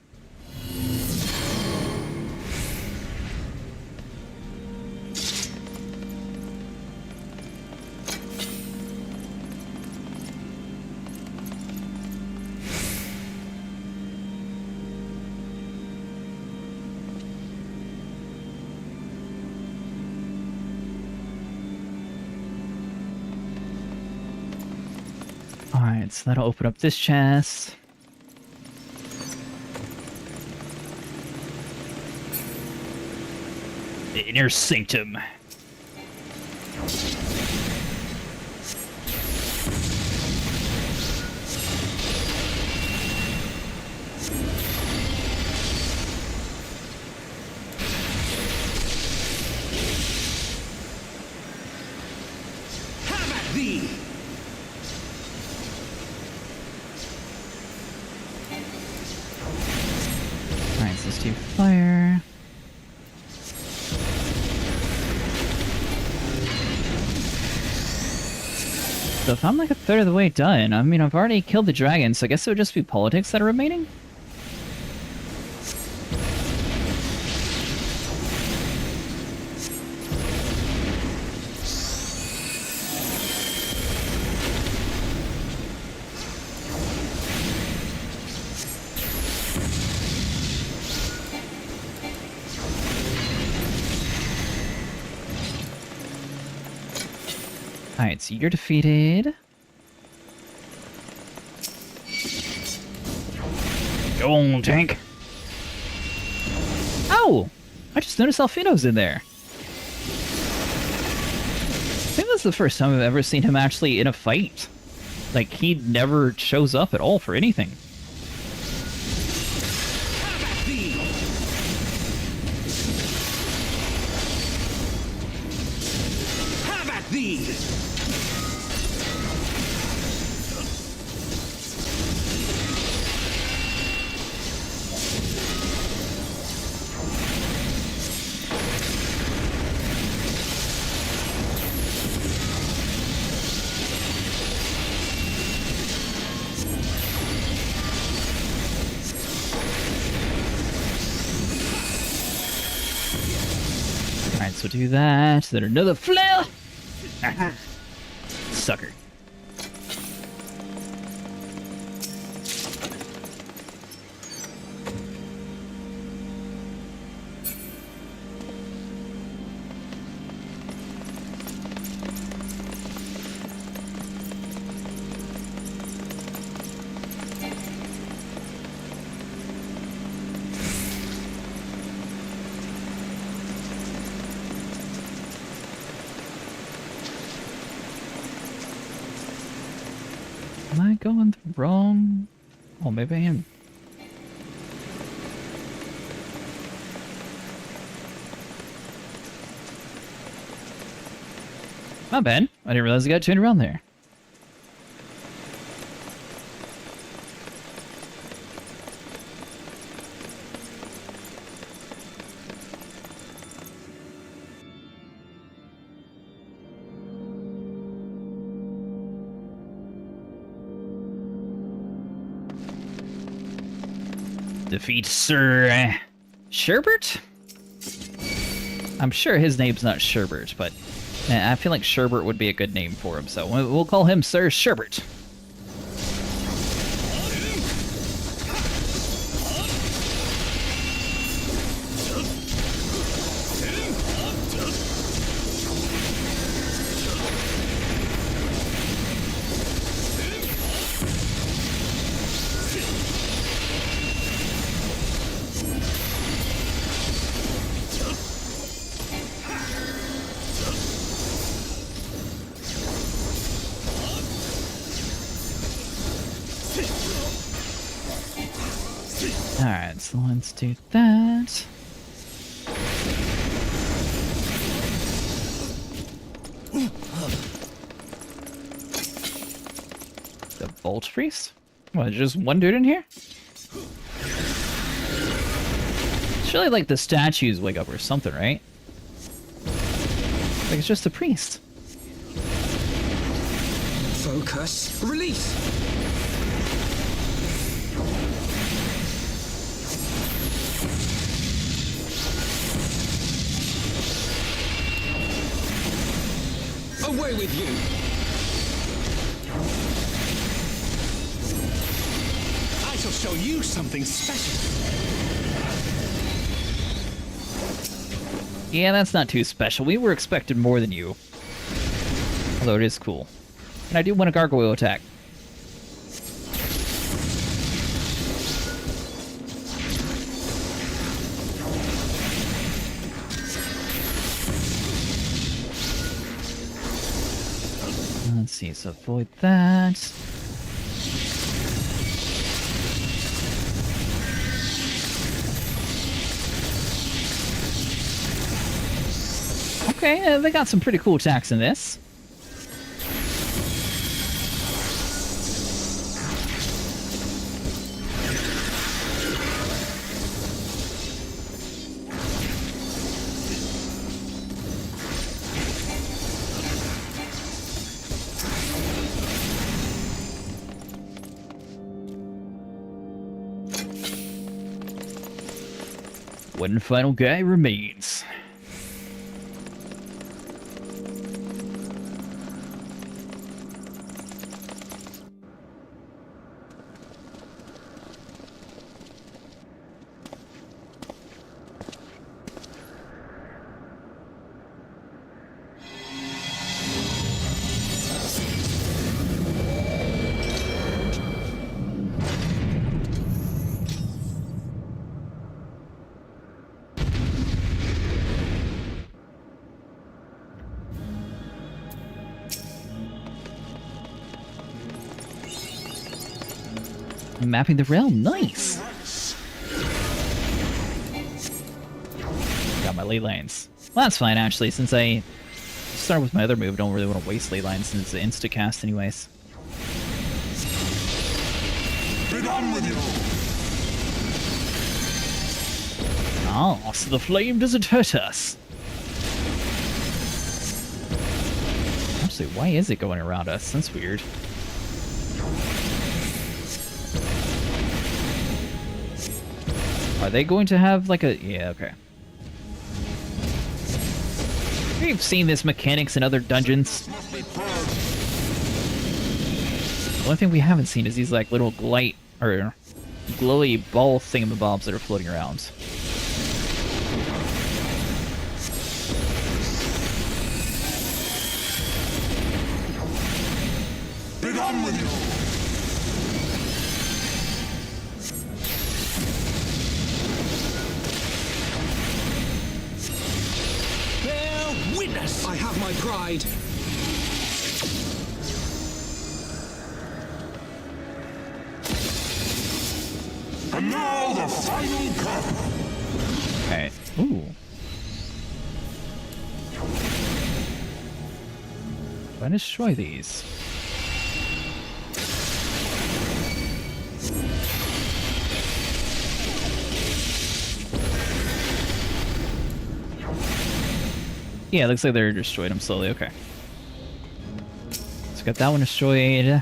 Alright, so that'll open up this chest. Inner Sanctum. Have at thee! Alright, so let's do fire. So if I'm like a third of the way done, I mean, I've already killed the dragon, so I guess it would just be politics that are remaining? Alright, so you're defeated. Go on, tank. Oh! I just noticed Alfino's in there. I think that's the first time I've ever seen him actually in a fight. Like, he never shows up at all for anything. Have at thee! Alright, so do that. Then another flare! Sucker. Am I going the wrong? Oh, maybe I am. My bad. I didn't realize I got turned around there. Defeat Sir Sherbert? I'm sure his name's not Sherbert, but I feel like Sherbert would be a good name for him, so we'll call him Sir Sherbert. Alright, so let's do that. The Bolt Priest? What, just one dude in here? Surely like the statues wake up or something, right? Like it's just a priest. Focus. Release. Away with you! I shall show you something special. Yeah, that's not too special. We were expecting more than you. Although it is cool. And I do want a gargoyle attack. Let's see, so avoid that. Okay, they got some pretty cool attacks in this. One final guy remains. Mapping the realm, nice! Got my ley lines. Well, that's fine, actually, since I start with my other move, I don't really want to waste ley lines since it's an insta-cast anyways. Be done with you! Oh, so the flame doesn't hurt us. Actually, why is it going around us? That's weird. Are they going to have like a... Yeah, okay. We've seen this mechanics in other dungeons. The only thing we haven't seen is these like little light or glowy ball thingamabobs that are floating around. Be done with you! Witness! I have my pride. And now the final cup! Okay. Ooh. Why destroy these? Yeah, it looks like they're destroyed them slowly, okay. So got that one destroyed.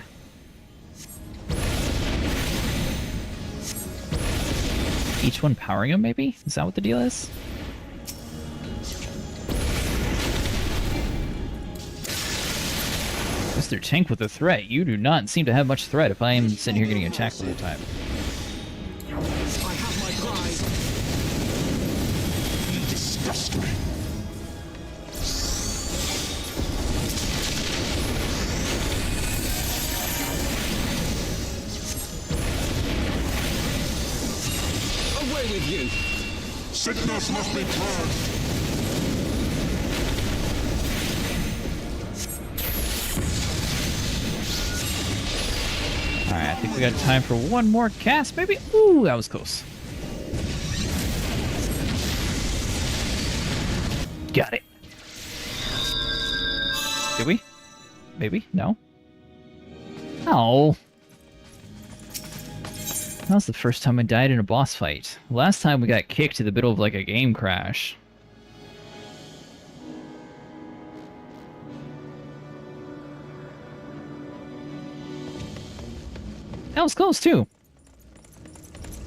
Each one powering them, maybe? Is that what the deal is? Mr. Tank with a threat. You do not seem to have much threat if I am sitting here getting attacked the whole time. I have my pride. You disgust me. Away with you! Sickness must be purged. Alright, I think we got time for one more cast, maybe? Ooh, that was close. Got it. Did we? Maybe? No? Oh. That was the first time I died in a boss fight. Last time we got kicked in the middle of like a game crash. That was close too.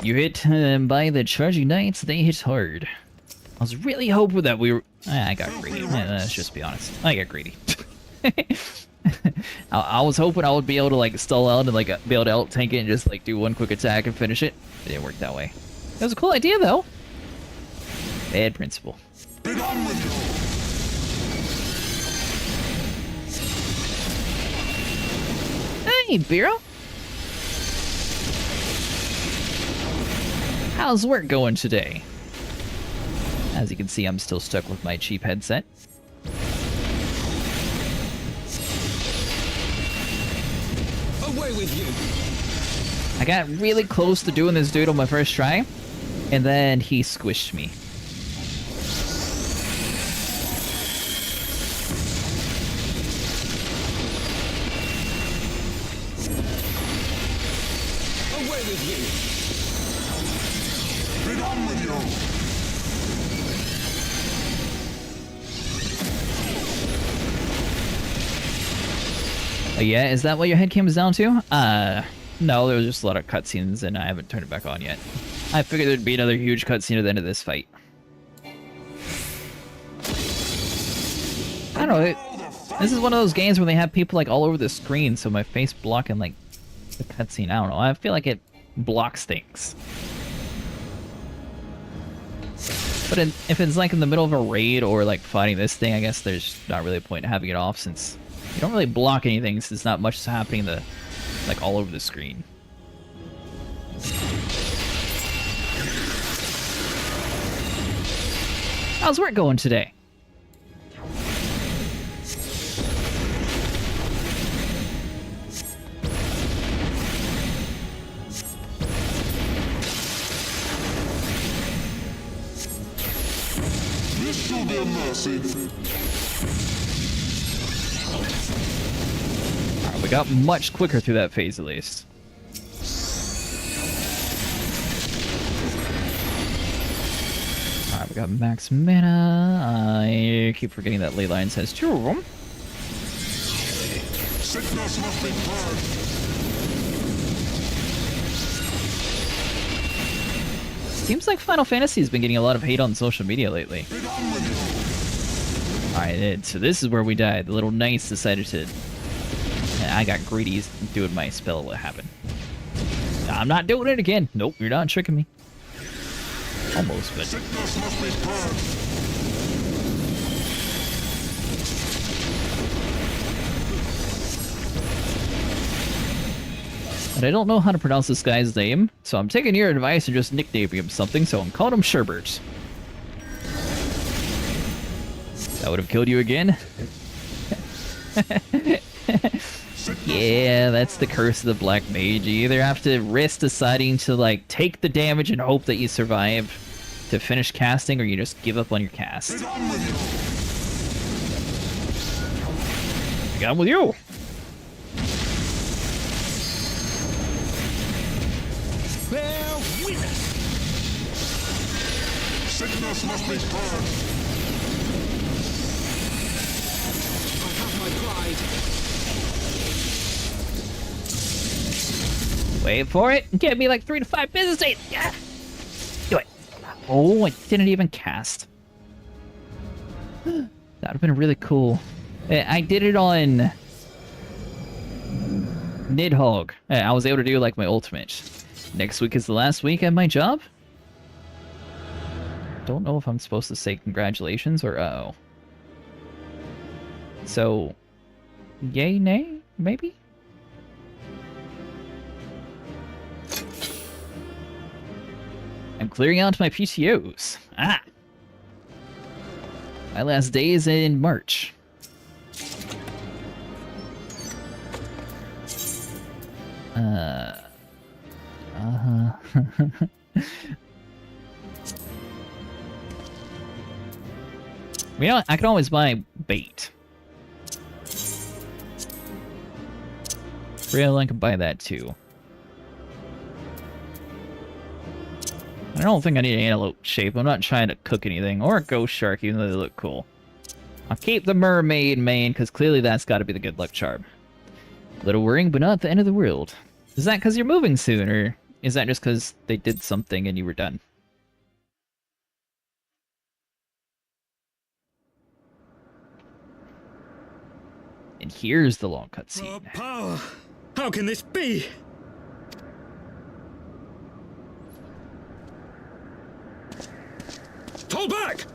You hit by the charging knights, they hit hard. I was really hoping that we were... I got greedy. Let's just be honest. I got greedy. I was hoping I would be able to like stall out and like be able to out-tank it and just like do one quick attack and finish it. It didn't work that way. That was a cool idea though. Bad principle. Be done with Hey, you! Biro. How's work going today? As you can see, I'm still stuck with my cheap headset. Away with you! I got really close to doing this dude on my first try, and then he squished me. Away with you! Be done with you! Yeah, is that what your head cam is down to? No, there was just a lot of cutscenes, and I haven't turned it back on yet. I figured there'd be another huge cutscene at the end of this fight. I don't know. This is one of those games where they have people like all over the screen, so my face blocking like the cutscene. I don't know. I feel like it blocks things. But if it's like in the middle of a raid or like fighting this thing, I guess there's not really a point in having it off since you don't really block anything since not much is happening like all over the screen. How's work going today? This shall be a mercy. Alright, we got much quicker through that phase at least. Alright, we got max mana. I keep forgetting that ley lines has 2 of them. Sickness must be purged. Seems like Final Fantasy has been getting a lot of hate on social media lately. Alright, so this is where we died. The little knights decided to... I got greedy doing my spell. What happened? I'm not doing it again. Nope, you're not tricking me. Almost, but... Sickness must be purged. But I don't know how to pronounce this guy's name, so I'm taking your advice and just nicknaming him something, so I'm calling him Sherbert. That would have killed you again? Yeah, that's the curse of the Black Mage. You either have to risk deciding to, like, take the damage and hope that you survive to finish casting, or you just give up on your cast. I got him with you! Bear witness. Sickness must be purged. I have my pride. Wait for it. Give me like 3 to 5 business days. Yeah. Do it. Oh, I didn't even cast. That would have been really cool. I did it on Nidhogg. I was able to do like my ultimate. Next week is the last week at my job. Don't know if I'm supposed to say congratulations or uh-oh. So, yay, nay, maybe? I'm clearing out my PTOs. Ah! My last day is in March. You know, I can always buy bait. Really, I can buy that too. I don't think I need an antelope shape. I'm not trying to cook anything. Or a ghost shark, even though they look cool. I'll keep the mermaid main, because clearly that's got to be the good luck charm. A little worrying, but not the end of the world. Is that because you're moving soon, or is that just because they did something and you were done? And here's the long cutscene. Power! How can this be? Fall back!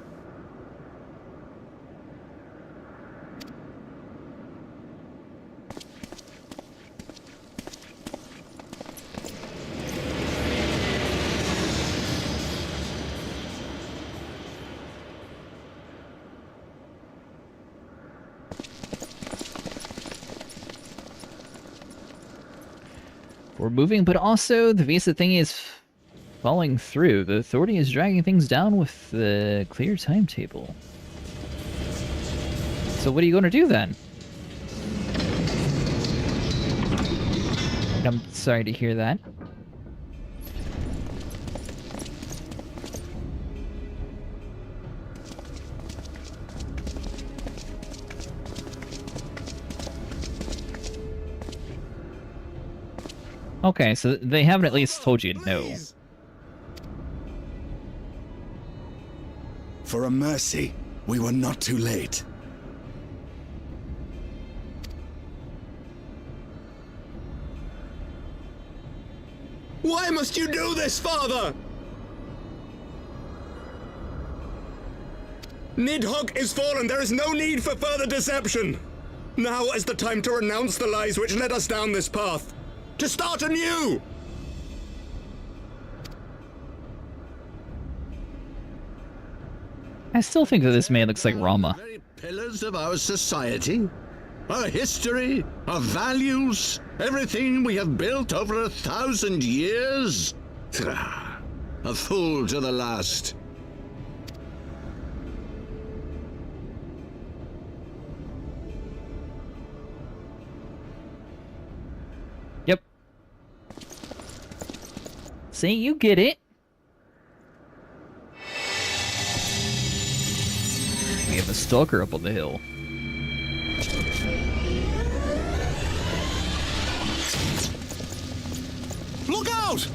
We're moving, but also the visa thing is falling through. The authority is dragging things down with the clear timetable. So what are you going to do then? I'm sorry to hear that. Okay, so they haven't at least told you no. For a mercy, we were not too late. Why must you do this, father? Nidhogg is fallen. There is no need for further deception. Now is the time to renounce the lies which led us down this path. To start anew! I still think that this man looks like Rama. Very pillars of our society, our history, our values, everything we have built over 1,000 years. A fool to the last. Yep. See, you get it. We have a stalker up on the hill. Look out!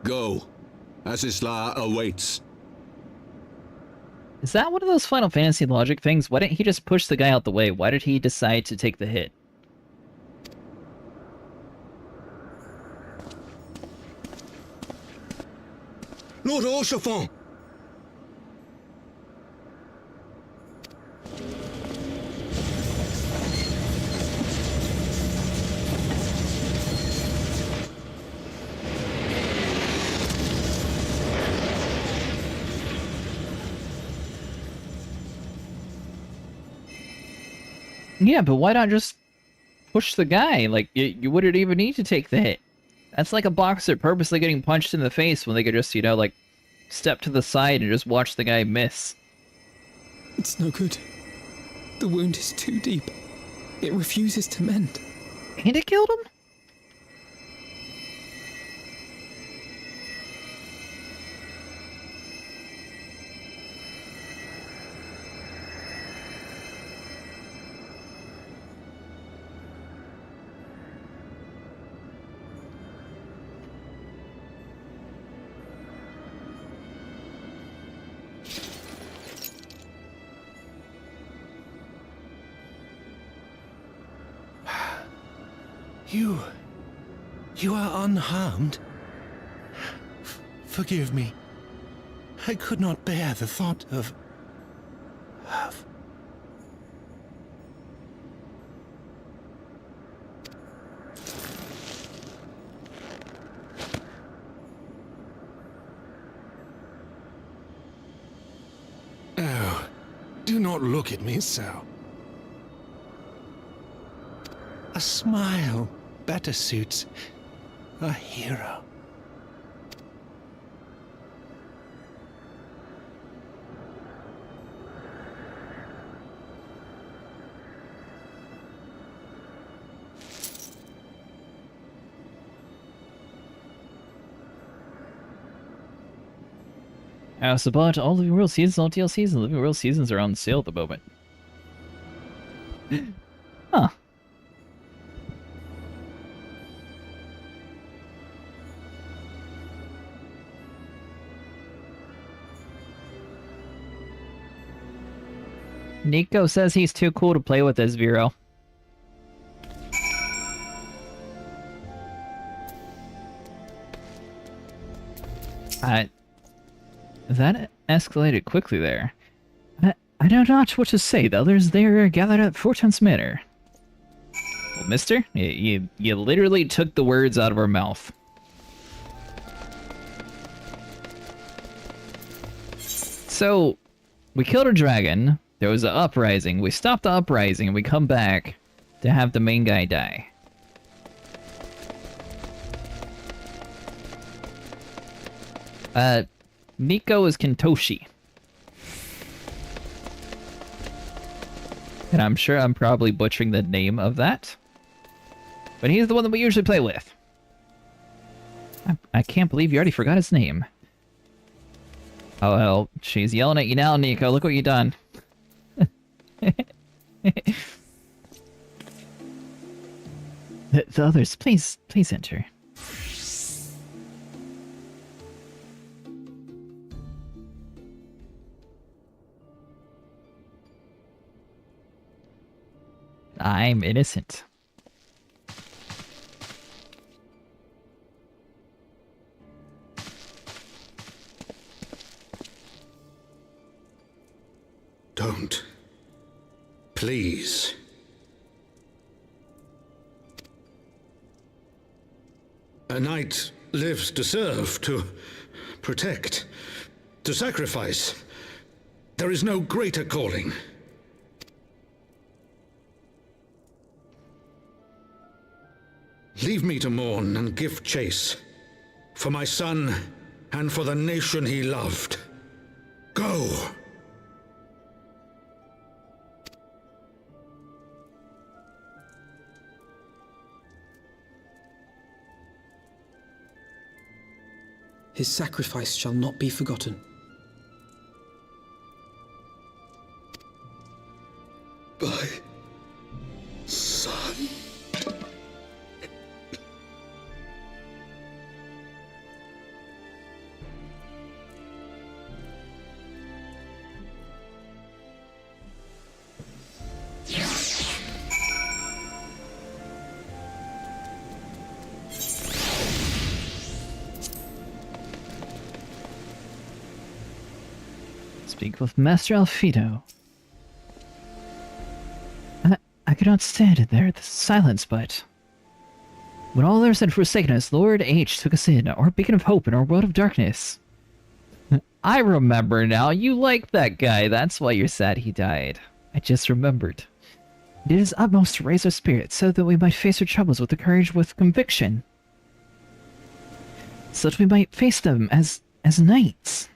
Go. Asisla awaits. Is that one of those Final Fantasy logic things? Why didn't he just push the guy out the way? Why did he decide to take the hit? Lord Orchefort! Yeah, but why not just push the guy? Like, you wouldn't even need to take the hit. That's like a boxer purposely getting punched in the face when they could just, you know, like, step to the side and just watch the guy miss. It's no good. The wound is too deep. It refuses to mend. And it killed him? You are unharmed? Forgive me. I could not bear the thought of... Oh, do not look at me so. A smile better suits a hero. So bought all Living World Seasons, all DLCs, and Living World Seasons are on sale at the moment. Huh. Nico says he's too cool to play with as Vero. That escalated quickly there. I know not what to say. The others there are gathered at Fortune's Manor. Well, mister, you literally took the words out of our mouth. So, we killed a dragon. There was an uprising. We stopped the uprising, and we come back to have the main guy die. Nico is Kentoshi. And I'm sure I'm probably butchering the name of that. But he's the one that we usually play with. I can't believe you already forgot his name. Oh, well, she's yelling at you now, Nico. Look what you done. The others, please enter. I'm innocent. Don't. Please. A knight lives to serve, to protect, to sacrifice. There is no greater calling. Leave me to mourn and give chase. For my son, and for the nation he loved. Go! His sacrifice shall not be forgotten. My son. Speak with Master Alfredo. I could not stand it there, the silence, but... When all others had forsaken us, Lord H took us in, our beacon of hope in our world of darkness. I remember now, you like that guy, that's why you're sad he died. I just remembered. He did his utmost to raise our spirits, so that we might face our troubles with the courage with conviction. So that we might face them as knights.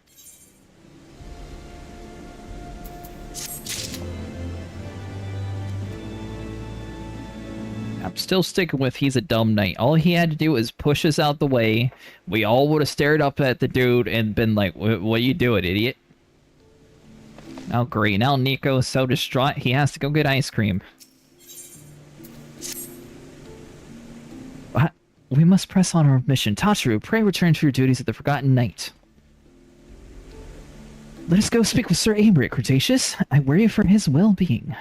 I'm still sticking with he's a dumb knight. All he had to do was push us out the way. We all would have stared up at the dude and been like, what are you doing, idiot? Now great. Now Nico is so distraught he has to go get ice cream. We must press on our mission. Tachiru, pray return to your duties at the Forgotten Knight. Let us go speak with Sir Aymeric, Cretaceous. I worry for his well-being.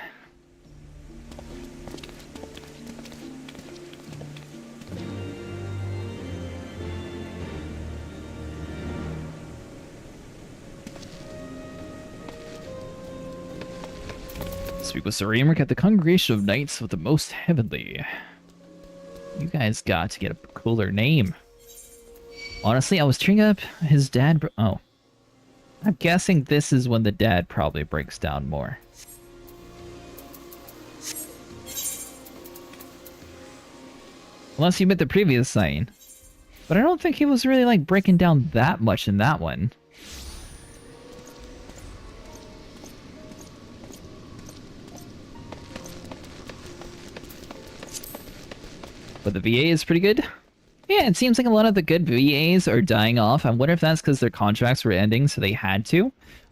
Speak with Sir Aymeric at the Congregation of Knights of the Most Heavenly. You guys got to get a cooler name. Honestly, I was cheering up his dad. Oh. I'm guessing this is when the dad probably breaks down more. Unless you meant the previous sign. But I don't think he was really, like, breaking down that much in that one. But the VA is pretty good. Yeah, it seems like a lot of the good VAs are dying off. I wonder if that's because their contracts were ending, so they had to.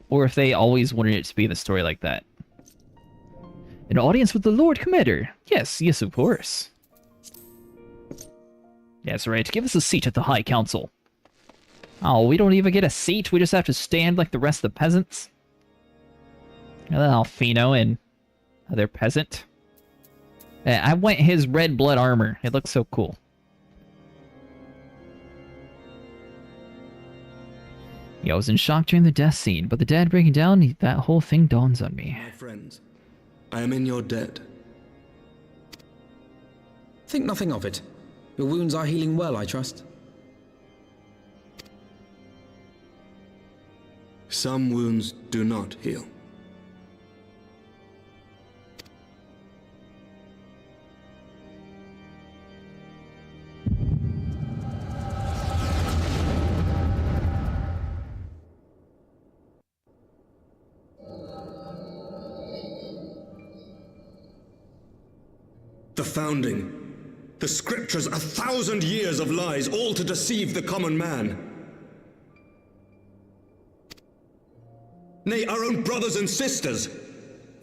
Or if they always wanted it to be the story like that. An audience with the Lord Commander. Yes, of course. That's right, give us a seat at the High Council. Oh, we don't even get a seat, we just have to stand like the rest of the peasants. Alfino and other peasant. I want his red blood armor. It looks so cool. Yeah, I was in shock during the death scene, but the dad breaking down, that whole thing dawns on me. My friends, I am in your debt. Think nothing of it. Your wounds are healing well, I trust. Some wounds do not heal. The founding. The scriptures, 1,000 years of lies, all to deceive the common man. Nay, our own brothers and sisters.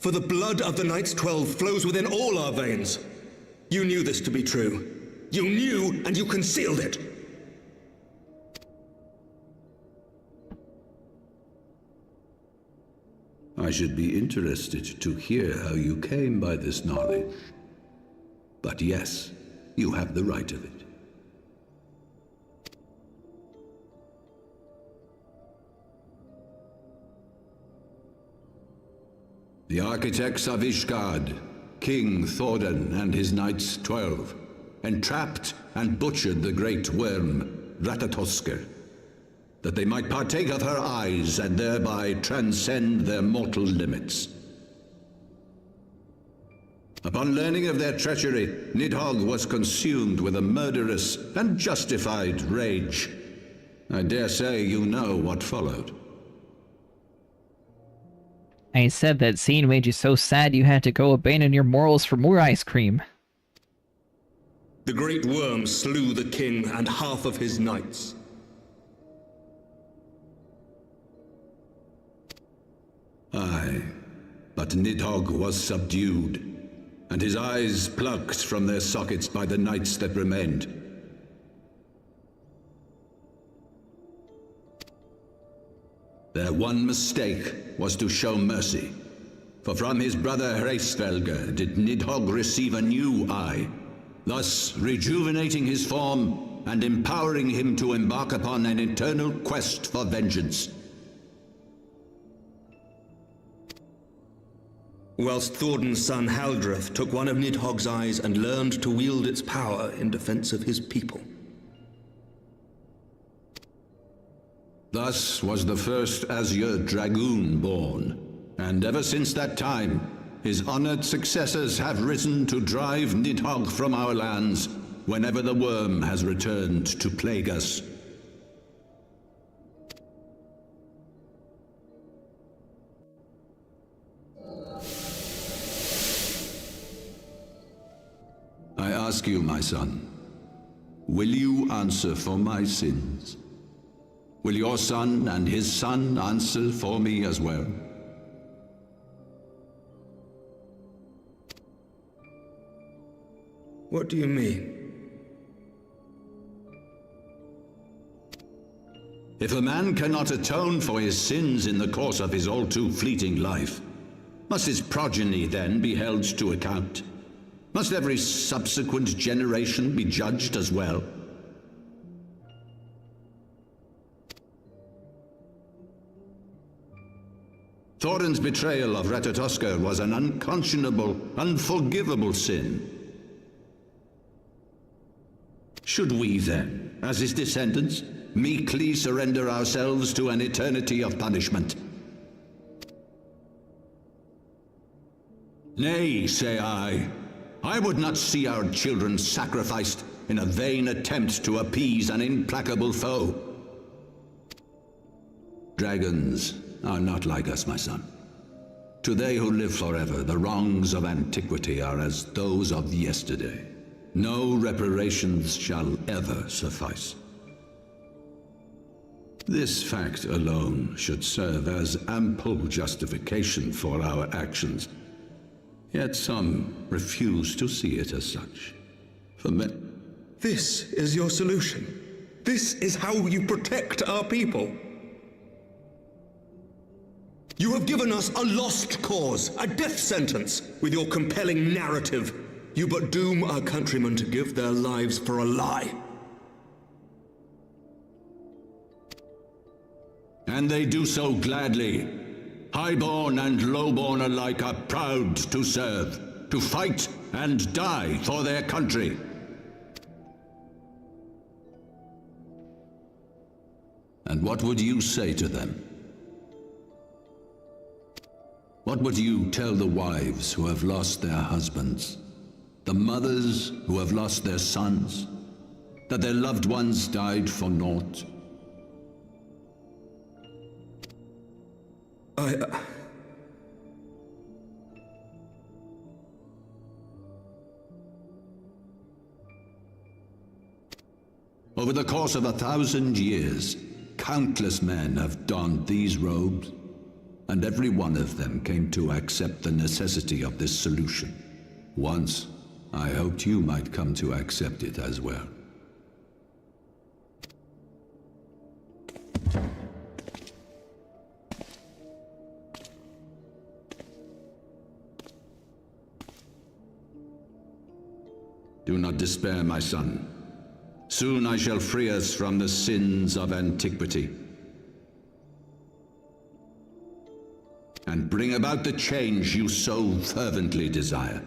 For the blood of the Knights 12 flows within all our veins. You knew this to be true. You knew, and you concealed it. I should be interested to hear how you came by this knowledge. But yes, you have the right of it. The architects of Ishgard, King Thordan and his Knights 12, entrapped and butchered the great worm, Ratatoskr, that they might partake of her eyes and thereby transcend their mortal limits. Upon learning of their treachery, Nidhogg was consumed with a murderous and justified rage. I dare say you know what followed. I said that scene made you so sad you had to go abandon your morals for more ice cream. The great worm slew the king and half of his knights. Aye, but Nidhogg was subdued, and his eyes plucked from their sockets by the knights that remained. Their one mistake was to show mercy, for from his brother Hraesvelgr did Nidhogg receive a new eye, thus rejuvenating his form and empowering him to embark upon an eternal quest for vengeance. Whilst Thordan's son Haldreth took one of Nidhogg's eyes and learned to wield its power in defense of his people. Thus was the first Azure Dragoon born, and ever since that time, his honored successors have risen to drive Nidhogg from our lands whenever the worm has returned to plague us. I ask you, my son, will you answer for my sins? Will your son and his son answer for me as well? What do you mean? If a man cannot atone for his sins in the course of his all too fleeting life, must his progeny then be held to account? Must every subsequent generation be judged as well? Thordan's betrayal of Ratatoskr was an unconscionable, unforgivable sin. Should we then, as his descendants, meekly surrender ourselves to an eternity of punishment? Nay, say I. I would not see our children sacrificed in a vain attempt to appease an implacable foe. Dragons are not like us, my son. To they who live forever, the wrongs of antiquity are as those of yesterday. No reparations shall ever suffice. This fact alone should serve as ample justification for our actions. Yet some refuse to see it as such. For men... This is your solution. This is how you protect our people. You have given us a lost cause, a death sentence. With your compelling narrative, you but doom our countrymen to give their lives for a lie. And they do so gladly. Highborn and lowborn alike are proud to serve, to fight and die for their country. And what would you say to them? What would you tell the wives who have lost their husbands? The mothers who have lost their sons? That their loved ones died for naught? Over the course of 1,000 years, countless men have donned these robes, and every one of them came to accept the necessity of this solution. Once, I hoped you might come to accept it as well. Do not despair, my son. Soon I shall free us from the sins of antiquity and bring about the change you so fervently desire.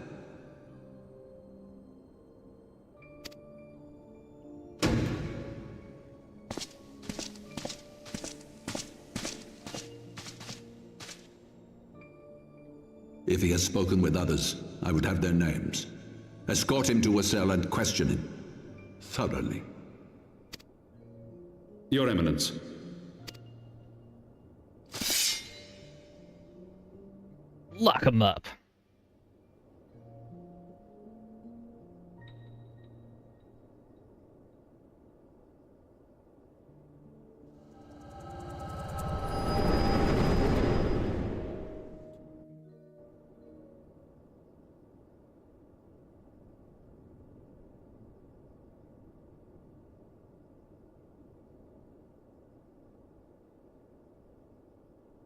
If he has spoken with others, I would have their names. Escort him to a cell and question him thoroughly. Your Eminence. Lock him up.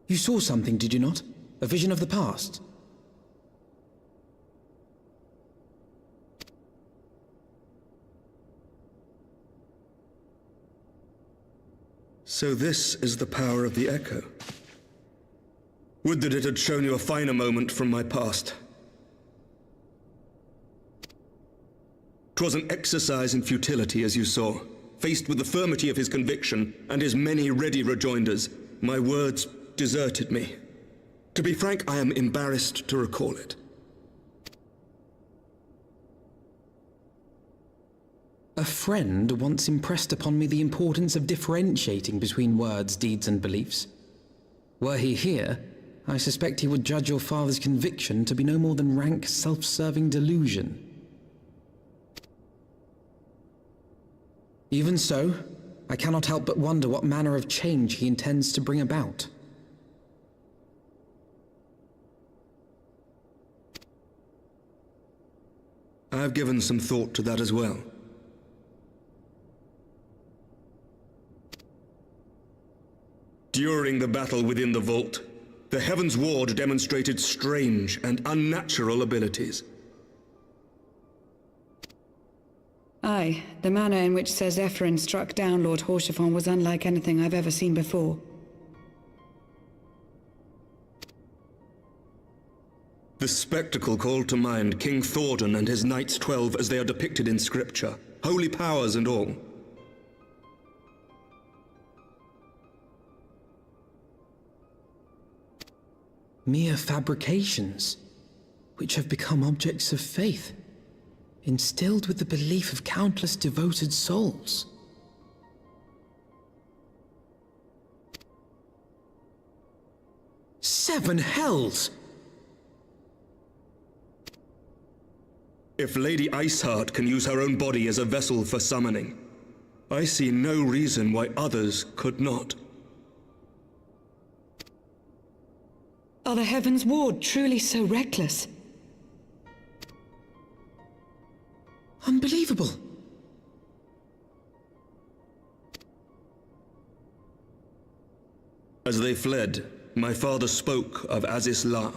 You saw something, did you not? A vision of the past? So this is the power of the Echo. Would that it had shown you a finer moment from my past. 'Twas an exercise in futility, as you saw. Faced with the firmity of his conviction and his many ready rejoinders, my words deserted me. To be frank, I am embarrassed to recall it. A friend once impressed upon me the importance of differentiating between words, deeds, and beliefs. Were he here, I suspect he would judge your father's conviction to be no more than rank, self-serving delusion. Even so, I cannot help but wonder what manner of change he intends to bring about. I've given some thought to that as well. During the battle within the vault, the Heavensward demonstrated strange and unnatural abilities. Aye, the manner in which Sir Zephyrin struck down Lord Haurchefant was unlike anything I've ever seen before. The spectacle called to mind King Thordan and his Knights 12 as they are depicted in scripture, holy powers and all. Mere fabrications, which have become objects of faith, instilled with the belief of countless devoted souls. Seven hells! If Lady Iceheart can use her own body as a vessel for summoning, I see no reason why others could not. Are the Heavensward truly so reckless? Unbelievable! As they fled, my father spoke of Aziz La.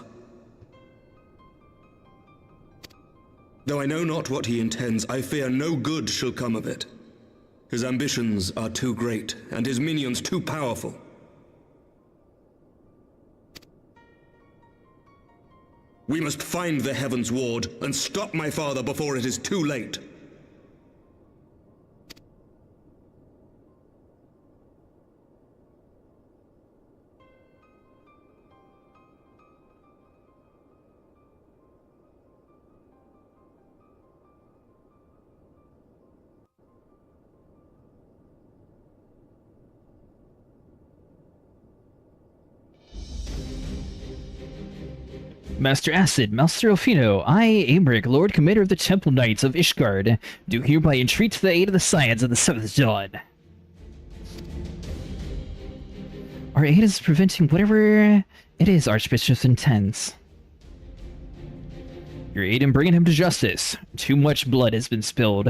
Though I know not what he intends, I fear no good shall come of it. His ambitions are too great, and his minions too powerful. We must find the Heavensward and stop my father before it is too late. Master Acid, Master Elfino, I, Aymeric, Lord Commander of the Temple Knights of Ishgard, do hereby entreat to the aid of the Scions of the Seventh Dawn. Our aid is preventing whatever it is Archbishop intends. Your aid in bringing him to justice. Too much blood has been spilled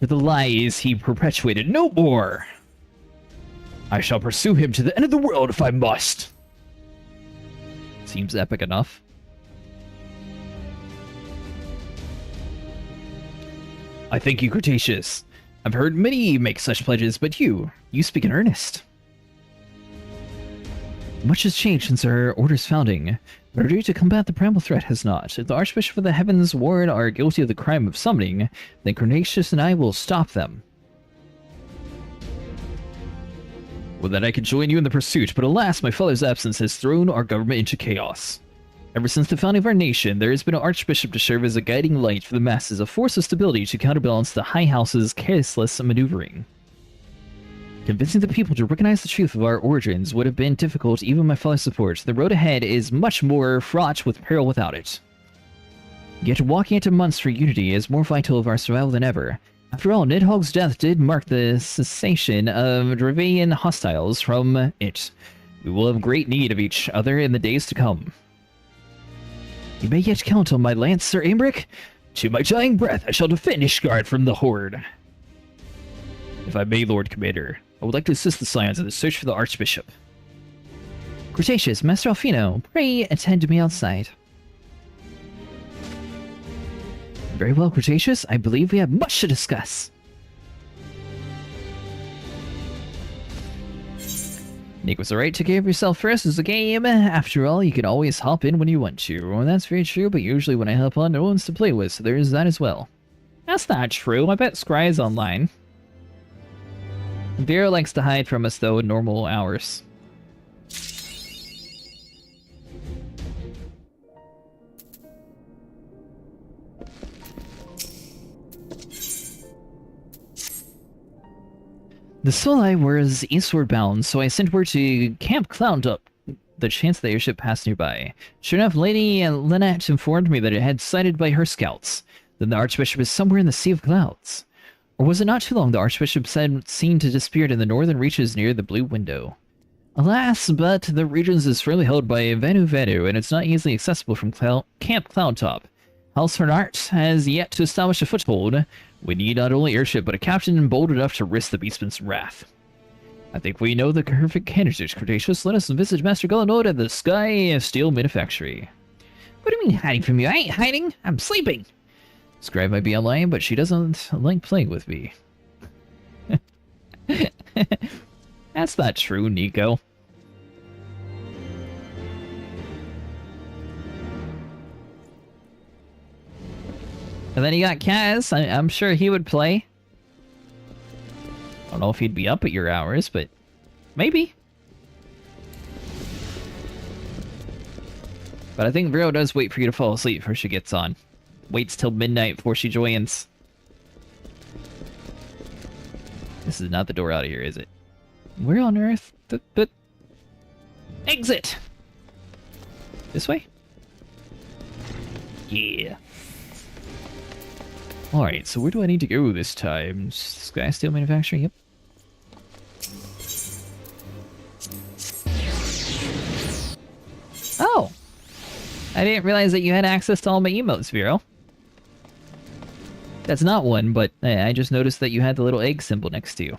for the lies he perpetuated. No more! I shall pursue him to the end of the world if I must. Seems epic enough. I thank you, Cretaceous. I've heard many make such pledges, but you speak in earnest. Much has changed since our order's founding, but our duty to combat the primal threat has not. If the Archbishop of the Heavensward are guilty of the crime of summoning, then Cretaceous and I will stop them. Well, then I could join you in the pursuit, but alas, my father's absence has thrown our government into chaos. Ever since the founding of our nation, there has been an archbishop to serve as a guiding light for the masses, a force of stability to counterbalance the High House's careless maneuvering. Convincing the people to recognize the truth of our origins would have been difficult even with my father's support. The road ahead is much more fraught with peril without it. Yet walking into months for unity is more vital of our survival than ever. After all, Nidhogg's death did mark the cessation of Dravian hostiles from it. We will have great need of each other in the days to come. You may yet count on my lance, Sir Aymeric. To my dying breath, I shall defend Ishgard from the Horde. If I may, Lord Commander, I would like to assist the Scions in the search for the Archbishop. Cretaceous, Master Alfino, pray attend to me outside. Very well, Cretaceous. I believe we have much to discuss. Nick was alright. Take care of yourself first. It's a game. After all, you can always hop in when you want to. Well, that's very true, but usually when I hop on, no one's to play with, so there's that as well. That's not true. I bet Scry is online. Vera likes to hide from us, though, in normal hours. The Solai was eastward bound, so I sent word to Camp Clowndup, the chance the airship passed nearby. Sure enough, Lady Lynette informed me that it had sighted by her scouts. Then the Archbishop is somewhere in the Sea of Clouds. Or was it not too long the Archbishop said seen to disappear in the northern reaches near the Blue Window? Alas, but the regions is firmly held by Vanu Vanu, and it's not easily accessible from Camp Cloudtop. House Hernart has yet to establish a foothold. We need not only airship, but a captain bold enough to risk the Beastman's wrath. I think we know the perfect candidate, Cretaceous. Let us visit Master Gullinode at the Sky Steel Manufactory. What do you mean hiding from you? I ain't hiding. I'm sleeping. Scribe might be online, but she doesn't like playing with me. That's not true, Nico. And then you got Kaz. I'm sure he would play. I don't know if he'd be up at your hours, but maybe. But I think Vero does wait for you to fall asleep before she gets on. Waits till midnight before she joins. This is not the door out of here, is it? Where on earth? But exit! This way? Yeah. Alright, so where do I need to go this time? Sky Steel Manufacturing? Yep. Oh! I didn't realize that you had access to all my emotes, Vero. That's not one, but I just noticed that you had the little egg symbol next to you.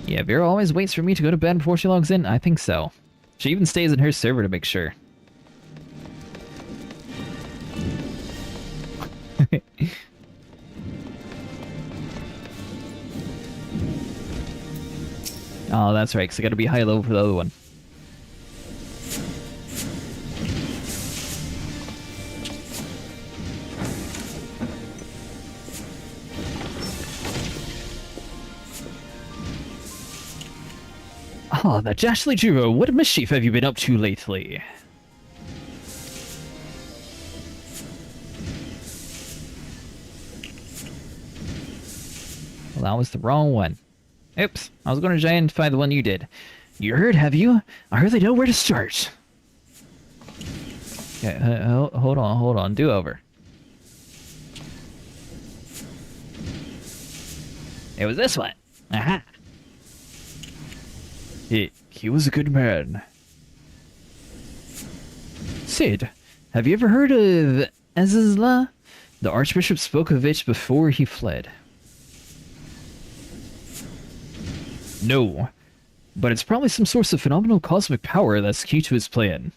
Yeah, Vero always waits for me to go to bed before she logs in. I think so. She even stays in her server to make sure. Oh, that's right, because I gotta be high level for the other one. Ah, the Dashly Juro, what mischief have you been up to lately? Well, that was the wrong one. Oops, I was going to try and find the one you did. You heard, have you? I heard they know where to start. Okay, hold on. Do over. It was this one. Aha. He was a good man. Sid, have you ever heard of Azizla? The Archbishop spoke of it before he fled. No, but it's probably some source of phenomenal cosmic power that's key to his plan.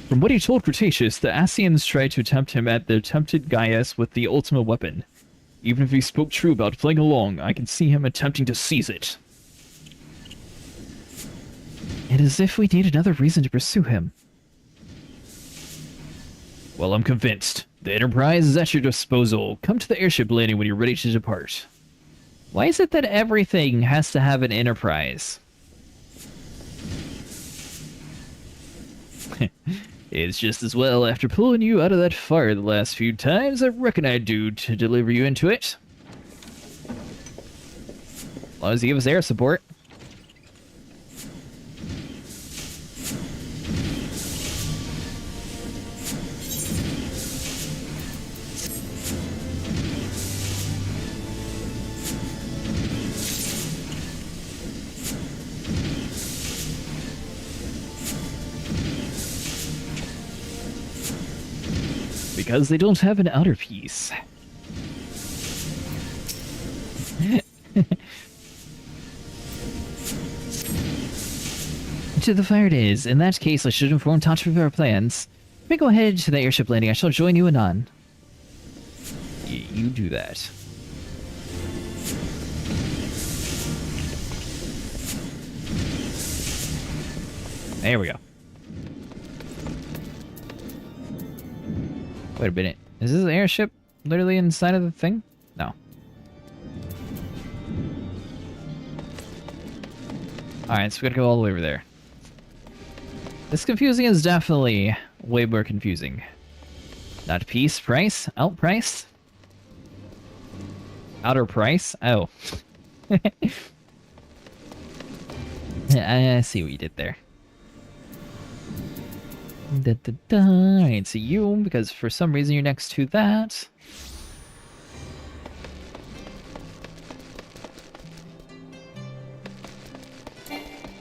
From what he told Cretaceous, the Ascians tried to tempt him at the tempted Gaius with the ultimate weapon. Even if he spoke true about playing along, I can see him attempting to seize it. And as if we need another reason to pursue him. Well, I'm convinced. The Enterprise is at your disposal. Come to the airship landing when you're ready to depart. Why is it that everything has to have an Enterprise? It's just as well after pulling you out of that fire the last few times, I reckon I'd do to deliver you into it. As long as you give us air support. Because they don't have an outer piece. To the fire it is. In that case, I should inform Tasha of our plans. Let me go ahead to the airship landing. I shall join you anon. You do that. There we go. Wait a minute. Is this airship literally inside of the thing? No. Alright, so we gotta go all the way over there. This confusing is definitely way more confusing. Not piece, price, out price? Outer price? Oh. I see what you did there. Alright, so you, because for some reason you're next to that.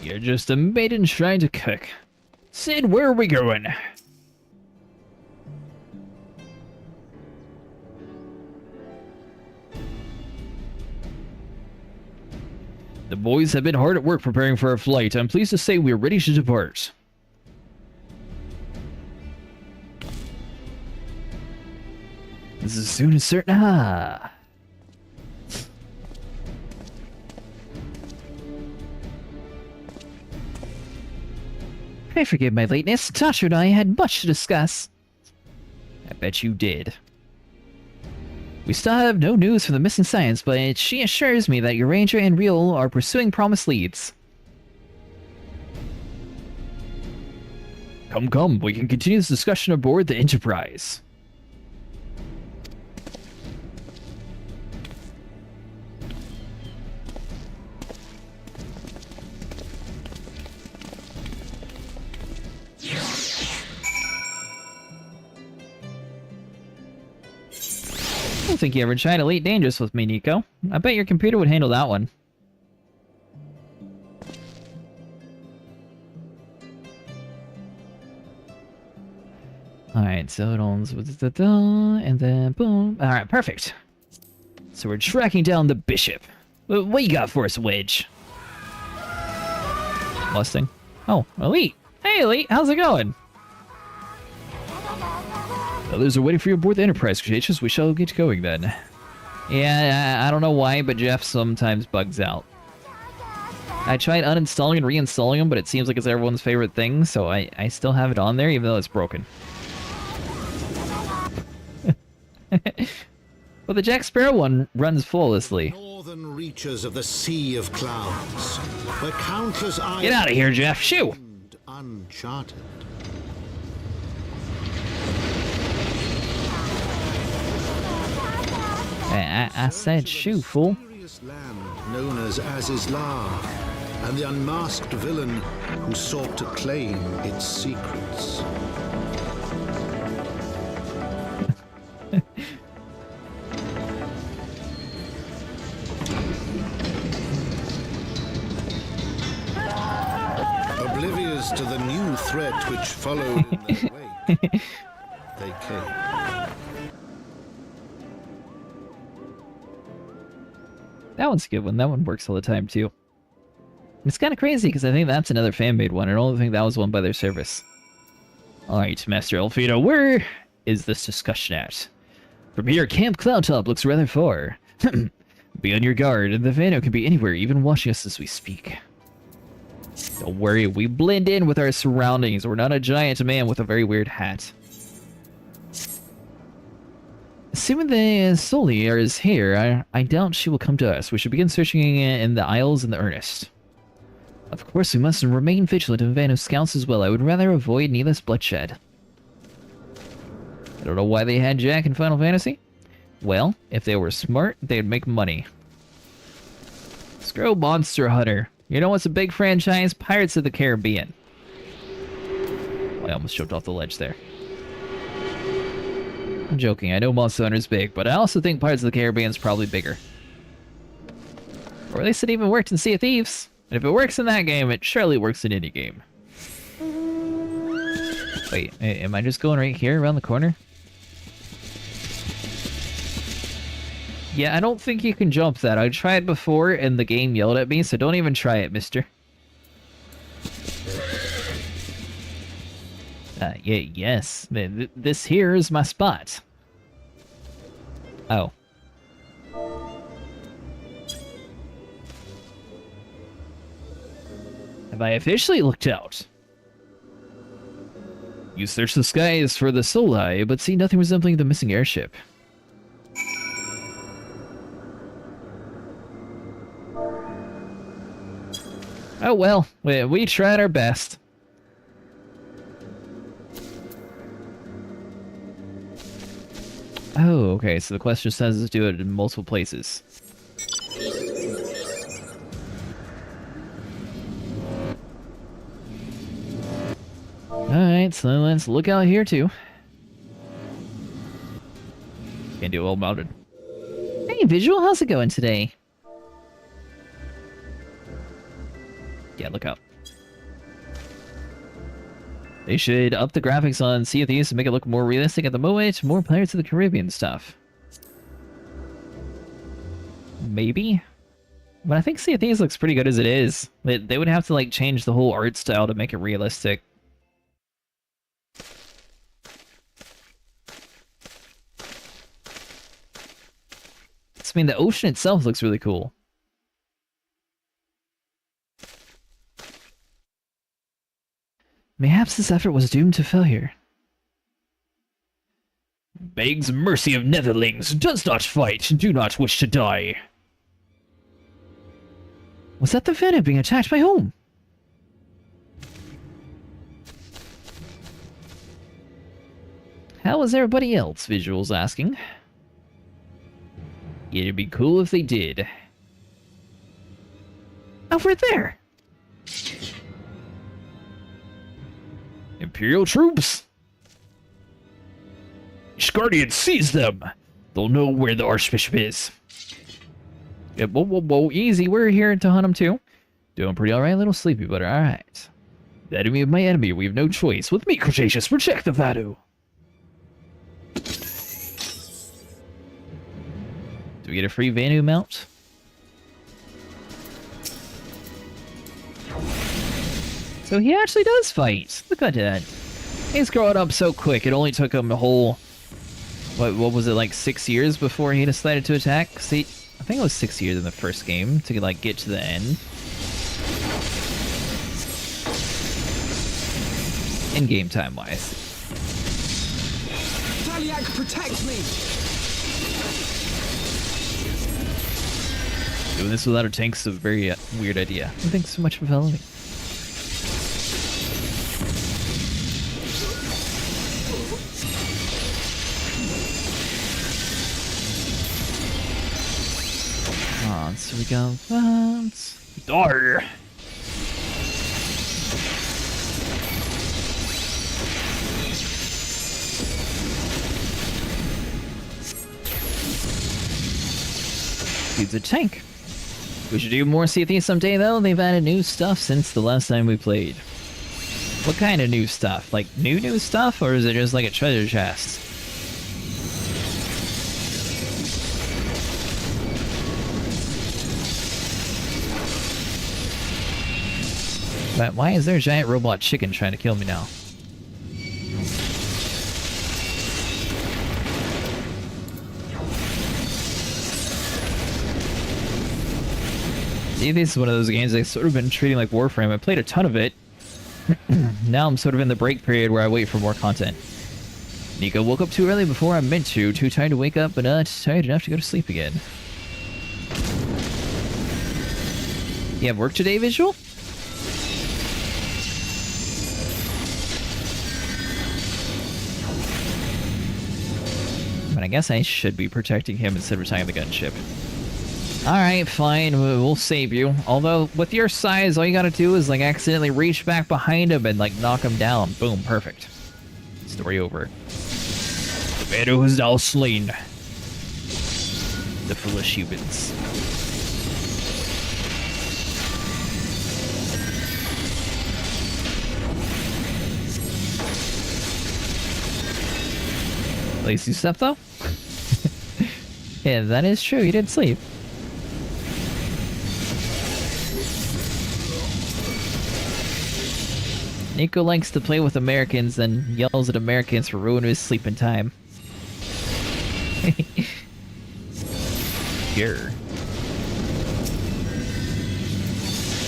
You're just a maiden trying to cook. Sid, where are we going? The boys have been hard at work preparing for our flight. I'm pleased to say we're ready to depart. This is as soon as certain. Ah. I forgive my lateness. Tasha and I had much to discuss. I bet you did. We still have no news from the missing science, but she assures me that your Ranger and Real are pursuing promised leads. Come, we can continue this discussion aboard the Enterprise. I don't think you ever tried Elite Dangerous with me, Nico. I bet your computer would handle that one. Alright, so it owns and then boom. Alright, perfect. So we're tracking down the Bishop. What you got for us, Wedge? Mustang. Oh, Elite. Hey, Elite, how's it going? Others are waiting for you aboard the Enterprise, Cretaceous. We shall get going then. Yeah, I don't know why, but Jeff sometimes bugs out. I tried uninstalling and reinstalling them, but it seems like it's everyone's favorite thing, so I still have it on there, even though it's broken. But the Jack Sparrow one runs flawlessly. Northern reaches of the Sea of Clouds, where countless eyes. Get out of here, Jeff! Shoo! Uncharted. I said shoo, fool. known as Azizlar, and the unmasked villain who sought to claim its secrets. Oblivious to the new threat which followed in their wake, they came. That one's a good one. That one works all the time, too. It's kind of crazy, because I think that's another fan-made one. I don't think that was one by their service. Alright, Master Elfino, where is this discussion at? From here, Camp Cloudtop looks rather far. Be on your guard, and the Vano can be anywhere, even watching us as we speak. Don't worry, we blend in with our surroundings. We're not a giant man with a very weird hat. Assuming the Solier is here, I doubt she will come to us. We should begin searching in the Isles in the earnest. Of course, we must remain vigilant of Vano's scouts as well. I would rather avoid needless bloodshed. I don't know why they had Jack in Final Fantasy. Well, if they were smart, they'd make money. Screw Monster Hunter. You know what's a big franchise? Pirates of the Caribbean. I almost jumped off the ledge there. I'm joking, I know Monster Hunter's big, but I also think Pirates of the Caribbean's probably bigger. Or at least it even worked in Sea of Thieves. And if it works in that game, it surely works in any game. Wait, am I just going right here around the corner? Yeah, I don't think you can jump that. I tried before and the game yelled at me, so don't even try it, mister. Yes. This here is my spot. Oh. Have I officially looked out? You search the skies for the Soli, but see nothing resembling the missing airship. Oh well, we tried our best. Oh, okay, so the quest just says to do it in multiple places. Alright, so let's look out here too. Can't do it well mounted. Hey, Visual, how's it going today? Yeah, look up. They should up the graphics on Sea of Thieves to make it look more realistic at the moment. More Pirates of the Caribbean stuff. Maybe? But I think Sea of Thieves looks pretty good as it is. They would have to, like, change the whole art style to make it realistic. I mean, the ocean itself looks really cool. Mayhaps this effort was doomed to failure. Begs mercy of Netherlings, does not fight, do not wish to die. Was that the Venom being attacked by whom? How was everybody else? Visual's asking. It'd be cool if they did. Over there! Imperial troops! Ishgardians, seize them! They'll know where the Archbishop is. Yeah, whoa, easy, we're here to hunt him too. Doing pretty alright, little sleepy, but alright. The enemy of my enemy, we have no choice. With me, Cretaceous, protect the Vadu! Do we get a free Vanu mount? So he actually does fight. Look at that. He's growing up so quick. It only took him a whole... What was it, like 6 years before he decided to attack? See, I think it was 6 years in the first game to, like, get to the end. In-game time-wise. Taliak, protect me! Doing this without a tank's a very weird idea. Thanks so much for following me. So we got that. Dar. He's a tank. We should do more Sea of Thieves someday, though. They've added new stuff since the last time we played. What kind of new stuff? Like, new stuff? Or is it just like a treasure chest? But why is there a giant robot chicken trying to kill me now? See, this is one of those games I've sort of been treating like Warframe. I played a ton of it. Now I'm sort of in the break period where I wait for more content. Nico woke up too early before I meant to. Too tired to wake up, but not tired enough to go to sleep again. You have work today, Visual? But I guess I should be protecting him instead of attacking the gunship. Alright, fine, we'll save you. Although, with your size, all you gotta do is, like, accidentally reach back behind him and, like, knock him down. Boom, perfect. Story over. The Vanu is now slain. The foolish humans. Lazy stuff, though? Yeah, that is true, he did sleep. Nico likes to play with Americans and yells at Americans for ruining his sleeping time. Here.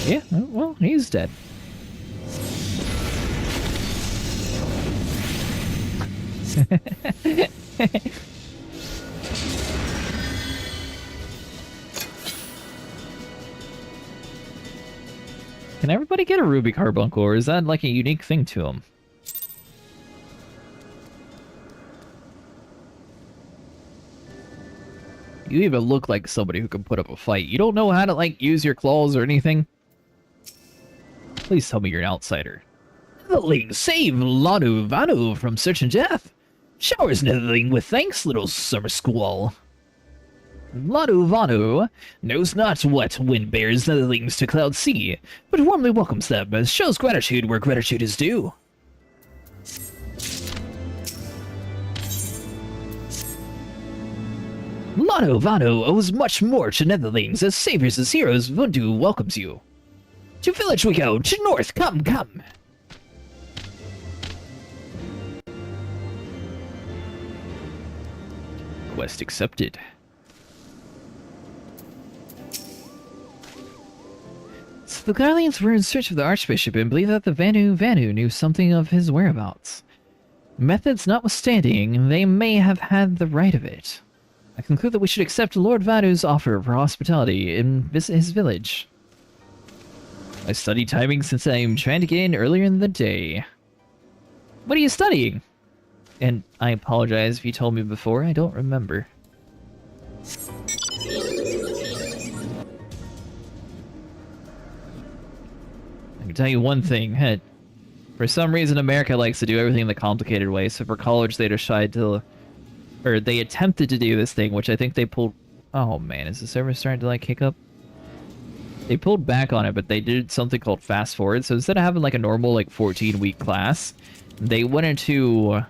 Yeah, well, he's dead. Can everybody get a ruby carbuncle, or is that like a unique thing to them? You even look like somebody who can put up a fight. You don't know how to, like, use your claws or anything? Please tell me you're an outsider. Netherling, save Lanu Vanu from certain death. Showers Netherling with thanks, little summer squall. Lanu Vanu knows not what wind bears Netherlings to Cloud Sea, but warmly welcomes them and shows gratitude where gratitude is due. Lanu Vanu owes much more to Netherlings as saviors as heroes. Vundu welcomes you. To village we go, to north, come, come. Quest accepted. So the Guardians were in search of the Archbishop and believe that the Vanu knew something of his whereabouts. Methods notwithstanding, they may have had the right of it. I conclude that we should accept Lord Vanu's offer for hospitality and visit his village. I study timing since I am trying to get in earlier in the day. What are you studying? And I apologize if you told me before, I don't remember. I can tell you one thing, for some reason America likes to do everything the complicated way, so for college they decided to, or they attempted to do this thing, which I think they pulled, oh man, is the server starting to like kick up? They pulled back on it, but they did something called fast forward, so instead of having like a normal like 14-week class, they went into,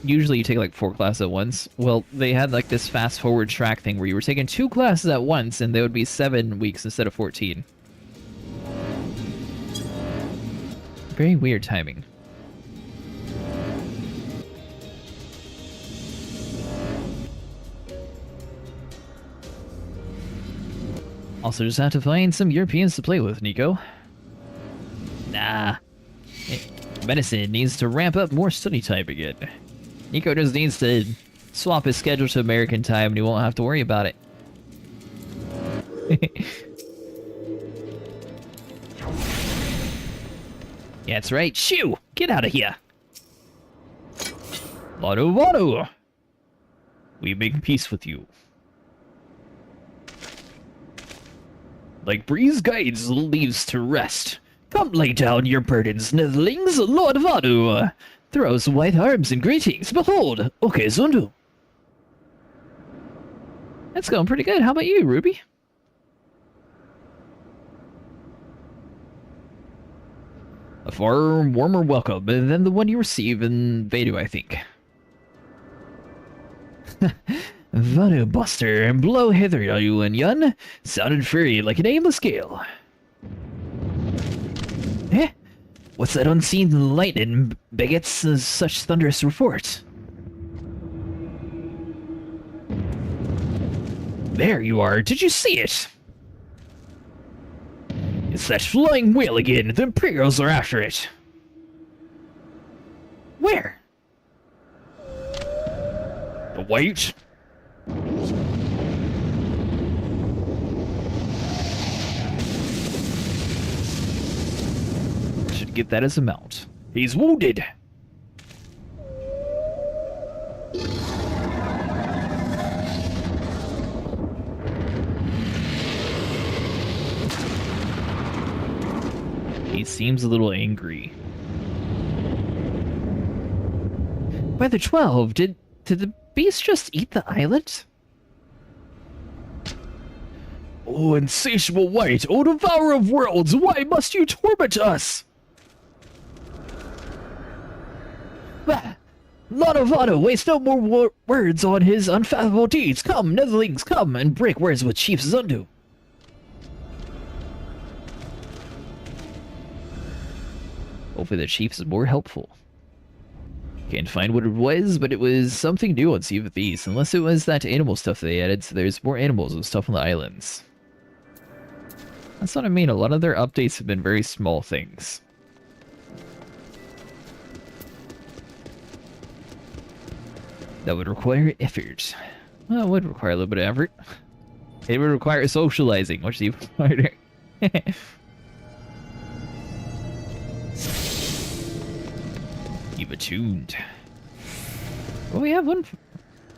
usually you take like 4 classes at once, well, they had like this fast forward track thing where you were taking 2 classes at once, and they would be 7 weeks instead of 14. Very weird timing. Also just have to find some Europeans to play with, Nico. Nah. Medicine needs to ramp up more study time again. Nico just needs to swap his schedule to American time and he won't have to worry about it. Yeah, that's right. Shoo! Get out of here! Vanu Vanu! We make peace with you. Like breeze guides leaves to rest. Come lay down your burdens, Netherlings. Lord Vanu throws white arms in greetings. Behold, okay, Zundu. That's going pretty good. How about you, Ruby? A far warmer welcome than the one you receive in Vadu, I think. Vanu Buster and blow hither, you and Yun. Sounded furry like an aimless gale. Eh? What's that unseen lightning begets such thunderous report? There you are, did you see it? It's that flying whale again, the Imperials are after it. Where? Wait. Should get that as a mount. He's wounded. He seems a little angry. Weather 12, did the beast just eat the islet? Oh, insatiable wight, oh devourer of worlds, why must you torment us? Lonovano, waste no more words on his unfathomable deeds. Come, Netherlings, come and break words with Chief Zundu. Hopefully the chief is more helpful. Can't find what it was, but it was something new on Sea of Thieves, unless it was that animal stuff they added, so there's more animals and stuff on the islands. That's what I mean, a lot of their updates have been very small things. That would require effort. Well, it would require a little bit of effort. It would require socializing, which is even harder. Keep attuned. Well, we have one.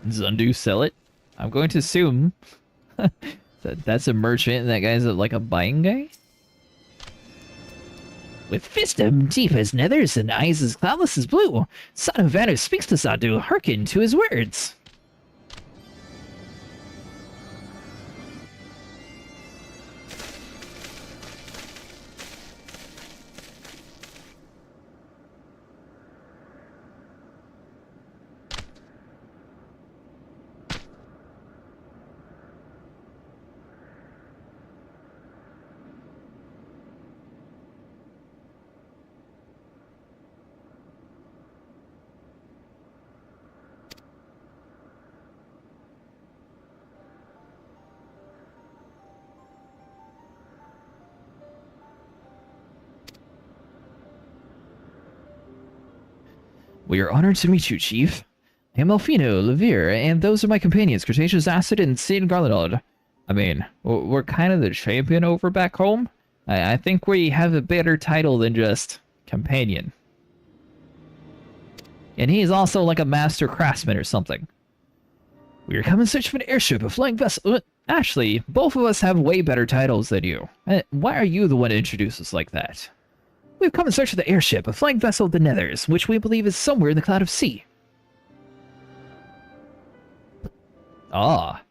Zundu, sell it. I'm going to assume that's a merchant and that guy's like a buying guy. With fistum deep as nethers and eyes as cloudless as blue, Son of Vanu speaks to Zundu, hearken to his words. We are honored to meet you, Chief. I am Elfino, Levere, and those are my companions, Cretaceous Acid and St. Garlandod. I mean, we're kind of the champion over back home. I think we have a better title than just companion. And he's also like a master craftsman or something. We are coming in search of an airship, a flying vessel. Actually, both of us have way better titles than you. Why are you the one to introduce us like that? We've come in search of the airship, a flying vessel of the Nethers, which we believe is somewhere in the Cloud of Sea. Ah,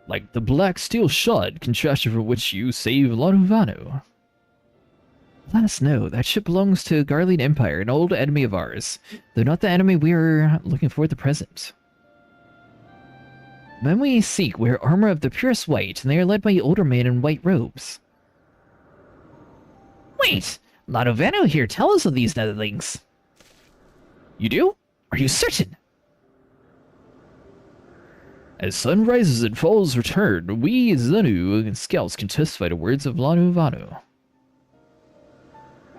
like the black steel shod contraption for which you save Lonovano. Let us know, that ship belongs to Garlean Empire, an old enemy of ours, though not the enemy we are looking for at the present. Men we seek wear armor of the purest white, and they are led by older men in white robes. Wait! Lonovano here, tell us of these Netherlings. You do? Are you certain? As sun rises and falls return, we Zenu and scouts can testify to words of Lonovano.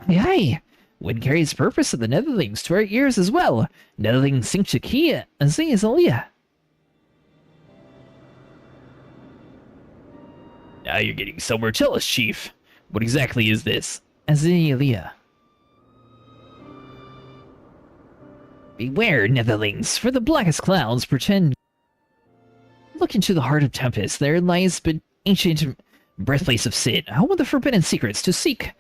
Aye, wind carries purpose of the Netherlings to our ears as well. Netherlings sing Chakia and sing Azalia. Now you're getting somewhere. Tell us, Chief. What exactly is this? Azalia. Beware, Netherlings, for the blackest clouds pretend. Look into the heart of Tempest. There lies but ancient Birthplace of sin, home of the forbidden secrets to seek.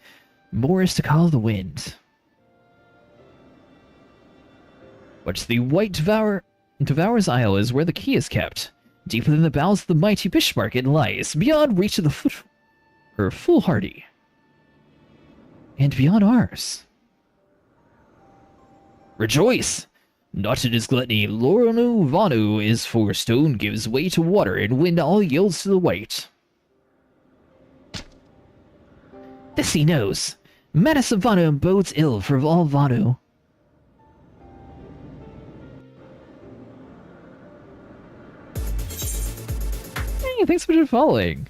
More is to call the wind. But the White Devourer's Isle is where the key is kept. Deep within the bowels of the mighty Bismarck it lies, beyond reach of the foolhardy. And beyond ours. Rejoice! Not in his gluttony, Lornu Vanu is for stone gives way to water, and wind all yields to the white. This he knows. Menace of Vanu bodes ill for all Vanu. Hey, thanks so much for following.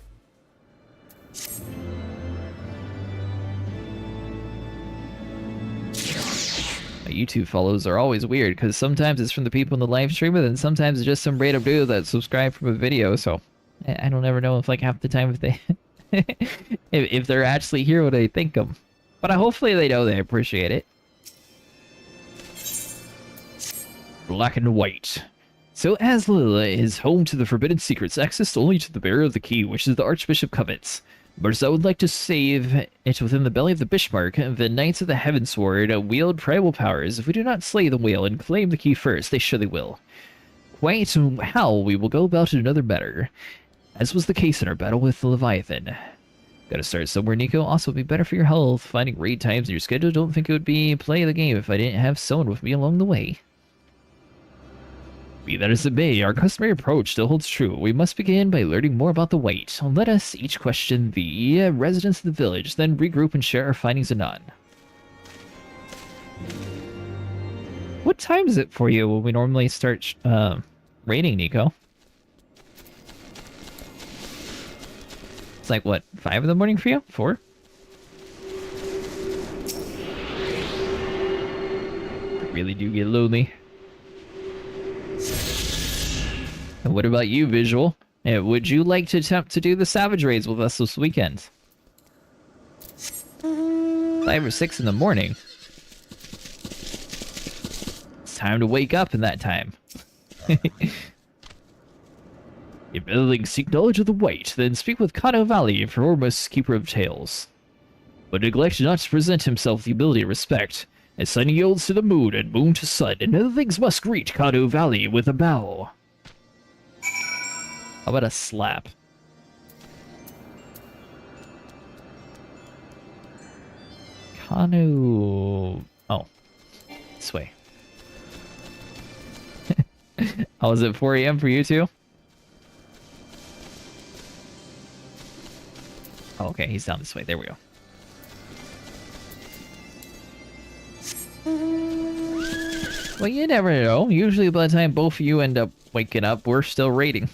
My YouTube follows are always weird, because sometimes it's from the people in the live stream, and then sometimes it's just some random dude that subscribed from a video, so I don't ever know if, like, half the time if they... if they're actually here when I think them. But hopefully they know they appreciate it. Black and white. So Azlil is home to the forbidden secrets, accessed only to the bearer of the key, which is the Archbishop Covets. But as I would like to save it within the belly of the Bismarck, the Knights of the Heavensward wield tribal powers. If we do not slay the whale and claim the key first, they surely will. Quite how we will go about it another matter, as was the case in our battle with the Leviathan. Gotta start somewhere, Nico. Also, it'd be better for your health. Finding raid times in your schedule, don't think it would be play the game if I didn't have someone with me along the way. Be that as it may, our customary approach still holds true. We must begin by learning more about the White. Let us each question the residents of the village, then regroup and share our findings anon. What time is it for you when we normally start raiding, Nico? It's like, what, 5 in the morning for you? 4? I really do get lonely. And what about you, Visual? Would you like to attempt to do the Savage Raids with us this weekend? 5 or 6 in the morning. It's time to wake up in that time. If building seek knowledge of the White, then speak with Kano Valley, foremost keeper of tales. But neglect not to present himself the ability of respect, as sun yields to the moon and moon to sun, and other things must greet Kano Valley with a bow. How about a slap? Kano... Oh. This way. Oh, is it 4 AM for you too? Oh, okay, he's down this way. There we go. Well, you never know. Usually by the time both of you end up waking up, we're still raiding.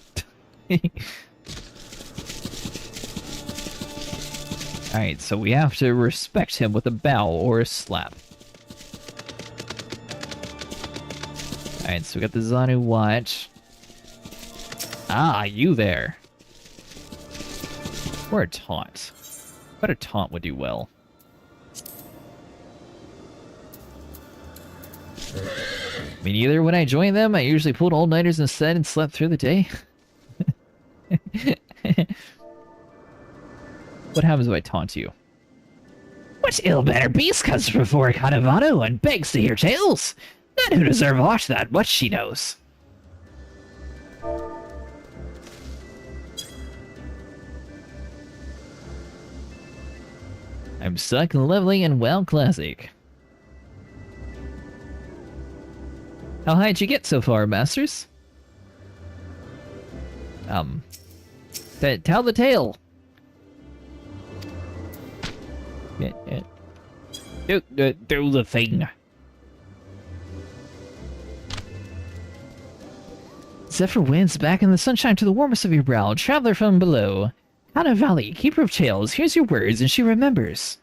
Alright, so we have to respect him with a bow or a slap. Alright, so we got the Zanu watch. Ah, you there. Or a taunt. But a taunt would do well. I mean, either when I joined them, I usually pulled all-nighters instead and slept through the day. What happens if I taunt you? What ill-mannered beast comes before Kanavano and begs to hear tales? None who deserve aught that much she knows. I'm stuck leveling in WoW Classic. How high did you get so far, Masters? Tell the tale. Do the thing. Zephyr winds back in the sunshine to the warmest of your brow, traveler from below. Hannah Valley, keeper of tales, hears your words and she remembers.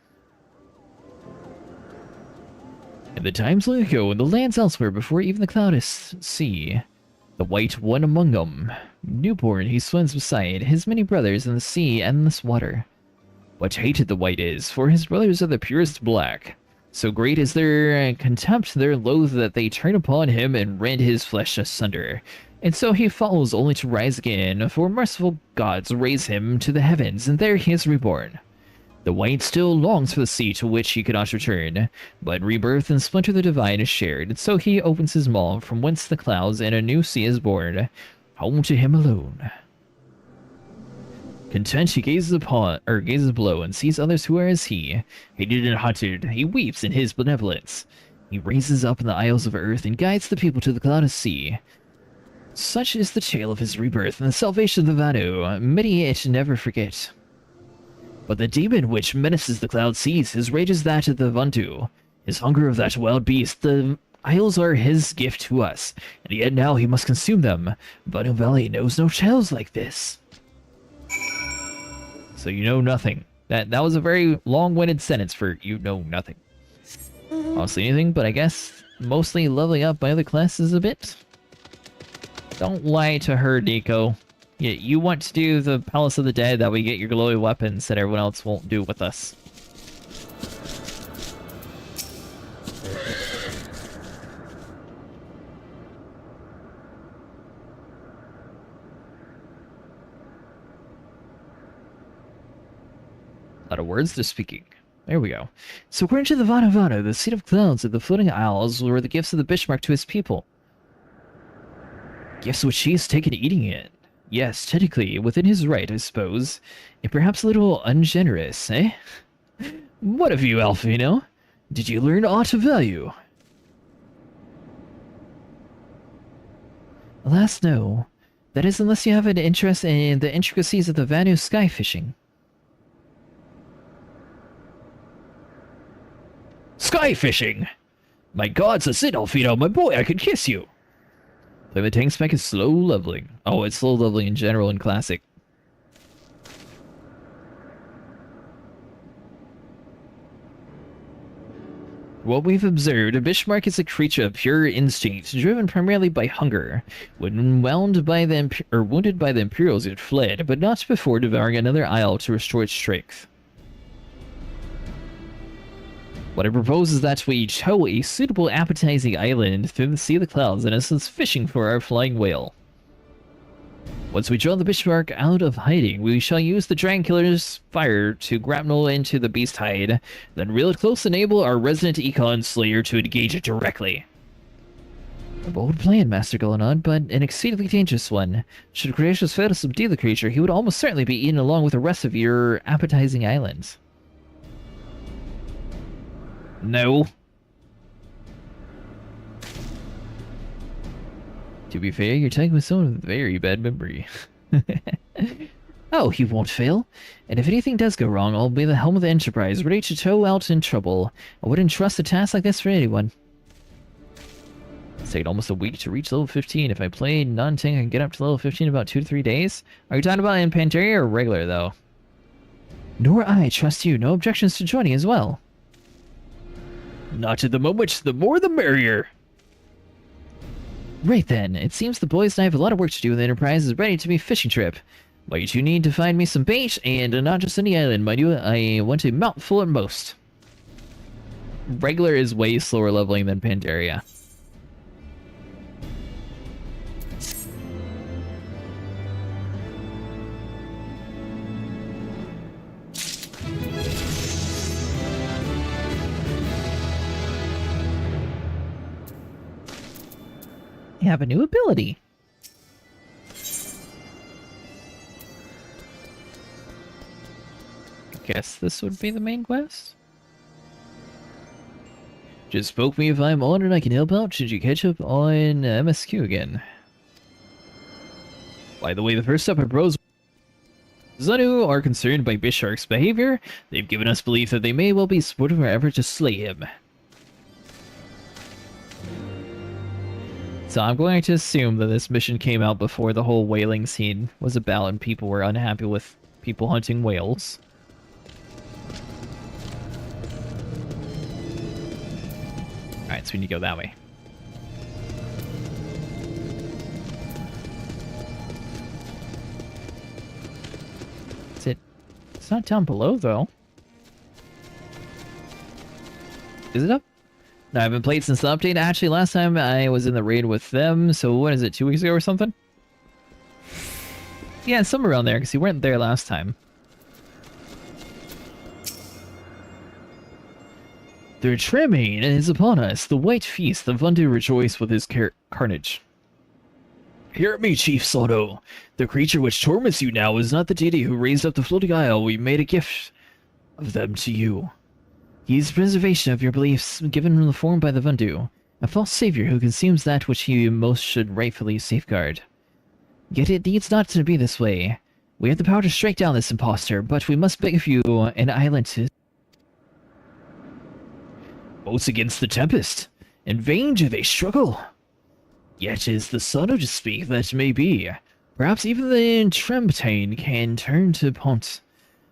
In the times long ago, in the lands elsewhere before even the cloudest sea, the White one among them. Newborn, he swims beside his many brothers in the sea endless water. What hated the White is, for his brothers are the purest black. So great is their contempt, their loathe, that they turn upon him and rend his flesh asunder. And so he falls only to rise again, for merciful gods raise him to the heavens, and there he is reborn. The white still longs for the sea to which he cannot return, but rebirth and splinter the divine is shared, and so he opens his maw from whence the clouds and a new sea is born, home to him alone. Content he gazes below and sees others who are as he, hated and hunted. He weeps in his benevolence. He raises up in the isles of earth and guides the people to the clouded sea. Such is the tale of his rebirth and the salvation of the Vanu. Many it never forget. But the demon which menaces the cloud seas, his rage is that of the Vandu, his hunger of that wild beast. The isles are his gift to us, and yet now he must consume them. Vanu Valley knows no tales like this. So you know nothing. That was a very long-winded sentence for you know nothing. Honestly anything, but I guess mostly leveling up my other classes a bit. Don't lie to her, Nico. You want to do the Palace of the Dead, that we get your glowy weapons that everyone else won't do with us. A lot of words to speaking. There we go. So according to the Vanu, the seat of clouds of the floating isles were the gifts of the Bismarck to his people. Gifts which he has taken eating in. Yes, technically, within his right, I suppose. And perhaps a little ungenerous, eh? What of you, Alfino? Did you learn aught of value? Alas, no. That is, unless you have an interest in the intricacies of the Vanu sky fishing. Sky fishing! My gods, that's it, Alfino, my boy, I could kiss you! Play the tank spec is slow leveling. Oh, it's slow leveling in general in Classic. What we've observed, a Bismarck is a creature of pure instinct, driven primarily by hunger. When wounded by the Imperials, it fled, but not before devouring another isle to restore its strength. What I propose is that we tow a suitable appetizing island through the Sea of the Clouds, in essence fishing for our flying whale. Once we draw the Bismarck out of hiding, we shall use the Dragon Killer's fire to grapnel into the beast hide, then reel it close and enable our resident Econ Slayer to engage it directly. A bold plan, Master Gullinod, but an exceedingly dangerous one. Should Gracious fail to subdue the creature, he would almost certainly be eaten along with the rest of your appetizing islands. No. To be fair, you're talking with someone with very bad memory. Oh, he won't fail. And if anything does go wrong, I'll be the helm of the Enterprise, ready to tow out in trouble. I wouldn't trust a task like this for anyone. It's taken almost a week to reach level 15. If I play non-tank, I can get up to level 15 in about 2 to 3 days. Are you talking about in Pandaria or regular, though? Nor I trust you. No objections to joining as well. Not at the moment. The more the merrier. Right then. It seems the boys and I have a lot of work to do, and the Enterprise is ready to be a fishing trip. But you two need to find me some bait, and not just any island, mind you. I want a mouthful at most. Regular is way slower leveling than Pandaria. You have a new ability. Guess this would be the main quest. Just poke me if I'm on and I can help out should you catch up on MSQ again. By the way, the first step I propose, Zanu are concerned by Bishark's behavior. They've given us belief that they may well be supporting our effort to slay him. So I'm going to assume that this mission came out before the whole whaling scene was about and people were unhappy with people hunting whales. Alright, so we need to go that way. It's not down below, though. Is it up? I haven't played since the update. Actually, last time I was in the raid with them, so what is it, 2 weeks ago or something? Yeah, somewhere around there, because you weren't there last time. The Tremaine is upon us. The White Feast, the Vundu rejoice with his carnage. Hear me, Chief Soto. The creature which torments you now is not the deity who raised up the floating isle. We made a gift of them to you. He is preservation of your beliefs, given in the form by the Vundu, a false savior who consumes that which he most should rightfully safeguard. Yet it needs not to be this way. We have the power to strike down this impostor, but we must beg of you an island to... Boats against the tempest. In vain do they struggle. Yet is the Soto to speak that may be. Perhaps even the Tremaine can turn to Pont.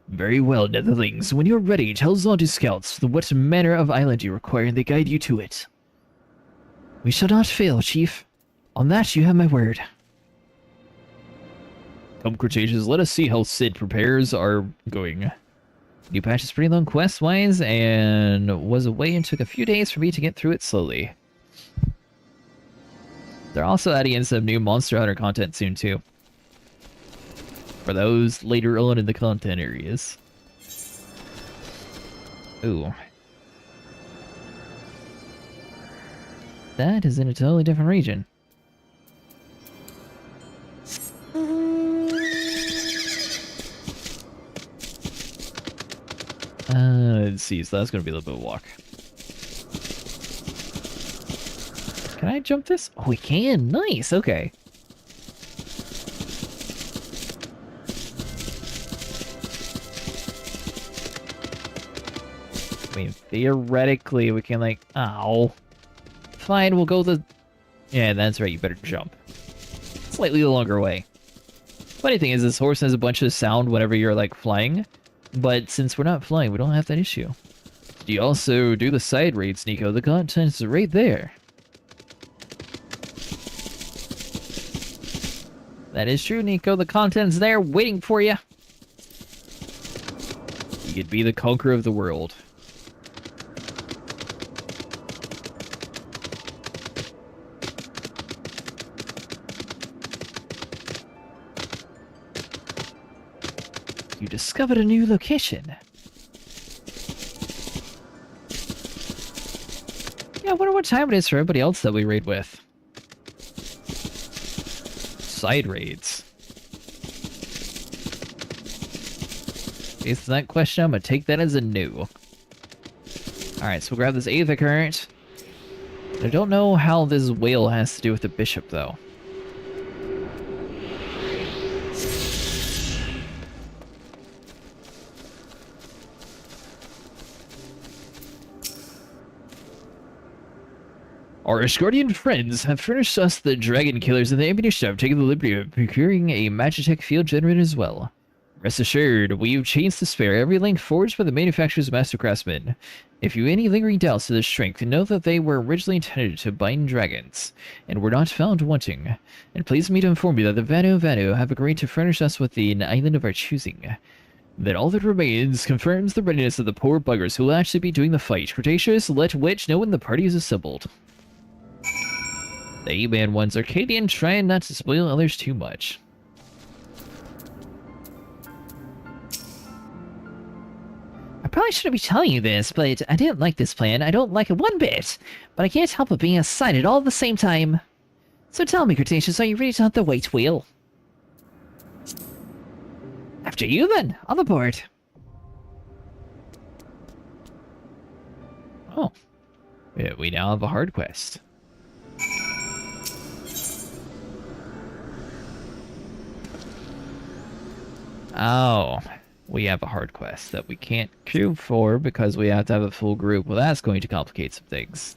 Very well, Netherlings. When you're ready, tell Zondu scouts what manner of island you require, and they guide you to it. We shall not fail, Chief. On that, you have my word. Come, Cretaceous, let us see how Sid prepares are going. New patch is pretty long quest-wise, and was away and took a few days for me to get through it slowly. They're also adding in some new Monster Hunter content soon, too. For those later on in the content areas. Ooh. That is in a totally different region. Let's see, so that's gonna be a little bit of a walk. Can I jump this? Oh, we can! Nice, okay. I mean, theoretically, we can, like... Ow. Fine, we'll go the... Yeah, that's right, you better jump. Slightly longer way. Funny thing is, this horse has a bunch of sound whenever you're, like, flying. But since we're not flying, we don't have that issue. You also do the side raids, Nico. The content's right there. That is true, Nico. The content's there waiting for you. You could be the conqueror of the world. You discovered a new location. Yeah, I wonder what time it is for everybody else that we raid with. Side raids. Based on that question, I'm gonna take that as a no. Alright, so we'll grab this Aether Current. I don't know how this whale has to do with the bishop, though. Our Ishgardian friends have furnished us the dragon killers, and the ammunition have taken the liberty of procuring a Magitech field generator as well. Rest assured, we've chains to spare, every link forged by the manufacturer's master craftsmen. If you have any lingering doubts to their strength, know that they were originally intended to bind dragons, and were not found wanting. And please me to inform you that the Vanu have agreed to furnish us with an island of our choosing. That all that remains confirms the readiness of the poor buggers who will actually be doing the fight. Cretaceous, let Witch know when the party is assembled. The A-Man one's Arcadian, trying not to spoil others too much. I probably shouldn't be telling you this, but I didn't like this plan. I don't like it one bit, but I can't help but being excited all at the same time. So tell me, Cretaceous, are you ready to hunt the White Wheel? After you then, on the board. Oh. Yeah, we now have a hard quest. Oh, we have a hard quest that we can't queue for because we have to have a full group. Well, that's going to complicate some things.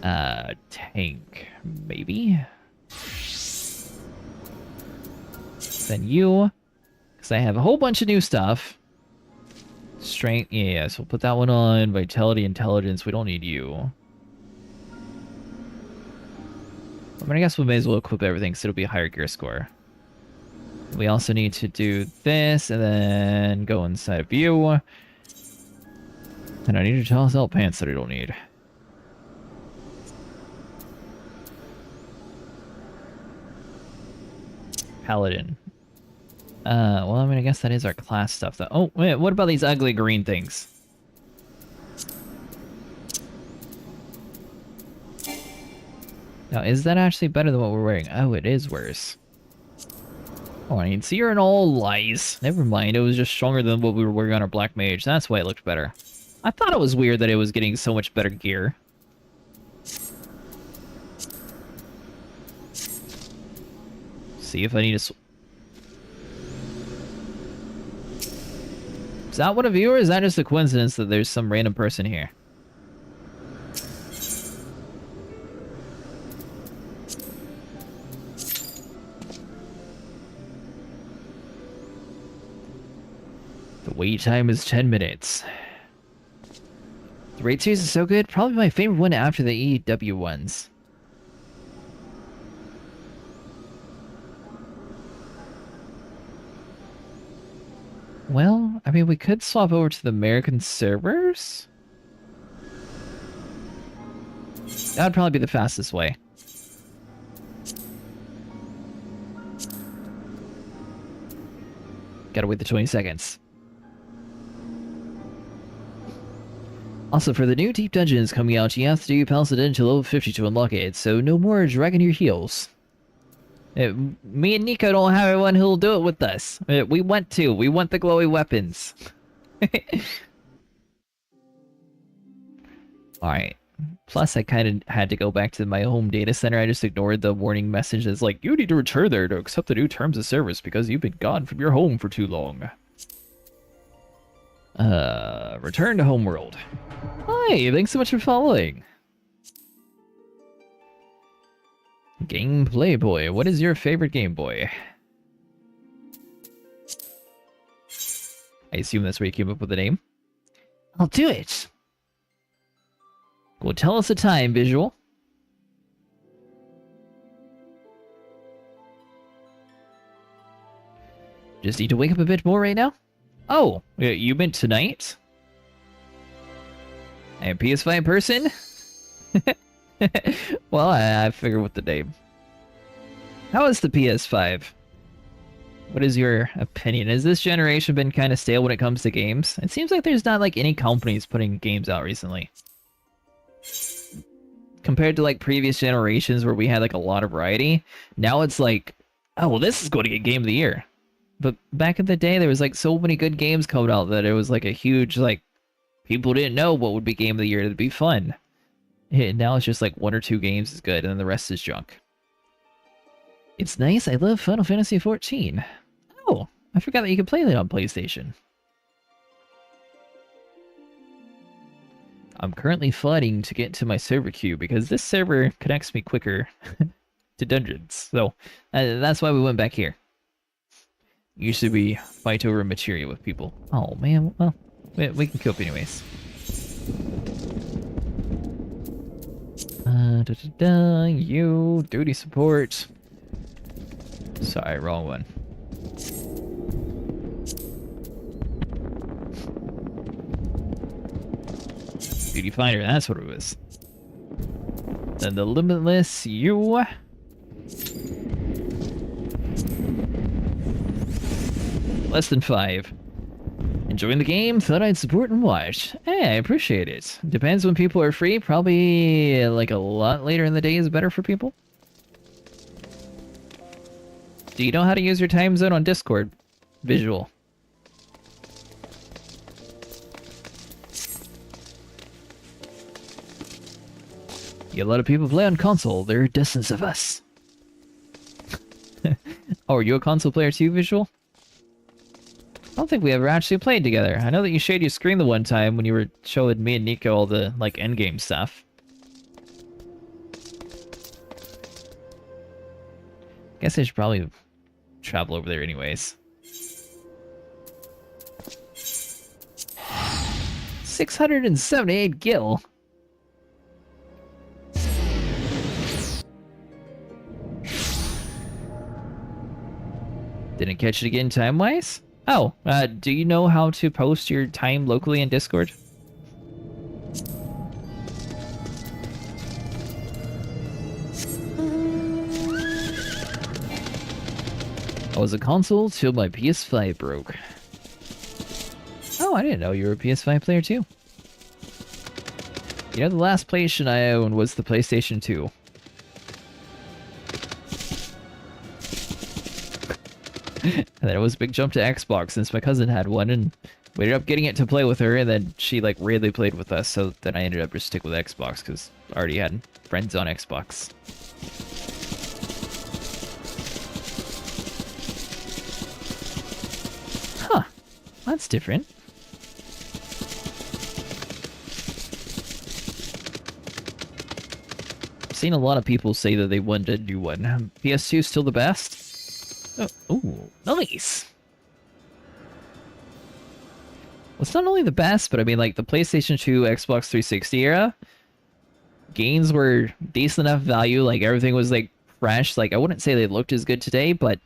Tank, maybe? Then you, because I have a whole bunch of new stuff. Strength, yeah, so we'll put that one on. Vitality, intelligence, we don't need you. I mean, I guess we may as well equip everything so it'll be a higher gear score. We also need to do this, and then go inside of you. And I need to toss out pants that I don't need. Paladin. Well, I mean, I guess that is our class stuff, though. Oh, wait, what about these ugly green things? Now, is that actually better than what we're wearing? Oh, it is worse. Oh, I mean, so you're in all lies. Never mind, it was just stronger than what we were wearing on our Black Mage. That's why it looked better. I thought it was weird that it was getting so much better gear. See if I need to... Is that what a viewer? Is that just a coincidence that there's some random person here? The wait time is 10 minutes. The raid series is so good. Probably my favorite one after the EW ones. Well, I mean, we could swap over to the American servers. That would probably be the fastest way. Gotta wait the 20 seconds. Also, for the new deep dungeons coming out, you have to do Paladin to level 50 to unlock it, so no more dragging your heels. Me and Nico don't have anyone who'll do it with us. We want to. We want the glowy weapons. Alright. Plus, I kind of had to go back to my home data center. I just ignored the warning message that's like, you need to return there to accept the new terms of service because you've been gone from your home for too long. Return to homeworld. Hi, thanks so much for following. Gameplay Boy, what is your favorite Game Boy? I assume that's where you came up with the name. I'll do it. Well, tell us the time, Visual. Just need to wake up a bit more right now? Oh, you meant tonight? I am PS5 person? Well, I figured with the name. How is the PS5? What is your opinion? Has this generation been kind of stale when it comes to games? It seems like there's not like any companies putting games out recently. Compared to like previous generations where we had like a lot of variety, now it's like, oh, well, this is going to get Game of the Year. But back in the day, there was like so many good games coming out that it was like a huge, like, people didn't know what would be Game of the Year to be fun. And now it's just like 1 or 2 games is good, and then the rest is junk. It's nice. I love Final Fantasy XIV. Oh, I forgot that you could play that on PlayStation. I'm currently flooding to get to my server queue because this server connects me quicker to dungeons. So that's why we went back here. Used to be fight over materia with people. Oh man, well, we can queue up anyways. You duty support. Sorry, wrong one. Duty finder, that's what it was. Then the limitless you. Less than 5. Enjoying the game? Thought I'd support and watch. Hey, I appreciate it. Depends when people are free. Probably like a lot later in the day is better for people. Do you know how to use your time zone on Discord? Visual. Yeah, a lot of people play on console. They're a distance of us. Oh, are you a console player too, Visual? I don't think we ever actually played together. I know that you shared your screen the one time when you were showing me and Nico all the, like, endgame stuff. Guess I should probably travel over there anyways. 678 gil. Didn't catch it again time-wise? Oh, do you know how to post your time locally in Discord? I was a console till my PS5 broke. Oh, I didn't know you were a PS5 player too. You know, the last PlayStation I owned was the PlayStation 2. And then it was a big jump to Xbox since my cousin had one, and we ended up getting it to play with her, and then she like rarely played with us, so then I ended up just sticking with Xbox because I already had friends on Xbox. Huh, that's different. I've seen a lot of people say that they want a new one. PS2 is still the best? Oh, ooh, nice! Well, it's not only the best, but I mean, like, the PlayStation 2, Xbox 360 era, games were decent enough value, like, everything was, like, fresh. Like, I wouldn't say they looked as good today, but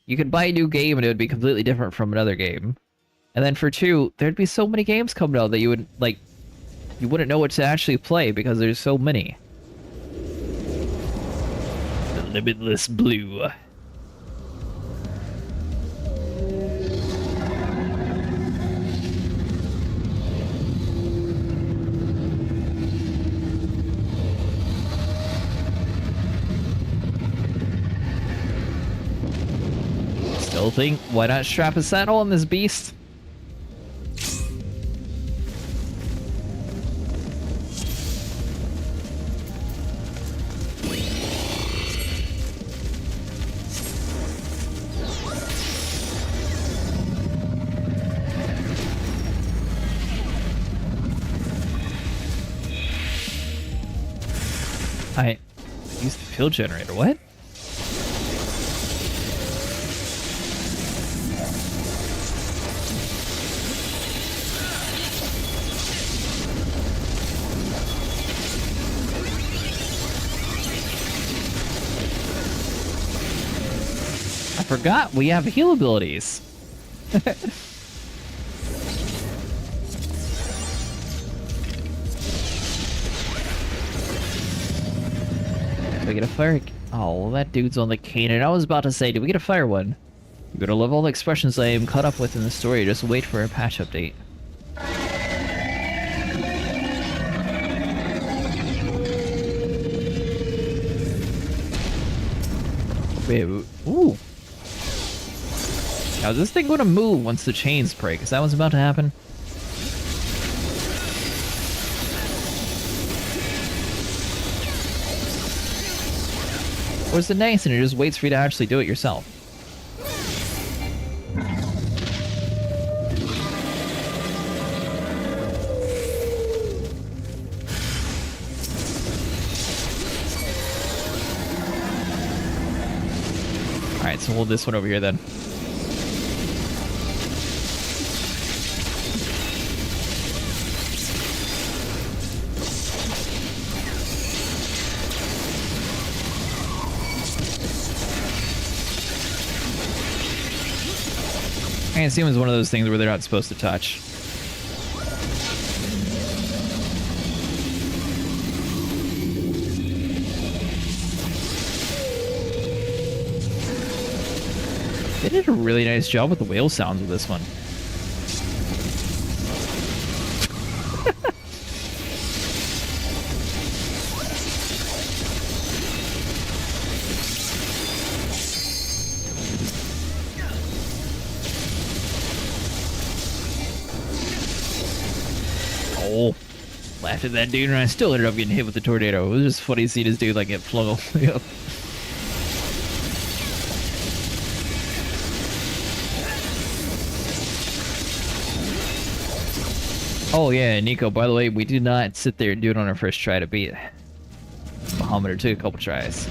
you could buy a new game and it would be completely different from another game. And then for 2, there'd be so many games coming out that you would, like, you wouldn't know what to actually play because there's so many. The Limitless Blue. Still think, why not strap a saddle on this beast? I used the fuel generator, what? I forgot we have heal abilities. We get a fire. Oh, that dude's on the cannon. I was about to say, do we get a fire one? You're gonna love all the expressions I am caught up with in the story. Just wait for a patch update. Wait, ooh. Now, is this thing gonna move once the chains break? Is that what's about to happen? Or is it nice and it just waits for you to actually do it yourself? Alright, so hold this one over here then. I assume it's one of those things where they're not supposed to touch. They did a really nice job with the whale sounds with this one. Oh, laughed at that dude and I still ended up getting hit with the tornado. It was just funny to see this dude like get flung all the way up. Oh yeah, Nico, by the way, we did not sit there and do it on our first try to beat Bahamut. It took a couple tries.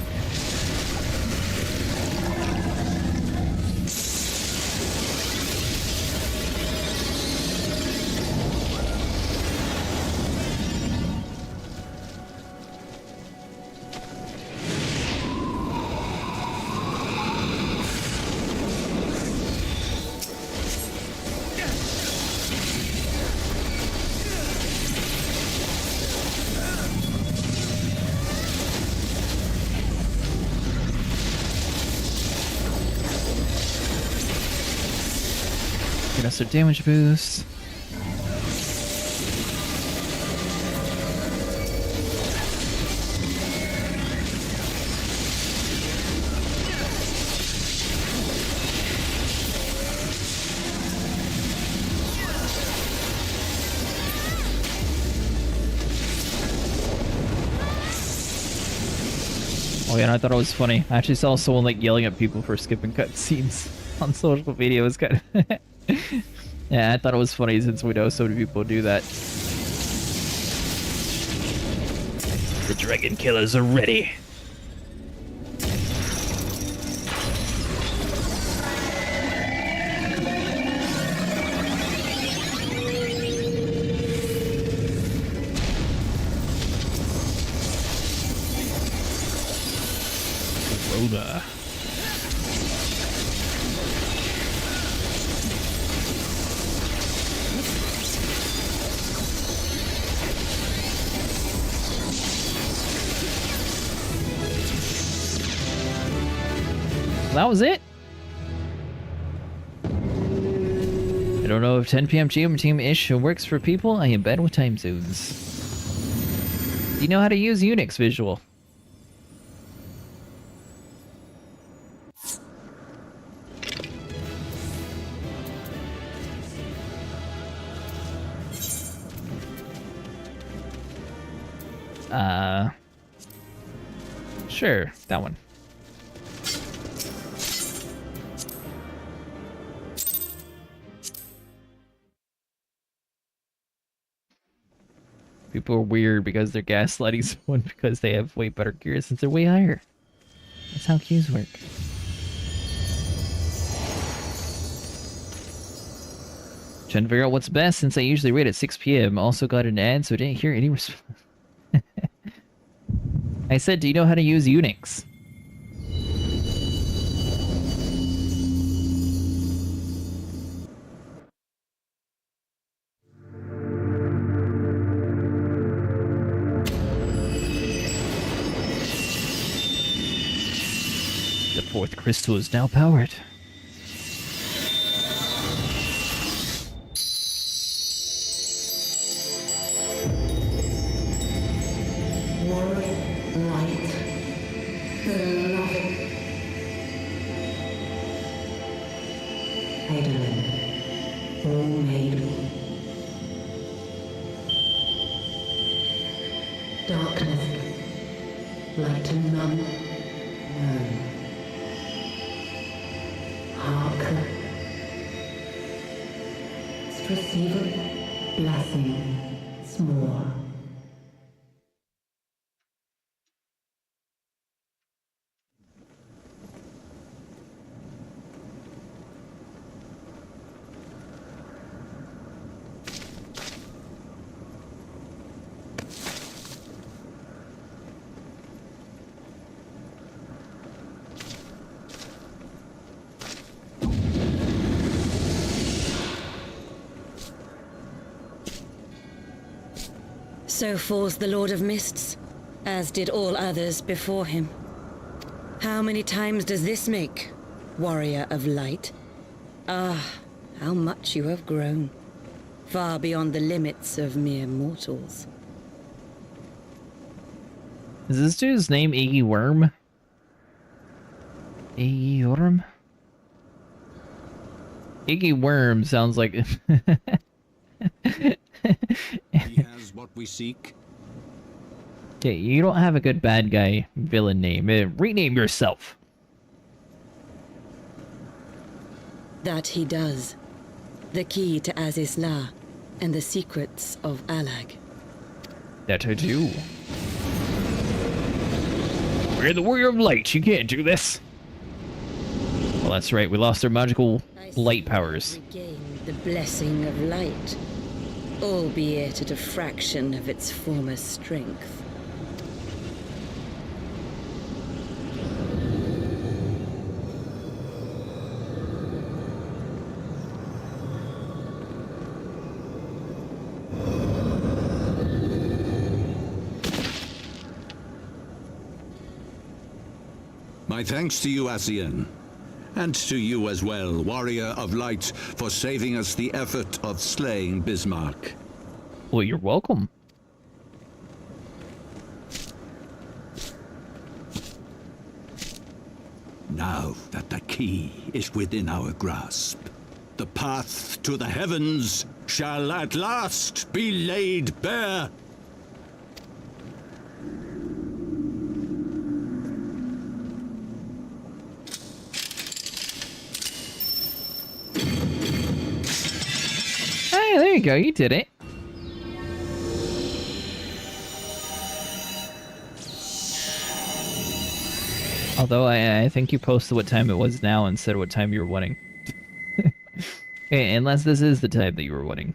giving us a damage boost. Oh yeah, and I thought it was funny. I actually saw someone like yelling at people for skipping cutscenes on social media. It was kind of yeah, I thought it was funny since we know so many people do that. The dragon killers are ready. Rhoda. That was it. I don't know if 10 p.m. GMT-ish works for people. I am bad with time zones. Do you know how to use Unix visual? Sure, that one. People are weird because they're gaslighting someone because they have way better gear since they're way higher. That's how queues work. Trying to figure out what's best since I usually rate at 6 p.m. Also got an ad, so I didn't hear any response. I said, do you know how to use Unix? The fourth crystal is now powered. So falls the Lord of Mists, as did all others before him. How many times does this make, Warrior of Light? Ah, how much you have grown, far beyond the limits of mere mortals. Is this dude's name Iggy Worm? Iggy Worm? Iggy Worm sounds like... He has what we seek. Okay, you don't have a good bad guy villain name. Rename yourself. That he does. The key to Azizla and the secrets of Alag. That I do. We're the Warrior of Light. You can't do this. Well, that's right. We lost our magical light powers. Regained the blessing of light, albeit at a fraction of its former strength. My thanks to you, Asian. And to you as well, Warrior of Light, for saving us the effort of slaying Bismarck. Well, you're welcome. Now that the key is within our grasp, the path to the heavens shall at last be laid bare. Hey, there you go, you did it. Although I think you posted what time it was now instead of what time you were wanting. Okay, unless this is the time that you were wanting.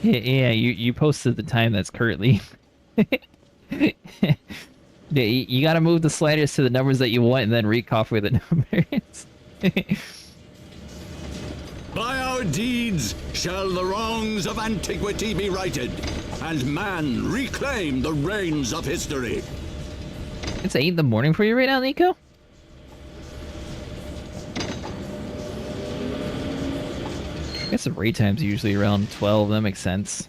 Yeah, you posted the time that's currently. Yeah, you gotta move the sliders to the numbers that you want and then recopy the numbers. By our deeds shall the wrongs of antiquity be righted, and man reclaim the reins of history. It's 8 in the morning for you right now, Nico? I guess the raid time's usually around 12, that makes sense.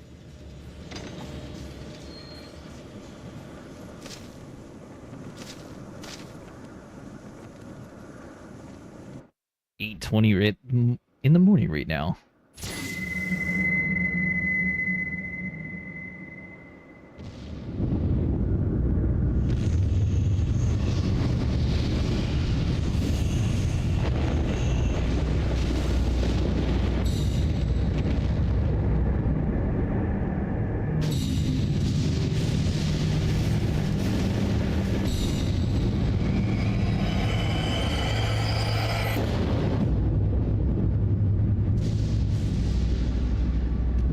$8:20 right in the morning right now.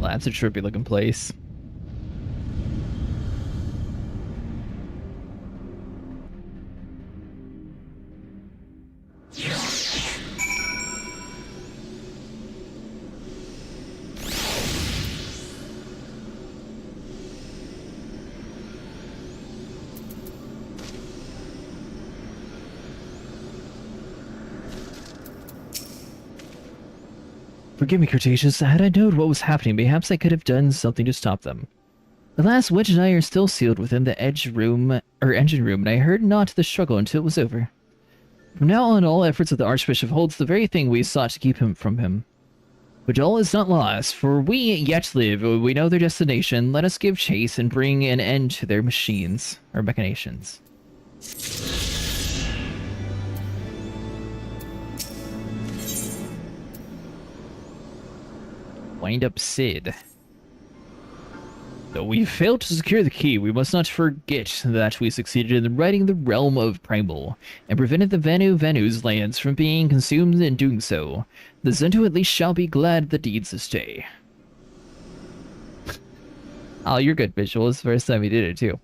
That's a trippy looking place. Forgive me, Cretaceous. Had I known what was happening, perhaps I could have done something to stop them. Alas, Wedge and I are still sealed within the engine room, and I heard not the struggle until it was over. From now on, all efforts of the Archbishop holds the very thing we sought to keep him from him. But all is not lost, for we yet live, we know their destination. Let us give chase and bring an end to their machines, or machinations. Wind up Sid. Though we failed to secure the key, we must not forget that we succeeded in righting the realm of Primal, and prevented the Venu's lands from being consumed in doing so. The Zento at least shall be glad the deeds stay. Oh, you're good, Visual. It's the first time you did it, too.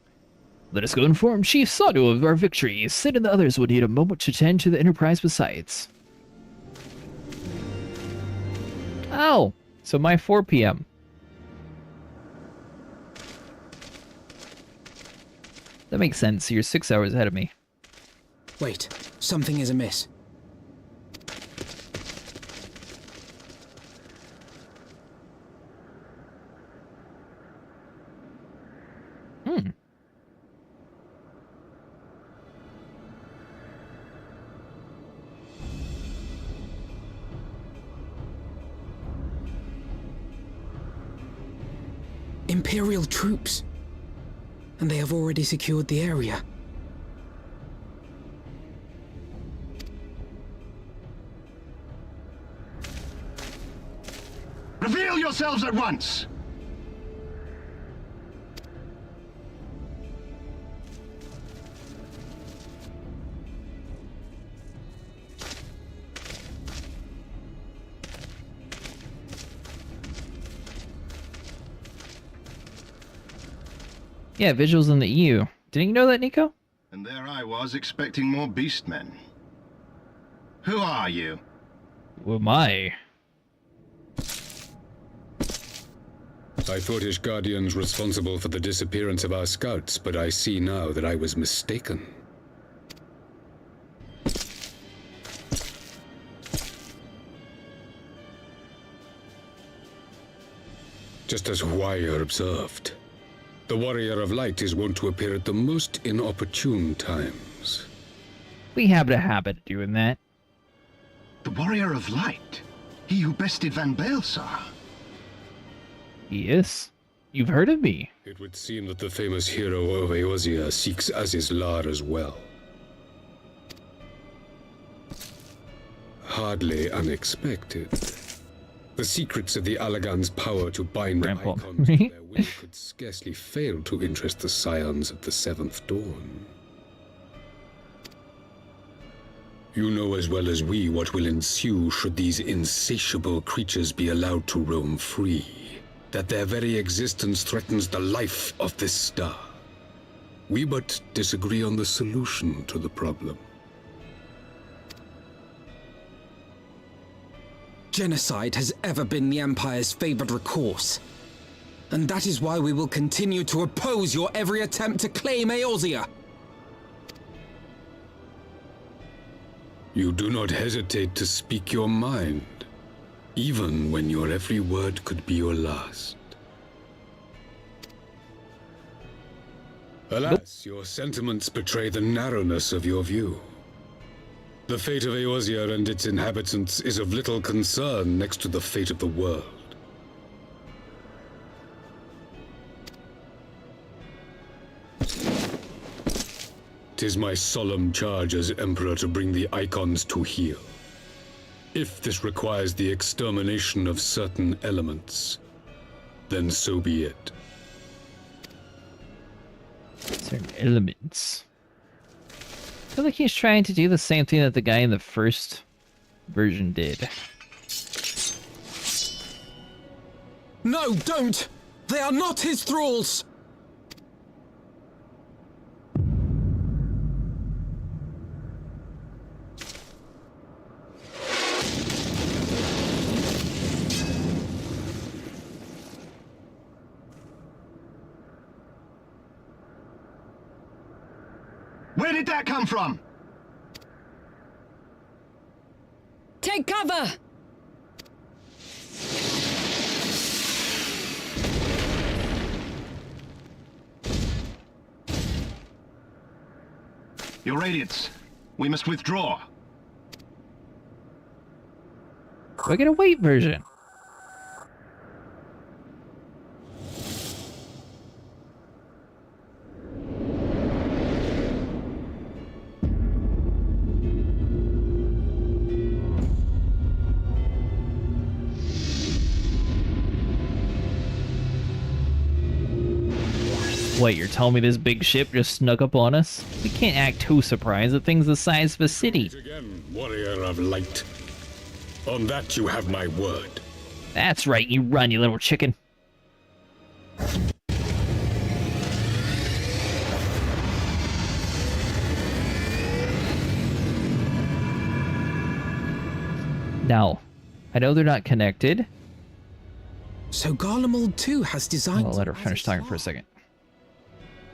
Let us go inform Chief Sadu of our victory. Sid and the others would need a moment to tend to the Enterprise besides. Oh! So my 4 p.m. That makes sense. You're 6 hours ahead of me. Wait, something is amiss. Imperial troops. And they have already secured the area. Reveal yourselves at once! Yeah, visuals in the EU. Didn't you know that, Nico? And there I was expecting more beastmen. Who are you? Who am I? I thought Ishgardians responsible for the disappearance of our scouts, but I see now that I was mistaken. Just as Huaya observed, the Warrior of Light is wont to appear at the most inopportune times. We have a habit of doing that. The Warrior of Light? He who bested Van Baelsar? Yes. You've heard of me. It would seem that the famous hero of Eorzea seeks Azizlar as well. Hardly unexpected. The secrets of the Allagan's power to bind icons to their will could scarcely fail to interest the scions of the Seventh Dawn. You know as well as we what will ensue should these insatiable creatures be allowed to roam free. That their very existence threatens the life of this star. We but disagree on the solution to the problem. Genocide has ever been the Empire's favored recourse. And that is why we will continue to oppose your every attempt to claim Eorzea. You do not hesitate to speak your mind, even when your every word could be your last. Alas, your sentiments betray the narrowness of your view. The fate of Eorzea and its inhabitants is of little concern next to the fate of the world. Tis my solemn charge as Emperor to bring the icons to heel. If this requires the extermination of certain elements, then so be it. Certain elements. I feel like he's trying to do the same thing that the guy in the first version did. No, don't! They are not his thralls! Where did that come from? Take cover! Your Radiance, we must withdraw. Do I get a weight version? What, you're telling me this big ship just snuck up on us? We can't act too surprised. The thing's the size of a city. Again, Warrior of Light. On that you have my word. That's right, you run, you little chicken. Now, I know they're not connected. So Garlemald too has designed... I'll let her finish talking for a second.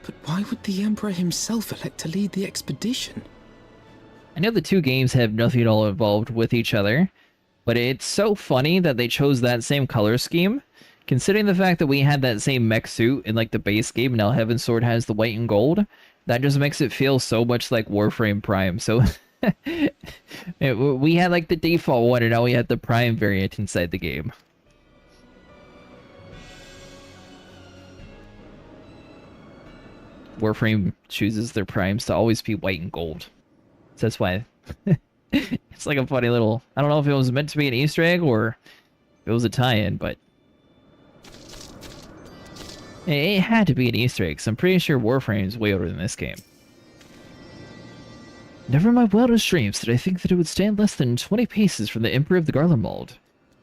But why would the Emperor himself elect to lead the expedition? I know the two games have nothing at all involved with each other, but it's so funny that they chose that same color scheme, considering the fact that we had that same mech suit in like the base game, and now Heavensward has the white and gold. That just makes it feel so much like Warframe Prime. So we had like the default one, and now we had the Prime variant inside the game. Warframe chooses their primes to always be white and gold. So that's why it's like a funny little... I don't know if it was meant to be an Easter egg or if it was a tie-in, but... It had to be an Easter egg, so I'm pretty sure Warframe is way older than this game. Never in my wildest dreams did I think that it would stand less than 20 paces from the Emperor of the Garlemald.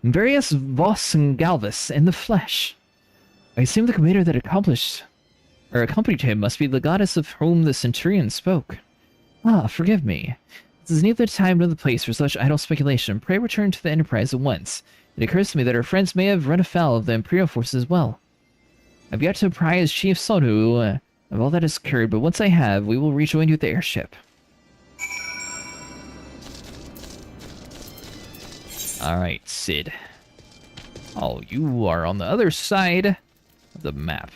Various Voss and Galvus in the flesh. I seemed the commander that accomplished or accompanied him must be the goddess of whom the centurion spoke. Ah, forgive me. This is neither the time nor the place for such idle speculation. Pray return to the Enterprise at once. It occurs to me that our friends may have run afoul of the Imperial forces as well. I've yet to apprise Chief Sonu of all that has occurred, but once I have, we will rejoin you at the airship. Alright, Sid. Oh, you are on the other side of the map.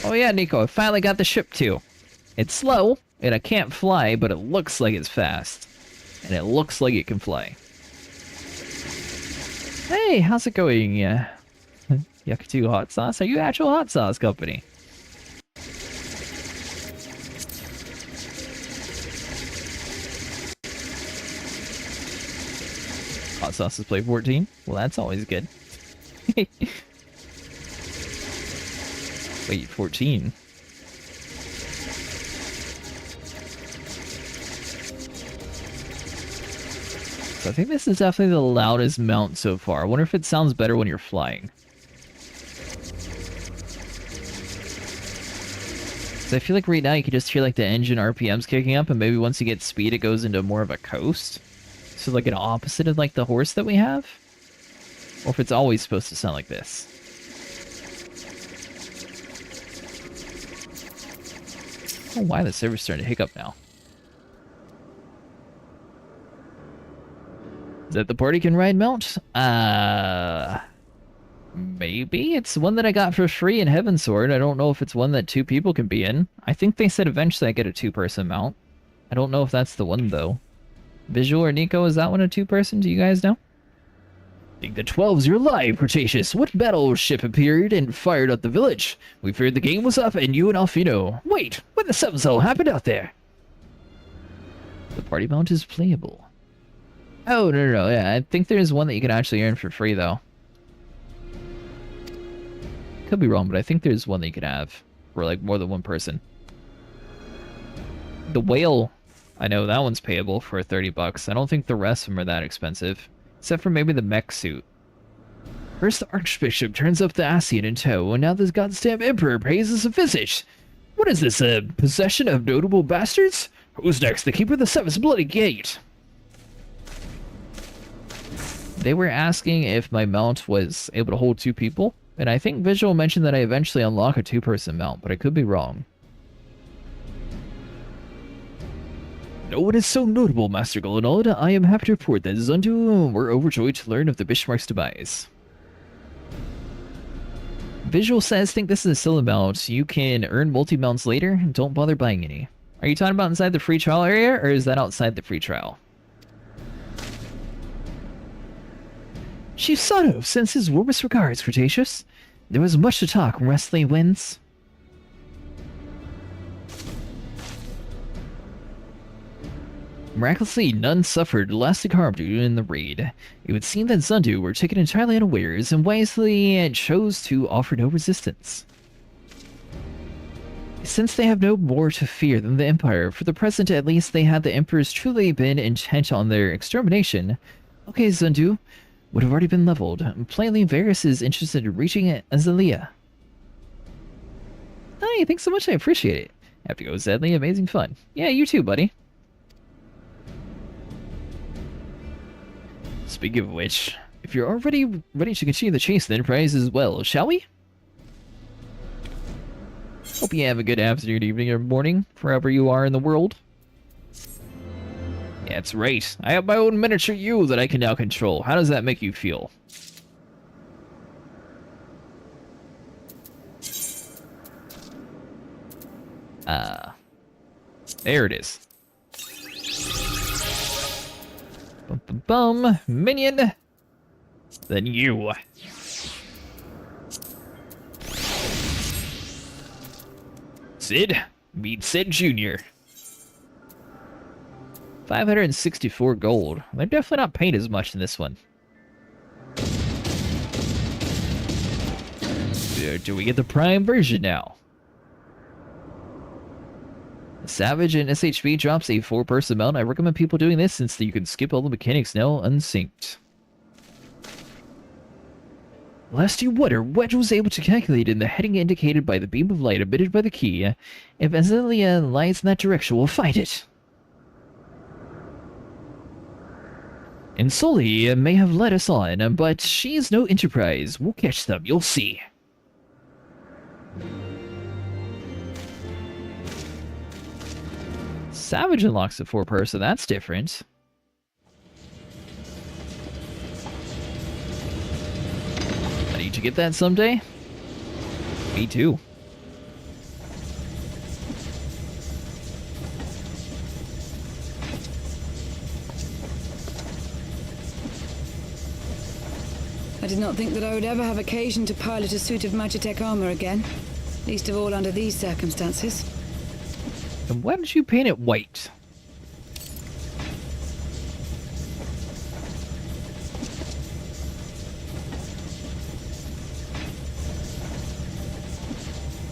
Oh yeah, Nico, I finally got the ship too. It's slow, and I can't fly, but it looks like it's fast. And it looks like it can fly. Hey, how's it going? Yakatu Hot Sauce? Are you actual hot sauce company? Hot sauce is play 14? Well, that's always good. Wait, 14? So I think this is definitely the loudest mount so far. I wonder if it sounds better when you're flying. So I feel like right now you can just hear like the engine RPMs kicking up, and maybe once you get speed it goes into more of a coast. So like an opposite of like the horse that we have? Or if it's always supposed to sound like this. Oh, why the server's starting to hiccup now? Is that the party can ride mount? Maybe. It's one that I got for free in Heavensward. I don't know if it's one that 2 people can be in. I think they said eventually I get a 2-person mount. I don't know if that's the one though. Visual or Nico, is that one a 2-person? Do you guys know? I think the 12s are alive, Cretaceous. What battleship appeared and fired at the village? We feared the game was up and you and Alfino. Wait, what the 7's all happened out there? The party mount is playable. Oh, no, yeah, I think there's one that you can actually earn for free, though. Could be wrong, but I think there's one that you could have for, like, more than 1 person. The whale, I know that one's payable for 30 bucks. I don't think the rest of them are that expensive, except for maybe the mech suit. First, the Archbishop turns up the Ascian in tow, and now this goddamn Emperor pays us a visit. What is this, a possession of notable bastards? Who's next? The Keeper of the Seven's Bloody Gate. They were asking if my mount was able to hold 2 people, and I think Visual mentioned that I eventually unlock a 2-person mount, but I could be wrong. No one is so notable, Master Golanod. I am happy to report that Zundu were overjoyed to learn of the Bismarck's demise. Visual says, think this is a silly mount. You can earn multi-mounts later, and don't bother buying any. Are you talking about inside the free trial area, or is that outside the free trial? Chief Sato sends his warmest regards, Cretaceous. There was much to talk when wrestling wins. Miraculously, none suffered lasting harm during the raid. It would seem that Zundu were taken entirely unawares and wisely chose to offer no resistance. Since they have no more to fear than the Empire, for the present at least they had the Emperor's truly been intent on their extermination. Okay, Zundu would have already been leveled. Plainly, Varys is interested in reaching Azalea. Hey, thanks so much, I appreciate it. Have to go, Zedley, amazing fun. Yeah, you too, buddy. Speaking of which, if you're already ready to continue the chase, the Enterprise as well, shall we? Hope you have a good afternoon, evening, or morning, wherever you are in the world. Yeah, that's right. I have my own miniature you that I can now control. How does that make you feel? There it is. Bum, bum, bum. Minion. Then you. Sid. Meet Sid Jr. 564 gold. They're definitely not paid as much in this one. Do we get the Prime version now? Savage and SHB drops a 4-person mount. I recommend people doing this since you can skip all the mechanics now unsynced. Lest you wonder, Wedge was able to calculate in the heading indicated by the beam of light emitted by the key. If Azalea lies in that direction, we'll find it. And Sully may have led us on, but she is no enterprise. We'll catch them, you'll see. Savage unlocks the 4-person, that's different. I need to get that someday. Me too. I did not think that I would ever have occasion to pilot a suit of Magitech armor again. Least of all under these circumstances. And why don't you paint it white?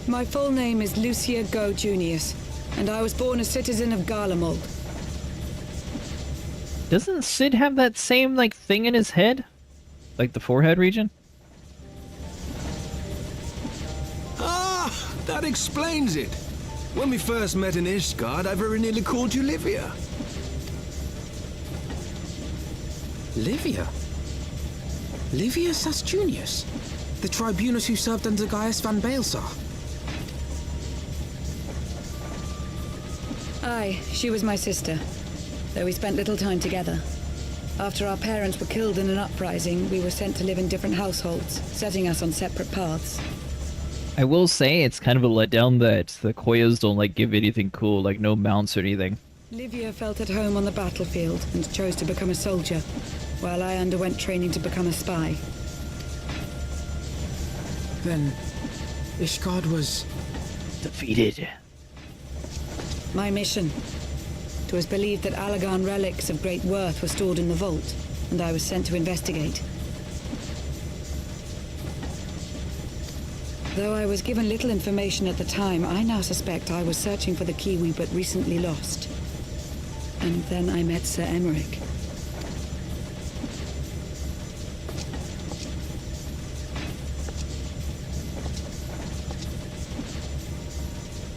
My full name is Lucia Go Junius, and I was born a citizen of Garlemald. Doesn't Sid have that same, like, thing in his head? Like the forehead region? Ah, that explains it. When we first met in Ishgard, I very nearly called you Livia. Livia? Livia Sas Junius? The tribunus who served under Gaius van Baelsar? Aye, she was my sister, though we spent little time together. After our parents were killed in an uprising, we were sent to live in different households, setting us on separate paths. I will say it's kind of a letdown that the Koyas don't like give anything cool, like no mounts or anything. Livia felt at home on the battlefield and chose to become a soldier, while I underwent training to become a spy. Then, Ishgard was... defeated. My mission. It was believed that Allagan relics of great worth were stored in the vault, and I was sent to investigate. Though I was given little information at the time, I now suspect I was searching for the key we but recently lost. And then I met Sir Emmerich.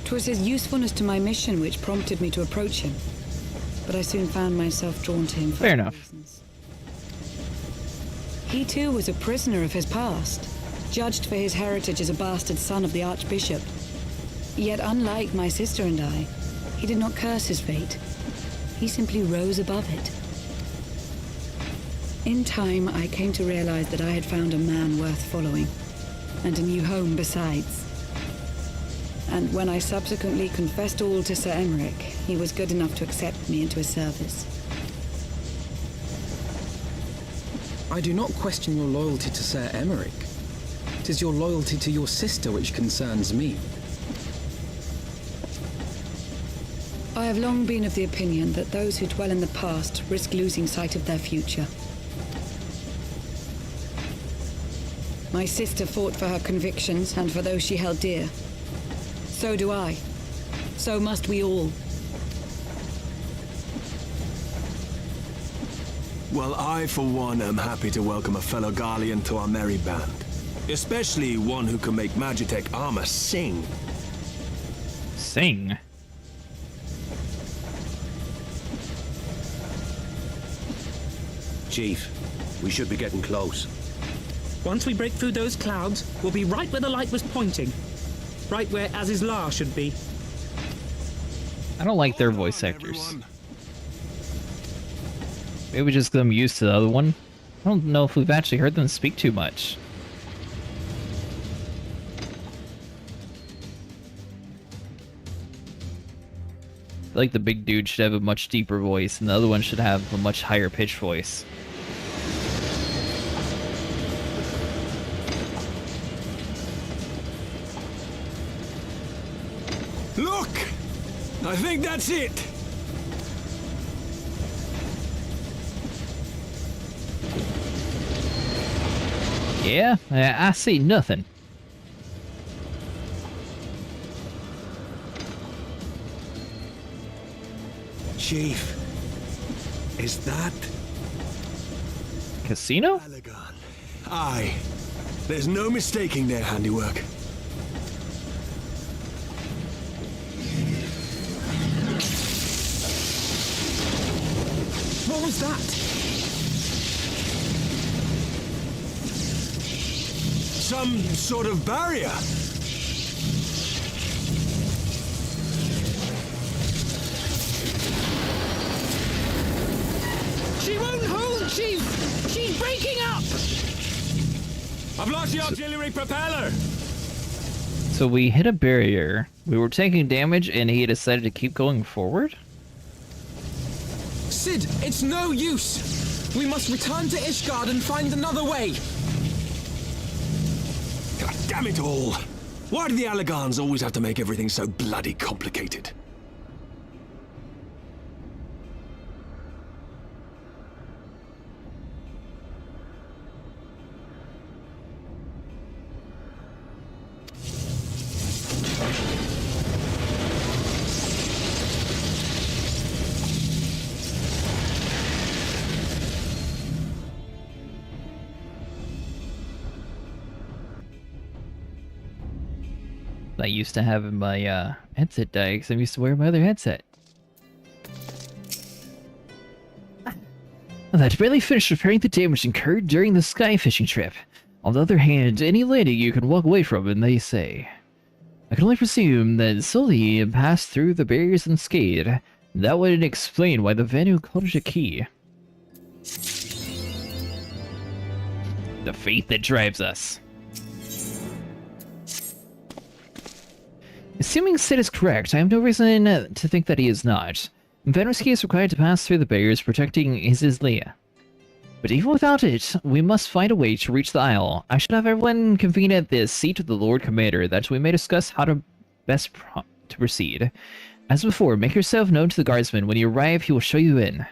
'Twas his usefulness to my mission which prompted me to approach him, but I soon found myself drawn to him for Fair other enough. reasons. He too was a prisoner of his past, judged for his heritage as a bastard son of the Archbishop. Yet unlike my sister and I, he did not curse his fate. He simply rose above it. In time, I came to realize that I had found a man worth following, and a new home besides. And when I subsequently confessed all to Sir Emmerich, he was good enough to accept me into his service. I do not question your loyalty to Sir Emmerich. It is your loyalty to your sister which concerns me. I have long been of the opinion that those who dwell in the past risk losing sight of their future. My sister fought for her convictions and for those she held dear. So do I. So must we all. Well, I, for one, am happy to welcome a fellow Garlean to our merry band. Especially one who can make Magitech armor sing. Sing? Chief, we should be getting close. Once we break through those clouds, we'll be right where the light was pointing. Right where Azizlar should be. I don't like their voice actors. Maybe just them used to the other one. I don't know if we've actually heard them speak too much. I feel like the big dude should have a much deeper voice, and the other one should have a much higher pitched voice. Look! I think that's it! Yeah, I see nothing. Chief, is that... Casino? Aye. There's no mistaking their handiwork. What was that? Some sort of barrier. She won't hold, Chief! She's breaking up! I've lost the auxiliary propeller! So we hit a barrier, we were taking damage, and he decided to keep going forward? Sid, it's no use! We must return to Ishgard and find another way! God damn it all! Why do the Allagans always have to make everything so bloody complicated? I used to have in my headset die because I'm used to wearing my other headset. That barely finished repairing the damage incurred during the sky fishing trip. On the other hand, any landing you can walk away from, and they say. I can only presume that Sully passed through the barriers unscathed. That would explain why the Vanu called it a key. The fate that drives us. Assuming Sid is correct, I have no reason to think that he is not. Vanu's key is required to pass through the barriers protecting his Islia. But even without it, we must find a way to reach the Isle. I should have everyone convene at the seat of the Lord Commander, that we may discuss how to best to proceed. As before, make yourself known to the guardsman. When you arrive, he will show you in.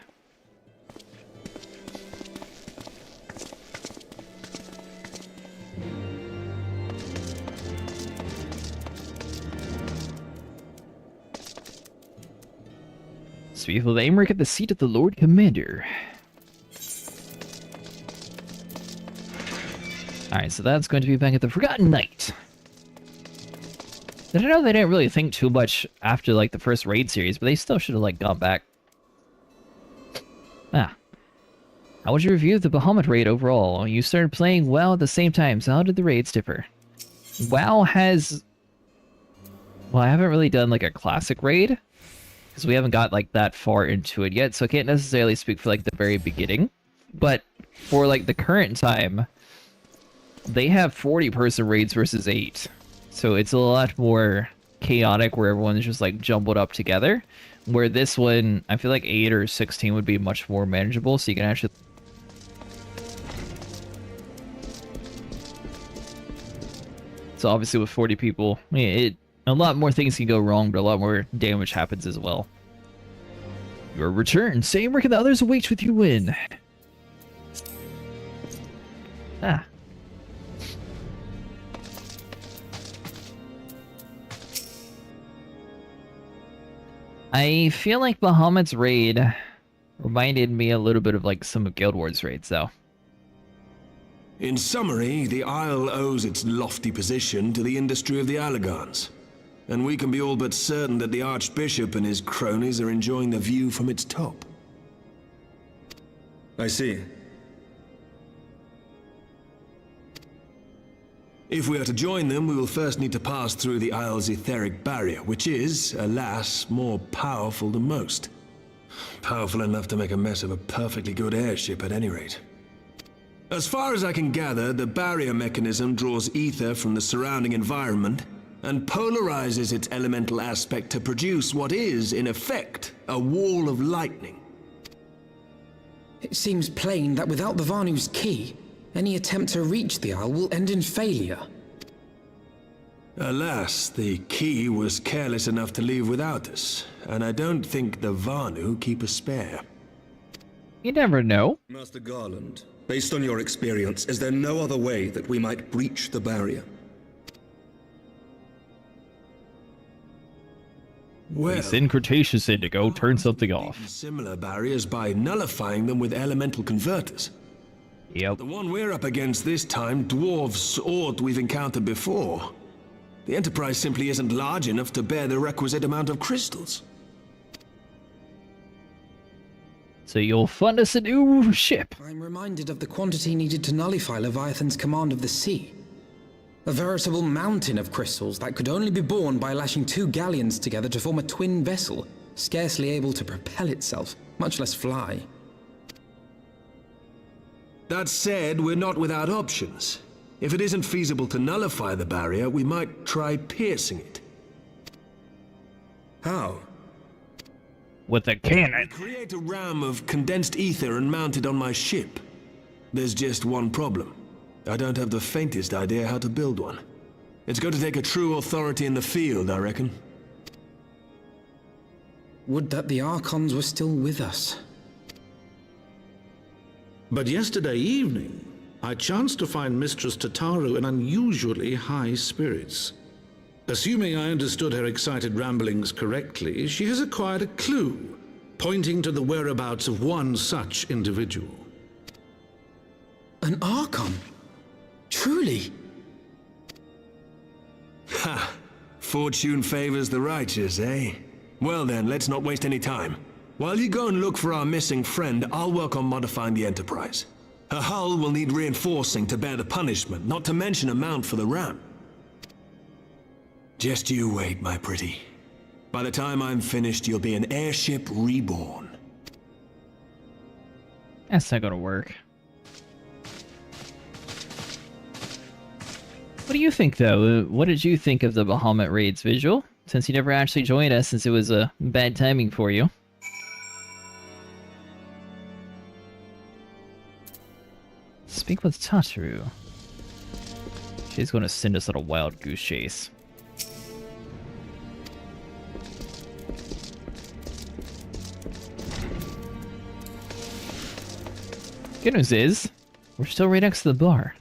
Speak of Amric at the seat of the Lord Commander. Alright, so that's going to be back at the Forgotten Knight. I know they didn't really think too much after, like, the first raid series, but they still should have, like, gone back. Ah. How would you review the Bahamut raid overall? You started playing WoW at the same time, so how did the raids differ? WoW has... Well, I haven't really done, like, a classic raid, because we haven't got, like, that far into it yet, so I can't necessarily speak for, like, the very beginning. But for, like, the current time, they have 40-person raids versus 8. So it's a lot more chaotic, where everyone's just, like, jumbled up together. Where this one, I feel like 8 or 16 would be much more manageable, so you can actually... So obviously with 40 people, a lot more things can go wrong, but a lot more damage happens as well. Your return. Same work and the others await with you win. Ah. I feel like Bahamut's raid reminded me a little bit of like some of Guild Wars raids, though. In summary, the Isle owes its lofty position to the industry of the Allagans. And we can be all but certain that the Archbishop and his cronies are enjoying the view from its top. I see. If we are to join them, we will first need to pass through the Isle's etheric barrier, which is, alas, more powerful than most. Powerful enough to make a mess of a perfectly good airship at any rate. As far as I can gather, the barrier mechanism draws ether from the surrounding environment and polarizes its elemental aspect to produce what is, in effect, a wall of lightning. It seems plain that without the Vanu's key, any attempt to reach the Isle will end in failure. Alas, the key was careless enough to leave without us, and I don't think the Vanu keep a spare. You never know. Master Garland, based on your experience, is there no other way that we might breach the barrier? Well, send Cretaceous in to go turn something off. Similar barriers by nullifying them with elemental converters. Yep. The one we're up against this time dwarfs aught we've encountered before. The Enterprise simply isn't large enough to bear the requisite amount of crystals. So you'll fund us a new ship. I'm reminded of the quantity needed to nullify Leviathan's command of the sea. A veritable mountain of crystals that could only be borne by lashing 2 galleons together to form a twin vessel, scarcely able to propel itself, much less fly. That said, we're not without options. If it isn't feasible to nullify the barrier, we might try piercing it. How? With a cannon. Create a ram of condensed ether and mount it on my ship. There's just one problem. I don't have the faintest idea how to build one. It's going to take a true authority in the field, I reckon. Would that the Archons were still with us. But yesterday evening, I chanced to find Mistress Tataru in unusually high spirits. Assuming I understood her excited ramblings correctly, she has acquired a clue, pointing to the whereabouts of one such individual. An Archon? Truly? Ha! Fortune favors the righteous, eh? Well then, let's not waste any time. While you go and look for our missing friend, I'll work on modifying the Enterprise. Her hull will need reinforcing to bear the punishment, not to mention a mount for the ram. Just you wait, my pretty. By the time I'm finished, you'll be an airship reborn. That's not gonna work. What do you think, though? What did you think of the Bahamut raids visual? Since you never actually joined us, since it was bad timing for you. Speak with Tataru. She's going to send us on a wild goose chase. Good news is, we're still right next to the bar.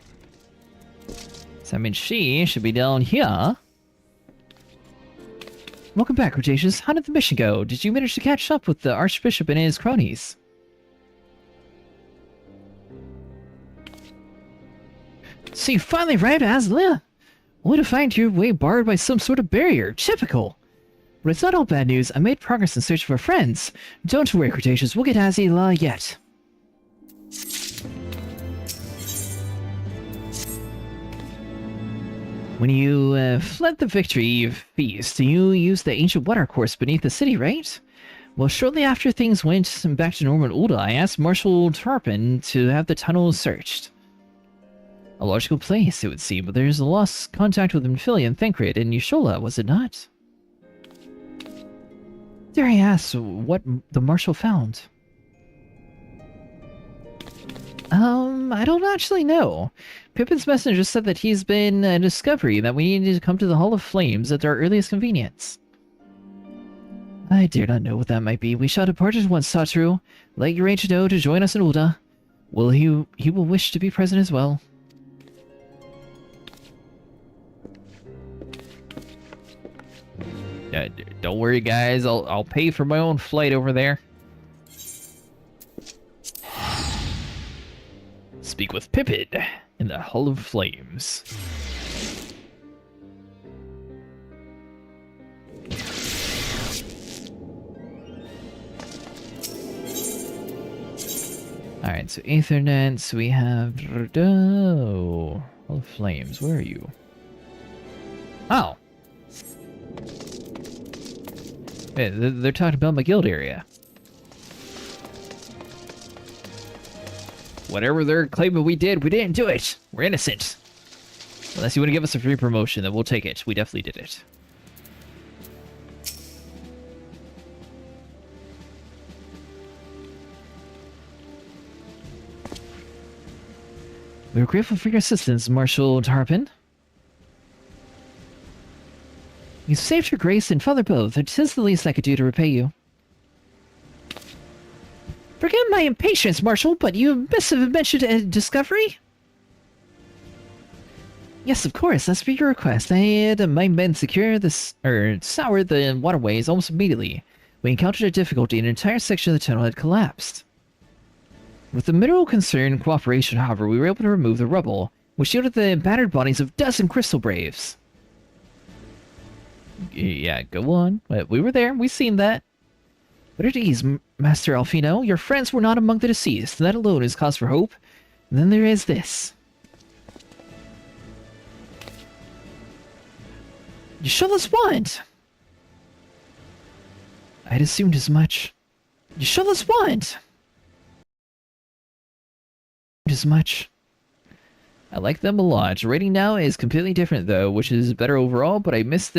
So that means she should be down here. Welcome back, Cretaceous. How did the mission go? Did you manage to catch up with the Archbishop and his cronies? So you finally arrived at Azalea? Only to find your way barred by some sort of barrier. Typical. But it's not all bad news. I made progress in search of our friends. Don't worry, Cretaceous. We'll get Azalea yet. When you fled the victory feast, you used the ancient watercourse beneath the city, right? Well, shortly after things went back to normal in Ulda, I asked Marshal Tarpon to have the tunnels searched. A logical place, it would seem, but there's a lost contact with Amphilia and Thancred and Yushola, was it not? Dare I ask what the Marshal found? I don't actually know. Pippin's messenger said that he's been a discovery that we needed to come to the Hall of Flames at our earliest convenience. I dare not know what that might be. We shall depart at once, Satoru. Let your agent know to join us in Ulda. Well, he will wish to be present as well. Don't worry, guys. I'll pay for my own flight over there. Speak with Pippin in the Hall of Flames. Alright, so Ethernet, so we have... Oh, Hall of Flames, where are you? Oh! Wait, they're talking about my guild area. Whatever they're claiming we didn't do it! We're innocent! Unless you want to give us a free promotion, then we'll take it. We definitely did it. We're grateful for your assistance, Marshal Tarpon. You saved your grace and father both. It is the least I could do to repay you. Forgive my impatience, Marshal, but you must have mentioned a discovery? Yes, of course, as per your request. I had my men secure this, sour the waterways almost immediately. We encountered a difficulty, and an entire section of the tunnel had collapsed. With the mineral concern cooperation, however, we were able to remove the rubble, which shielded the battered bodies of dozen crystal braves. Yeah, go on. We were there. We seen that. But at ease, Master Alfino. Your friends were not among the deceased. That alone is cause for hope. And then there is this. You show us what? I'd assumed as much. You show us what? As much. I like them a lot. Rating now is completely different though, which is better overall, but I missed the